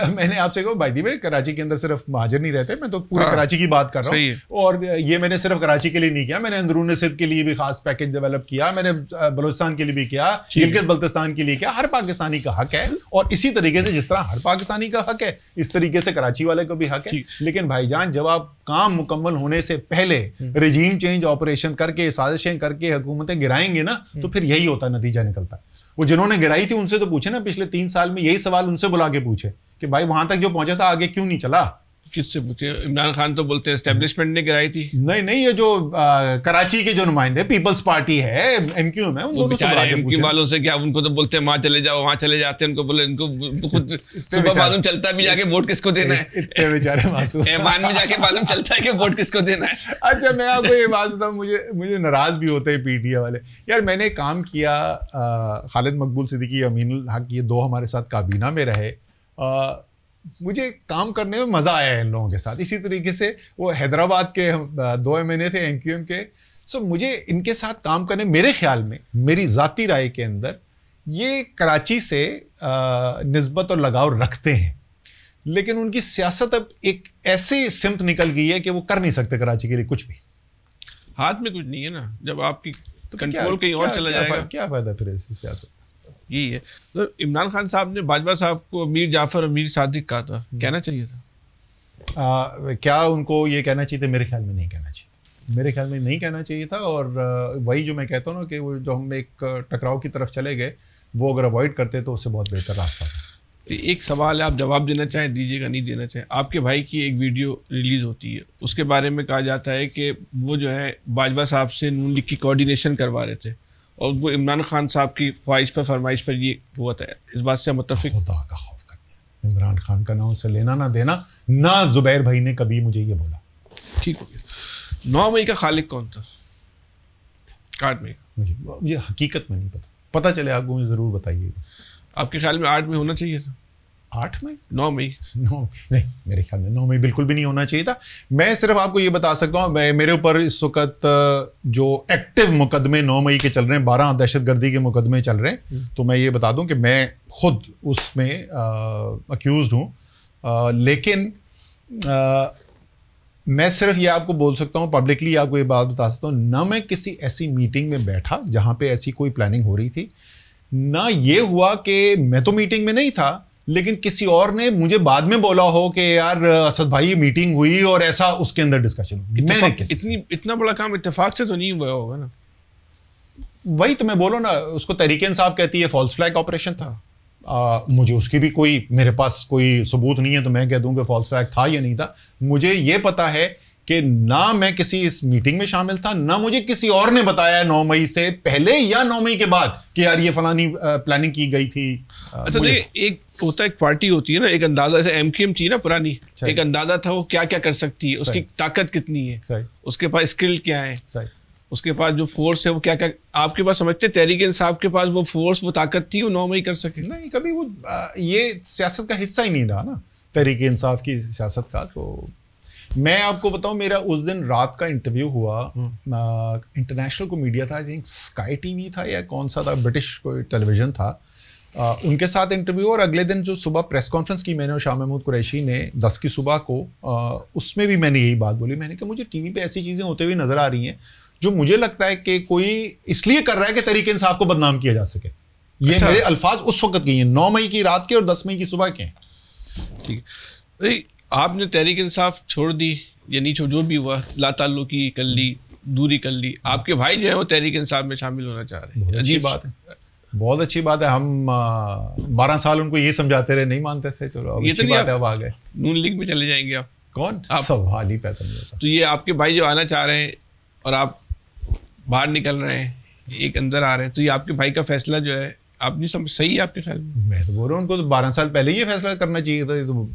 Speaker 2: میں نے آپ سے کہا بھائی بھائی کراچی کے اندر صرف مہاجر نہیں رہتے، میں تو پورے کراچی کی بات کر رہا ہوں. اور یہ میں نے صرف کراچی کے لیے نہیں کیا، میں نے اندرون سندھ کے لیے بھی خاص پیکج ڈیولپ کیا، میں نے بلوچستان کے لیے بھی کیا، گلگت بلتستان کے لیے کیا. ہر پاکستانی کا حق ہے، اور اسی طریقے سے جس طرح ہر پاکستانی کا حق ہے اس طریقے سے کراچی والے کو بھی حق ہے. لیکن بھائی جان جب آپ کام مکمل ہونے سے پہلے رجیم چینج آپریشن کر کے سازشیں کر کے حکومتیں گرائیں گے نا تو پھر یہی ہوتا نتیجہ نکلتا ہے. وہ جنہوں نے گرائی تھی ان سے تو پوچھے نا پچھلے 3 سال میں، یہی سوال ان سے بلا کے پوچھے کہ بھائی وہاں تک جو پہنچا تھا آگے کیوں نہیں چلا.
Speaker 1: کس سے پوچھے؟ عمران خان تو بولتے ہیں اسٹیبلشمنٹ نے گرائی تھی.
Speaker 2: نہیں یہ جو کراچی کے جو نمائندے پیپلز پارٹی ہے MQM ہے، ان دونوں سے بلا کے پوچھے.
Speaker 1: والوں سے کیا ان کو تو بولتے ہیں وہاں چلے جاؤ، وہاں چلے جاتے ہیں. ان کو بولے ان کو خود صبح معلوم چلتا بھی جا کے ووٹ کس کو دینا ہے.
Speaker 2: بیچارے معصوم
Speaker 1: ایمان میں جا کے معلوم چلتا ہے کہ ووٹ کس کو دینا ہے.
Speaker 2: اچھا میں آپ کو یہ بات بتاؤں، مجھے ناراض بھی ہوتے ہیں PTI والے. یار میں نے کام کیا، خالد مقبول صدیقی، امین الحق، یہ 2 ہمارے ساتھ کابینہ میں رہے. مجھے کام کرنے میں مزہ آیا ہے ان لوگوں کے ساتھ. اسی طریقے سے وہ حیدرآباد کے 2 MNA تھے MQM کے. مجھے ان کے ساتھ کام کرنے، میرے خیال میں، میری ذاتی رائے کے اندر، یہ کراچی سے نسبت اور لگاؤ رکھتے ہیں، لیکن ان کی سیاست اب ایک ایسی سمت نکل گئی ہے کہ وہ کر نہیں سکتے کراچی کے لیے کچھ بھی.
Speaker 1: ہاتھ میں کچھ نہیں ہے نا، جب آپ کی کنٹرول کہیں اور چلا جائے گا
Speaker 2: کیا فائدہ پھر ایسی سیاست.
Speaker 1: یہی ہے. تو عمران خان صاحب نے باجوہ صاحب کو میر جعفر اور میر صادق کہا تھا, کہنا چاہیے تھا؟
Speaker 2: کیا ان کو یہ کہنا چاہیے تھا؟ میرے خیال میں نہیں کہنا چاہیے تھا, میرے خیال میں نہیں کہنا چاہیے تھا. اور وہی جو میں کہتا ہوں نا کہ وہ جو ہم ایک ٹکراؤ کی طرف چلے گئے, وہ اگر اوائڈ کرتے تو اس سے بہت بہتر راستہ تھا.
Speaker 1: ایک سوال ہے, آپ جواب دینا چاہیں دیجیے گا, نہیں دینا چاہیں. آپ کے بھائی کی ایک ویڈیو ریلیز ہوتی ہے, اس کے بارے میں کہا جاتا ہے کہ وہ جو ہے باجوہ صاحب سے نون لیگ کی کوارڈینیشن کروا رہے تھے, اور وہ عمران خان صاحب کی خواہش پر فرمائش پر یہ ہوا تھا. اس بات سے متفق؟
Speaker 2: خدا کا خوف کرنا, عمران خان کا نہ ان سے لینا نہ دینا, نہ زبیر بھائی نے کبھی مجھے یہ بولا.
Speaker 1: ٹھیک ہو گیا. 9 مئی کا خالق کون تھا؟ 8 مئی کا
Speaker 2: مجھے حقیقت میں نہیں پتا چلے آپ کو مجھے ضرور بتائیے گا.
Speaker 1: آپ کے خیال میں 8 مئی ہونا چاہیے تھا؟
Speaker 2: 8 مئی
Speaker 1: 9 مئی
Speaker 2: نہیں, میرے خیال میں 9 مئی بالکل بھی نہیں ہونا چاہیے تھا. میں صرف آپ کو یہ بتا سکتا ہوں, میرے اوپر اس وقت جو ایکٹیو مقدمے 9 مئی کے چل رہے ہیں, 12 دہشت گردی کے مقدمے چل رہے ہیں, تو میں یہ بتا دوں کہ میں خود اس میں اکیوزڈ ہوں. لیکن میں صرف یہ آپ کو بول سکتا ہوں, پبلکلی آپ کو یہ بات بتا سکتا ہوں, نہ میں کسی ایسی میٹنگ میں بیٹھا جہاں پہ ایسی کوئی پلاننگ ہو رہی تھی, نہ یہ ہوا کہ میں تو میٹنگ میں نہیں تھا لیکن کسی اور نے مجھے بعد میں بولا ہو کہ یار اسد بھائی میٹنگ ہوئی اور ایسا اس کے اندر ڈسکشن ہو.
Speaker 1: اتنا بڑا کام اتفاق سے تو نہیں ہوا ہوگا نا؟
Speaker 2: وہی تو میں بولو نا, اس کو تحریک انصاف کہتی ہے فالس فلیگ آپریشن تھا. مجھے اس کی بھی کوئی, میرے پاس کوئی ثبوت نہیں ہے تو میں کہہ دوں کہ فالس فلیگ تھا یا نہیں تھا. مجھے یہ پتا ہے کہ نہ میں کسی اس میٹنگ میں شامل تھا, نہ مجھے کسی اور نے بتایا 9 مئی سے پہلے یا 9 مئی کے بعد کہ یار یہ فلانی پلاننگ کی گئی تھی.
Speaker 1: اچھا دیکھیں, ایک ہوتا ہے, ایک پارٹی ہوتی ہے نا, ایک اندازہ, جیسے MQM تھی نا پرانی, ایک اندازہ تھا وہ کیا کیا کر سکتی ہے, اس کی طاقت کتنی ہے, اس کے پاس اسکل کیا ہے, اس کے پاس جو فورس ہے وہ کیا کیا. آپ کے پاس سمجھتے تحریک انصاف کے پاس وہ فورس, وہ طاقت تھی, وہ 9 مئی کر سکے؟
Speaker 2: نہیں, کبھی وہ یہ سیاست کا حصہ ہی نہیں رہا نا تحریک انصاف کی سیاست کا. تو میں آپ کو بتاؤں, میرا اس دن رات کا انٹرویو ہوا, انٹرنیشنل کو میڈیا تھا, I think sky T V تھا یا کون سا تھا, برٹش کوئی ٹیلی ویژن تھا, ان کے ساتھ انٹرویو. اور اگلے دن جو صبح پریس کانفرنس کی میں نے اور شاہ محمود قریشی نے 10 کی صبح کو, اس میں بھی میں نے یہی بات بولی. میں نے کہا مجھے ٹی وی پہ ایسی چیزیں ہوتے ہوئے نظر آ رہی ہیں جو مجھے لگتا ہے کہ کوئی اس لیے کر رہا ہے کہ تحریک انصاف کو بدنام کیا جا سکے. یہ میرے الفاظ اس وقت کے ہیں, 9 مئی کی رات کے اور 10 مئی کی صبح کے ہیں.
Speaker 1: ٹھیک ہے, آپ نے تحریک انصاف چھوڑ دی یا نہیں چھوڑ, جو بھی ہوا, لا تعلقی کر لی, دوری کر لی, آپ کے بھائی جو ہے وہ تحریک انصاف میں شامل ہونا چاہ رہے ہیں. عجیب بات ہے,
Speaker 2: بہت اچھی بات ہے. ہم 12 سال ان کو یہ سمجھاتے رہے, نہیں مانتے تھے, چلو اب اچھی بات ہے, اب آ گئے.
Speaker 1: نون لیگ میں چلے جائیں گے آپ؟
Speaker 2: کون سوال ہی پیدا نہیں ہوتا.
Speaker 1: تو یہ آپ کے بھائی جو آنا چاہ رہے ہیں اور آپ باہر نکل رہے ہیں, ایک اندر آ رہے ہیں, تو یہ آپ کے بھائی کا فیصلہ جو ہے آپ نہیں سمجھ, صحیح ہے آپ کے خیال میں؟
Speaker 2: میں تو بول رہا ہوں ان کو تو 12 سال پہلے یہ فیصلہ کرنا چاہیے تھا. تو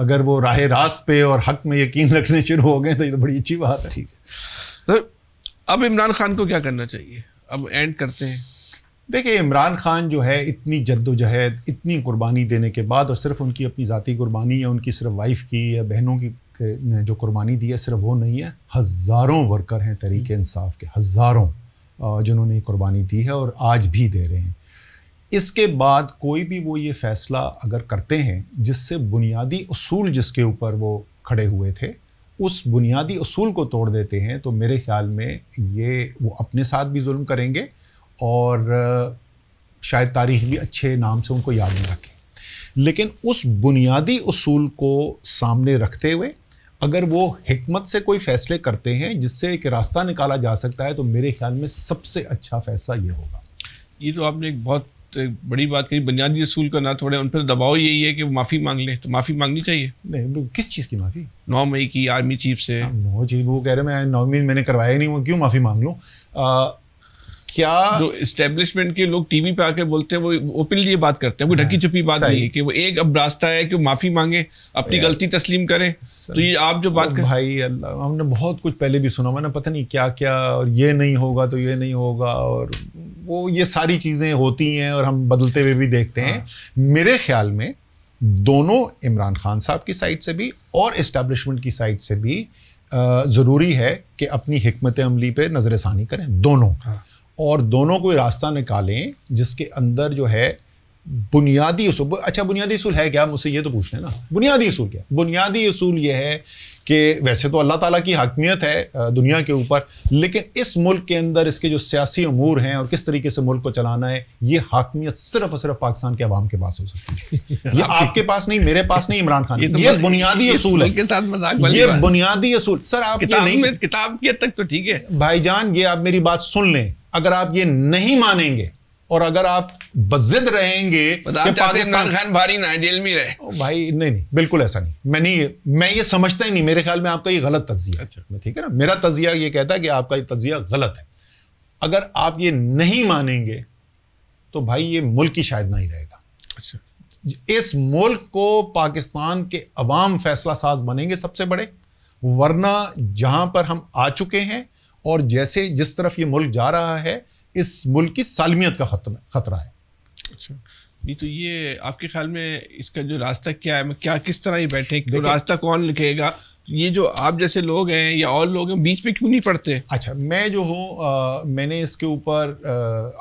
Speaker 2: اگر وہ راہ راست پہ اور حق میں یقین رکھنے شروع ہو گئے تو یہ تو بڑی اچھی بات ہے.
Speaker 1: ٹھیک ہے, تو اب عمران خان کو کیا کرنا چاہیے؟ اب اینڈ کرتے ہیں.
Speaker 2: دیکھیں, عمران خان جو ہے اتنی جد و جہد, اتنی قربانی دینے کے بعد, اور صرف ان کی اپنی ذاتی قربانی یا ان کی صرف وائف کی یا بہنوں کی جو قربانی دی ہے, صرف وہ نہیں ہے, ہزاروں ورکر ہیں تحریک انصاف کے, ہزاروں, جنہوں نے قربانی دی ہے اور آج بھی دے رہے ہیں. اس کے بعد کوئی بھی وہ یہ فیصلہ اگر کرتے ہیں جس سے بنیادی اصول جس کے اوپر وہ کھڑے ہوئے تھے, اس بنیادی اصول کو توڑ دیتے ہیں, تو میرے خیال میں یہ وہ اپنے ساتھ بھی ظلم کریں گے اور شاید تاریخ بھی اچھے نام سے ان کو یاد نہیں رکھے. لیکن اس بنیادی اصول کو سامنے رکھتے ہوئے اگر وہ حکمت سے کوئی فیصلے کرتے ہیں جس سے ایک راستہ نکالا جا سکتا ہے, تو میرے خیال میں سب سے اچھا فیصلہ یہ ہوگا.
Speaker 1: یہ تو آپ نے ایک بہت بڑی بات کہی, بنیادی اصول کو نہ تھوڑے, ان پر دباؤ یہی ہے کہ وہ معافی مانگ لیں, تو معافی مانگنی چاہیے.
Speaker 2: نہیں, کس چیز کی معافی؟
Speaker 1: 9 مئی کی آرمی چیف سے.
Speaker 2: 9 چیف وہ کہہ رہے میں 9 مئی میں نے کروایا نہیں, وہ کیوں معافی مانگ لوں؟ کیا
Speaker 1: جو اسٹیبلشمنٹ کے لوگ ٹی وی پہ آ کے بولتے ہیں وہ اوپنلی یہ بات کرتے ہیں, کوئی ڈھکی چھپی بات نہیں ہے, کہ وہ ایک اب راستہ ہے کہ وہ معافی مانگے, اپنی غلطی تسلیم کریں. تو یہ آپ جو بات کریں,
Speaker 2: بھائی اللہ, ہم نے بہت کچھ پہلے بھی سنا ہوا نا, پتہ نہیں کیا کیا, اور یہ نہیں ہوگا تو یہ نہیں ہوگا, اور وہ یہ ساری چیزیں ہوتی ہیں اور ہم بدلتے ہوئے بھی دیکھتے ہیں. میرے خیال میں دونوں, عمران خان صاحب کی سائڈ سے بھی اور اسٹیبلشمنٹ کی سائڈ سے بھی ضروری ہے کہ اپنی حکمت عملی پہ نظر ثانی کریں دونوں, اور دونوں کوئی راستہ نکالیں جس کے اندر جو ہے بنیادی اصول. اچھا, بنیادی اصول ہے کیا؟ مجھ سے یہ تو پوچھ لیں نا, بنیادی اصول کیا؟ بنیادی اصول یہ ہے کہ ویسے تو اللہ تعالیٰ کی حاکمیت ہے دنیا کے اوپر، لیکن اس ملک کے اندر اس کے جو سیاسی امور ہیں اور کس طریقے سے ملک کو چلانا ہے، یہ حاکمیت صرف اور صرف پاکستان کے عوام کے پاس ہو سکتی ہے. یہ آپ کے پاس نہیں، میرے پاس نہیں، عمران خان. یہ بنیادی اصول ہے، یہ بنیادی اصول. سر آپ
Speaker 1: کتاب کی حد تک تو ٹھیک ہے
Speaker 2: بھائی جان، یہ آپ میری بات سن لیں. اگر آپ یہ نہیں مانیں گے اور اگر آپ بضد رہیں گے کہ
Speaker 1: پاکستان خان بھاری نہ جیل میں رہے،
Speaker 2: بھائی نہیں بالکل ایسا نہیں. میں یہ سمجھتا ہی نہیں. میرے خیال میں آپ کا یہ غلط تجزیہ ہے، ٹھیک ہے نا. میرا تجزیہ یہ کہتا ہے کہ آپ کا یہ تجزیہ غلط ہے. اگر آپ یہ نہیں مانیں گے تو بھائی یہ ملک ہی شاید نہیں رہے گا. اس ملک کو پاکستان کے عوام فیصلہ ساز بنیں گے سب سے بڑے، ورنہ جہاں پر ہم آ چکے ہیں اور جس طرف یہ ملک جا رہا ہے، اس ملک کی سالمیت کا خطرہ ہے.
Speaker 1: اچھا نہیں تو یہ آپ کے خیال میں اس کا جو راستہ کیا ہے، کیا کس طرح ہی بیٹھے، راستہ کون لکھے گا؟ یہ جو آپ جیسے لوگ ہیں یا اور لوگ ہیں بیچ میں کیوں نہیں پڑھتے؟
Speaker 2: اچھا میں جو ہوں میں نے اس کے اوپر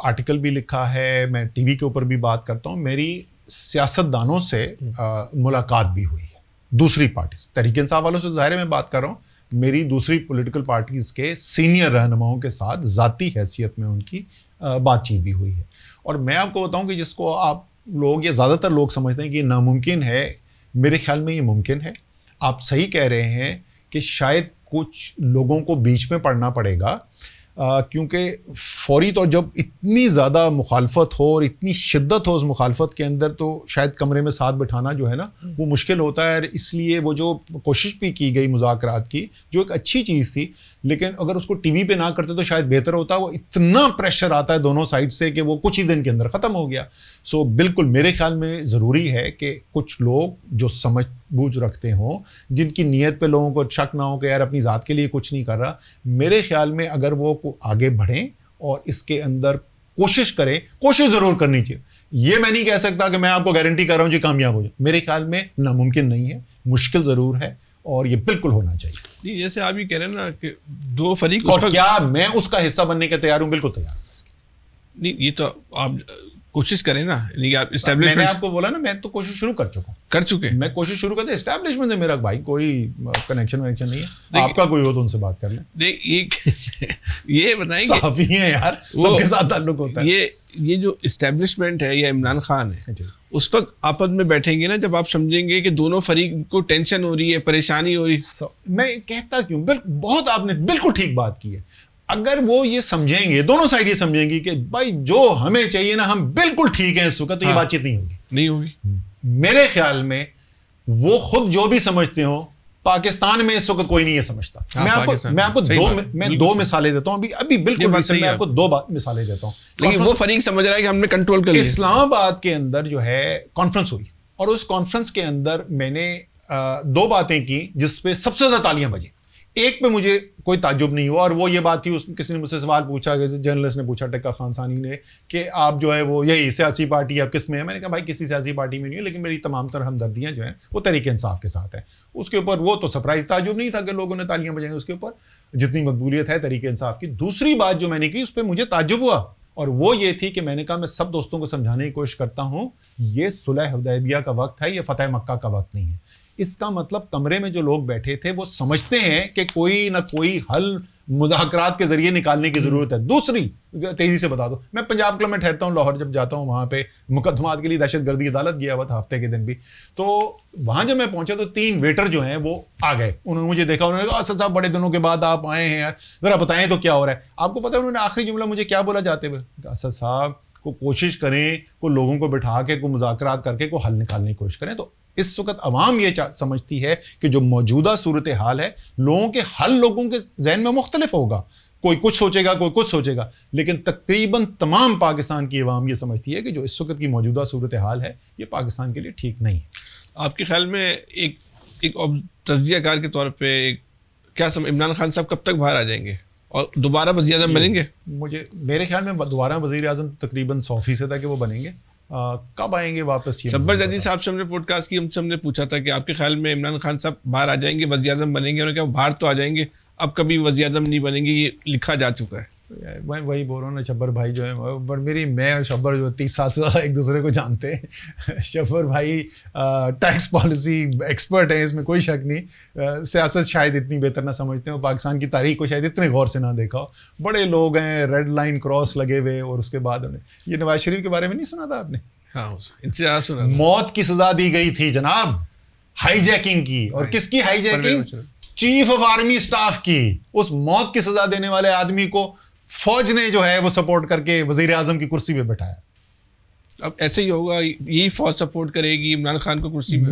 Speaker 2: آرٹیکل بھی لکھا ہے، میں ٹی وی کے اوپر بھی بات کرتا ہوں. میری سیاست دانوں سے ملاقات بھی ہوئی ہے، دوسری پارٹیز، تحریک انصاف والوں سے ظاہر ہے میں بات کر رہا ہوں. میری دوسری پولیٹیکل پارٹیز کے سینئر رہنماؤں کے ساتھ ذاتی حیثیت میں ان کی بات چیت بھی ہوئی ہے. اور میں آپ کو بتاؤں کہ جس کو آپ لوگ یا زیادہ تر لوگ سمجھتے ہیں کہ یہ ناممکن ہے، میرے خیال میں یہ ممکن ہے. آپ صحیح کہہ رہے ہیں کہ شاید کچھ لوگوں کو بیچ میں پڑھنا پڑے گا، کیونکہ فوری طور جب اتنی زیادہ مخالفت ہو اور اتنی شدت ہو اس مخالفت کے اندر، تو شاید کمرے میں ساتھ بٹھانا جو ہے نا وہ مشکل ہوتا ہے. اس لیے وہ جو کوشش بھی کی گئی مذاکرات کی، جو ایک اچھی چیز تھی، لیکن اگر اس کو ٹی وی پہ نہ کرتے تو شاید بہتر ہوتا. وہ اتنا پریشر آتا ہے دونوں سائڈ سے کہ وہ کچھ ہی دن کے اندر ختم ہو گیا. سو بالکل میرے خیال میں ضروری ہے کہ کچھ لوگ جو سمجھ بوجھ رکھتے ہوں، جن کی نیت پہ لوگوں کو شک نہ ہو کہ یار اپنی ذات کے لیے کچھ نہیں کر رہا، میرے خیال میں اگر وہ آگے بڑھیں اور اس کے اندر کوشش کریں، کوشش ضرور کرنی چاہیے. یہ میں نہیں کہہ سکتا کہ میں آپ کو گارنٹی کر رہا ہوں جی کامیاب ہو جائے. میرے خیال میں ناممکن نہیں ہے، مشکل ضرور ہے اور یہ بالکل ہونا چاہیے.
Speaker 1: جیسے آپ یہ کہہ رہے ہیں نا کہ دو فریق،
Speaker 2: اور کیا میں اس کا حصہ بننے کے تیار ہوں؟ بالکل تیار ہوں.
Speaker 1: نہیں یہ تو آپ کوشش کریں نا.
Speaker 2: میں نے آپ کو بولا نا میں تو کوشش شروع کر چکے. میں کوشش شروع کرتے. اسٹیبلشمنٹ سے میرا بھائی کوئی کنیکشن وینکشن نہیں ہے. آپ کا کوئی ہو تو ان سے بات کر لیں.
Speaker 1: یہ بتائیں گے
Speaker 2: صحافی ہیں یار، سب کے ساتھ تعلق ہوتا ہے.
Speaker 1: یہ جو اسٹیبلشمنٹ ہے یا عمران خان ہے، اس وقت آپس میں بیٹھیں گے نا جب آپ سمجھیں گے کہ دونوں فریق کو ٹینشن ہو رہی ہے، پریشانی ہو رہی ہے.
Speaker 2: میں کہتا کیوں، بہت آپ نے بالکل ٹھیک بات کی ہے. اگر وہ یہ سمجھیں گے، دونوں سائڈ یہ سمجھیں گی کہ بھائی جو ہمیں چاہیے نا ہم بالکل ٹھیک ہیں اس وقت، تو یہ بات چیت نہیں ہوگی. میرے خیال میں وہ خود جو بھی سمجھتے ہوں، پاکستان میں اس وقت کوئی نہیں یہ سمجھتا. میں آپ کو دو مثالیں دیتا ہوں. ابھی بالکل میں آپ کو دو مثالیں دیتا ہوں.
Speaker 1: لیکن وہ فریق سمجھ رہا ہے کہ ہم نے کنٹرول کر لیا.
Speaker 2: اسلام آباد کے اندر جو ہے کانفرنس ہوئی، اور اس کانفرنس کے اندر میں نے دو باتیں کی جس پہ سب سے زیادہ تالیاں بجیں. ایک پہ مجھے کوئی تعجب نہیں ہوا، اور وہ یہ بات تھی، کسی نے مجھ سے سوال پوچھا، جیسے جرنلسٹ نے پوچھا ٹکا خان ثانی نے، کہ آپ جو ہے وہ یہی سیاسی پارٹی آپ کس میں ہیں؟ میں نے کہا بھائی کسی سیاسی پارٹی میں نہیں ہے، لیکن میری تمام تر ہمدردیاں جو ہیں وہ تحریک انصاف کے ساتھ ہیں. اس کے اوپر وہ تو سرپرائز تعجب نہیں تھا کہ لوگوں نے تالیاں بجائیں اس کے اوپر، جتنی مقبولیت ہے تحریک انصاف کی. دوسری بات جو میں نے کی اس پہ مجھے تعجب ہوا، اور وہ یہ تھی کہ میں نے کہا میں سب دوستوں کو سمجھانے کی کوشش کرتا ہوں یہ صلح حدیبیہ کا وقت ہے، یہ فتح مکہ کا وقت نہیں ہے. اس کا مطلب کمرے میں جو لوگ بیٹھے تھے وہ سمجھتے ہیں کہ کوئی نہ کوئی حل مذاکرات کے ذریعے نکالنے کی ضرورت ہے. دوسری تیزی سے بتا دو، میں پنجاب کلب میں ٹھہرتا ہوں، لاہور جب جاتا ہوں وہاں پہ مقدمات کے لیے دہشت گردی عدالت گیا ہوا تھا ہفتے کے دن بھی. تو وہاں جب میں پہنچا تو 3 ویٹر جو ہیں وہ آ گئے. انہوں نے مجھے دیکھا، انہوں نے کہا اسد صاحب بڑے دنوں کے بعد آپ آئے ہیں یار، ذرا بتائیں تو کیا ہو رہا ہے. آپ کو پتہ ہے انہوں نے آخری جملہ مجھے کیا بولا جاتے ہوئے؟ اسد صاحب کو کوشش کریں، کو لوگوں کو بٹھا کے، کو مذاکرات کر کے کو حل نکالنے کی کوشش کریں. تو اس وقت عوام یہ سمجھتی ہے کہ جو موجودہ صورتحال ہے، لوگوں کے حل لوگوں کے ذہن میں مختلف ہوگا. کوئی کچھ سوچے گا، کوئی کچھ سوچے گا، لیکن تقریباً تمام پاکستان کی عوام یہ سمجھتی ہے کہ جو اس وقت کی موجودہ صورتحال ہے یہ پاکستان کے لیے ٹھیک نہیں ہے.
Speaker 1: آپ کے خیال میں ایک تجزیہ کار کے طور پہ کیا عمران خان صاحب کب تک باہر آ جائیں گے اور دوبارہ وزیر اعظم بنیں گے؟
Speaker 2: میرے خیال میں دوبارہ وزیر اعظم تقریباً 100% ہے کہ وہ بنیں گے. کب آئیں گے واپس؟
Speaker 1: صبر جدید صاحب سے ہم نے پوڈ کاسٹ کی، ہم نے پوچھا تھا کہ آپ کے خیال میں عمران خان صاحب باہر آ جائیں گے، وزیر اعظم بنیں گے؟ انہوں نے کہا باہر تو آ جائیں گے، اب کبھی وزیر اعظم نہیں بنیں گے، یہ لکھا جا چکا ہے.
Speaker 2: وہی بول رہا ہوں نا، شبر بھائی جو ہے، بٹ میں اور شبر جو 30 سال سے زیادہ ایک دوسرے کو جانتے ہیں. شبر بھائی ٹیکس پالیسی ایکسپرٹ ہیں، اس میں کوئی شک نہیں. سیاست شاید اتنی بہتر نہ سمجھتے ہو، پاکستان کی تاریخ کو شاید اتنے غور سے نہ دیکھا ہو. بڑے لوگ ہیں، ریڈ لائن کراس لگے ہوئے، اور اس کے بعد انہیں یہ نواز شریف کے بارے میں نہیں سنا تھا آپ نے؟
Speaker 1: ہاں ان سے سنا.
Speaker 2: موت کی سزا دی گئی تھی جناب، ہائی جیکنگ کی. اور کس کی high jacking? Chief of army staff کی. اس موت کی سزا دینے والے آدمی کو فوج نے جو ہے وہ سپورٹ کر کے وزیر اعظم کی کرسی پہ بٹھایا.
Speaker 1: اب ایسے ہی ہوگا، یہی فوج سپورٹ کرے گی عمران خان کو کرسی پہ.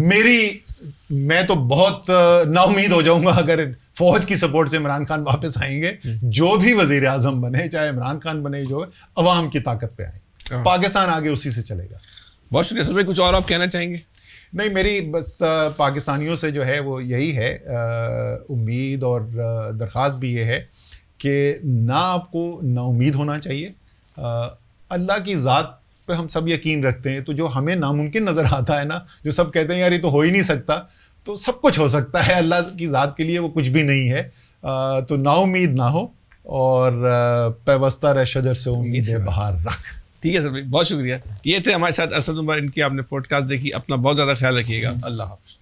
Speaker 2: میں تو بہت نا امید ہو جاؤں گا اگر فوج کی سپورٹ سے عمران خان واپس آئیں گے. جو بھی وزیر اعظم بنے، چاہے عمران خان بنے، جو عوام کی طاقت پہ آئیں. پاکستان آگے اسی سے چلے گا.
Speaker 1: بہت شکریہ سر. کچھ اور آپ کہنا چاہیں گے؟
Speaker 2: نہیں، میری بس پاکستانیوں سے جو ہے وہ یہی ہے امید اور درخواست بھی یہ ہے کہ نہ آپ کو نا امید ہونا چاہیے. اللہ کی ذات پہ ہم سب یقین رکھتے ہیں، تو جو ہمیں ناممکن نظر آتا ہے نا، جو سب کہتے ہیں یار یہ تو ہو ہی نہیں سکتا، تو سب کچھ ہو سکتا ہے. اللہ کی ذات کے لیے وہ کچھ بھی نہیں ہے. تو نا امید نہ ہو، اور پیوستہ رہ شجر سے امید بہار رکھ.
Speaker 1: ٹھیک ہے سر بھائی، بہت شکریہ. یہ تھے ہمارے ساتھ اسد عمر، ان کی آپ نے پوڈ کاسٹ دیکھی. اپنا بہت زیادہ خیال رکھیے گا. اللہ حافظ.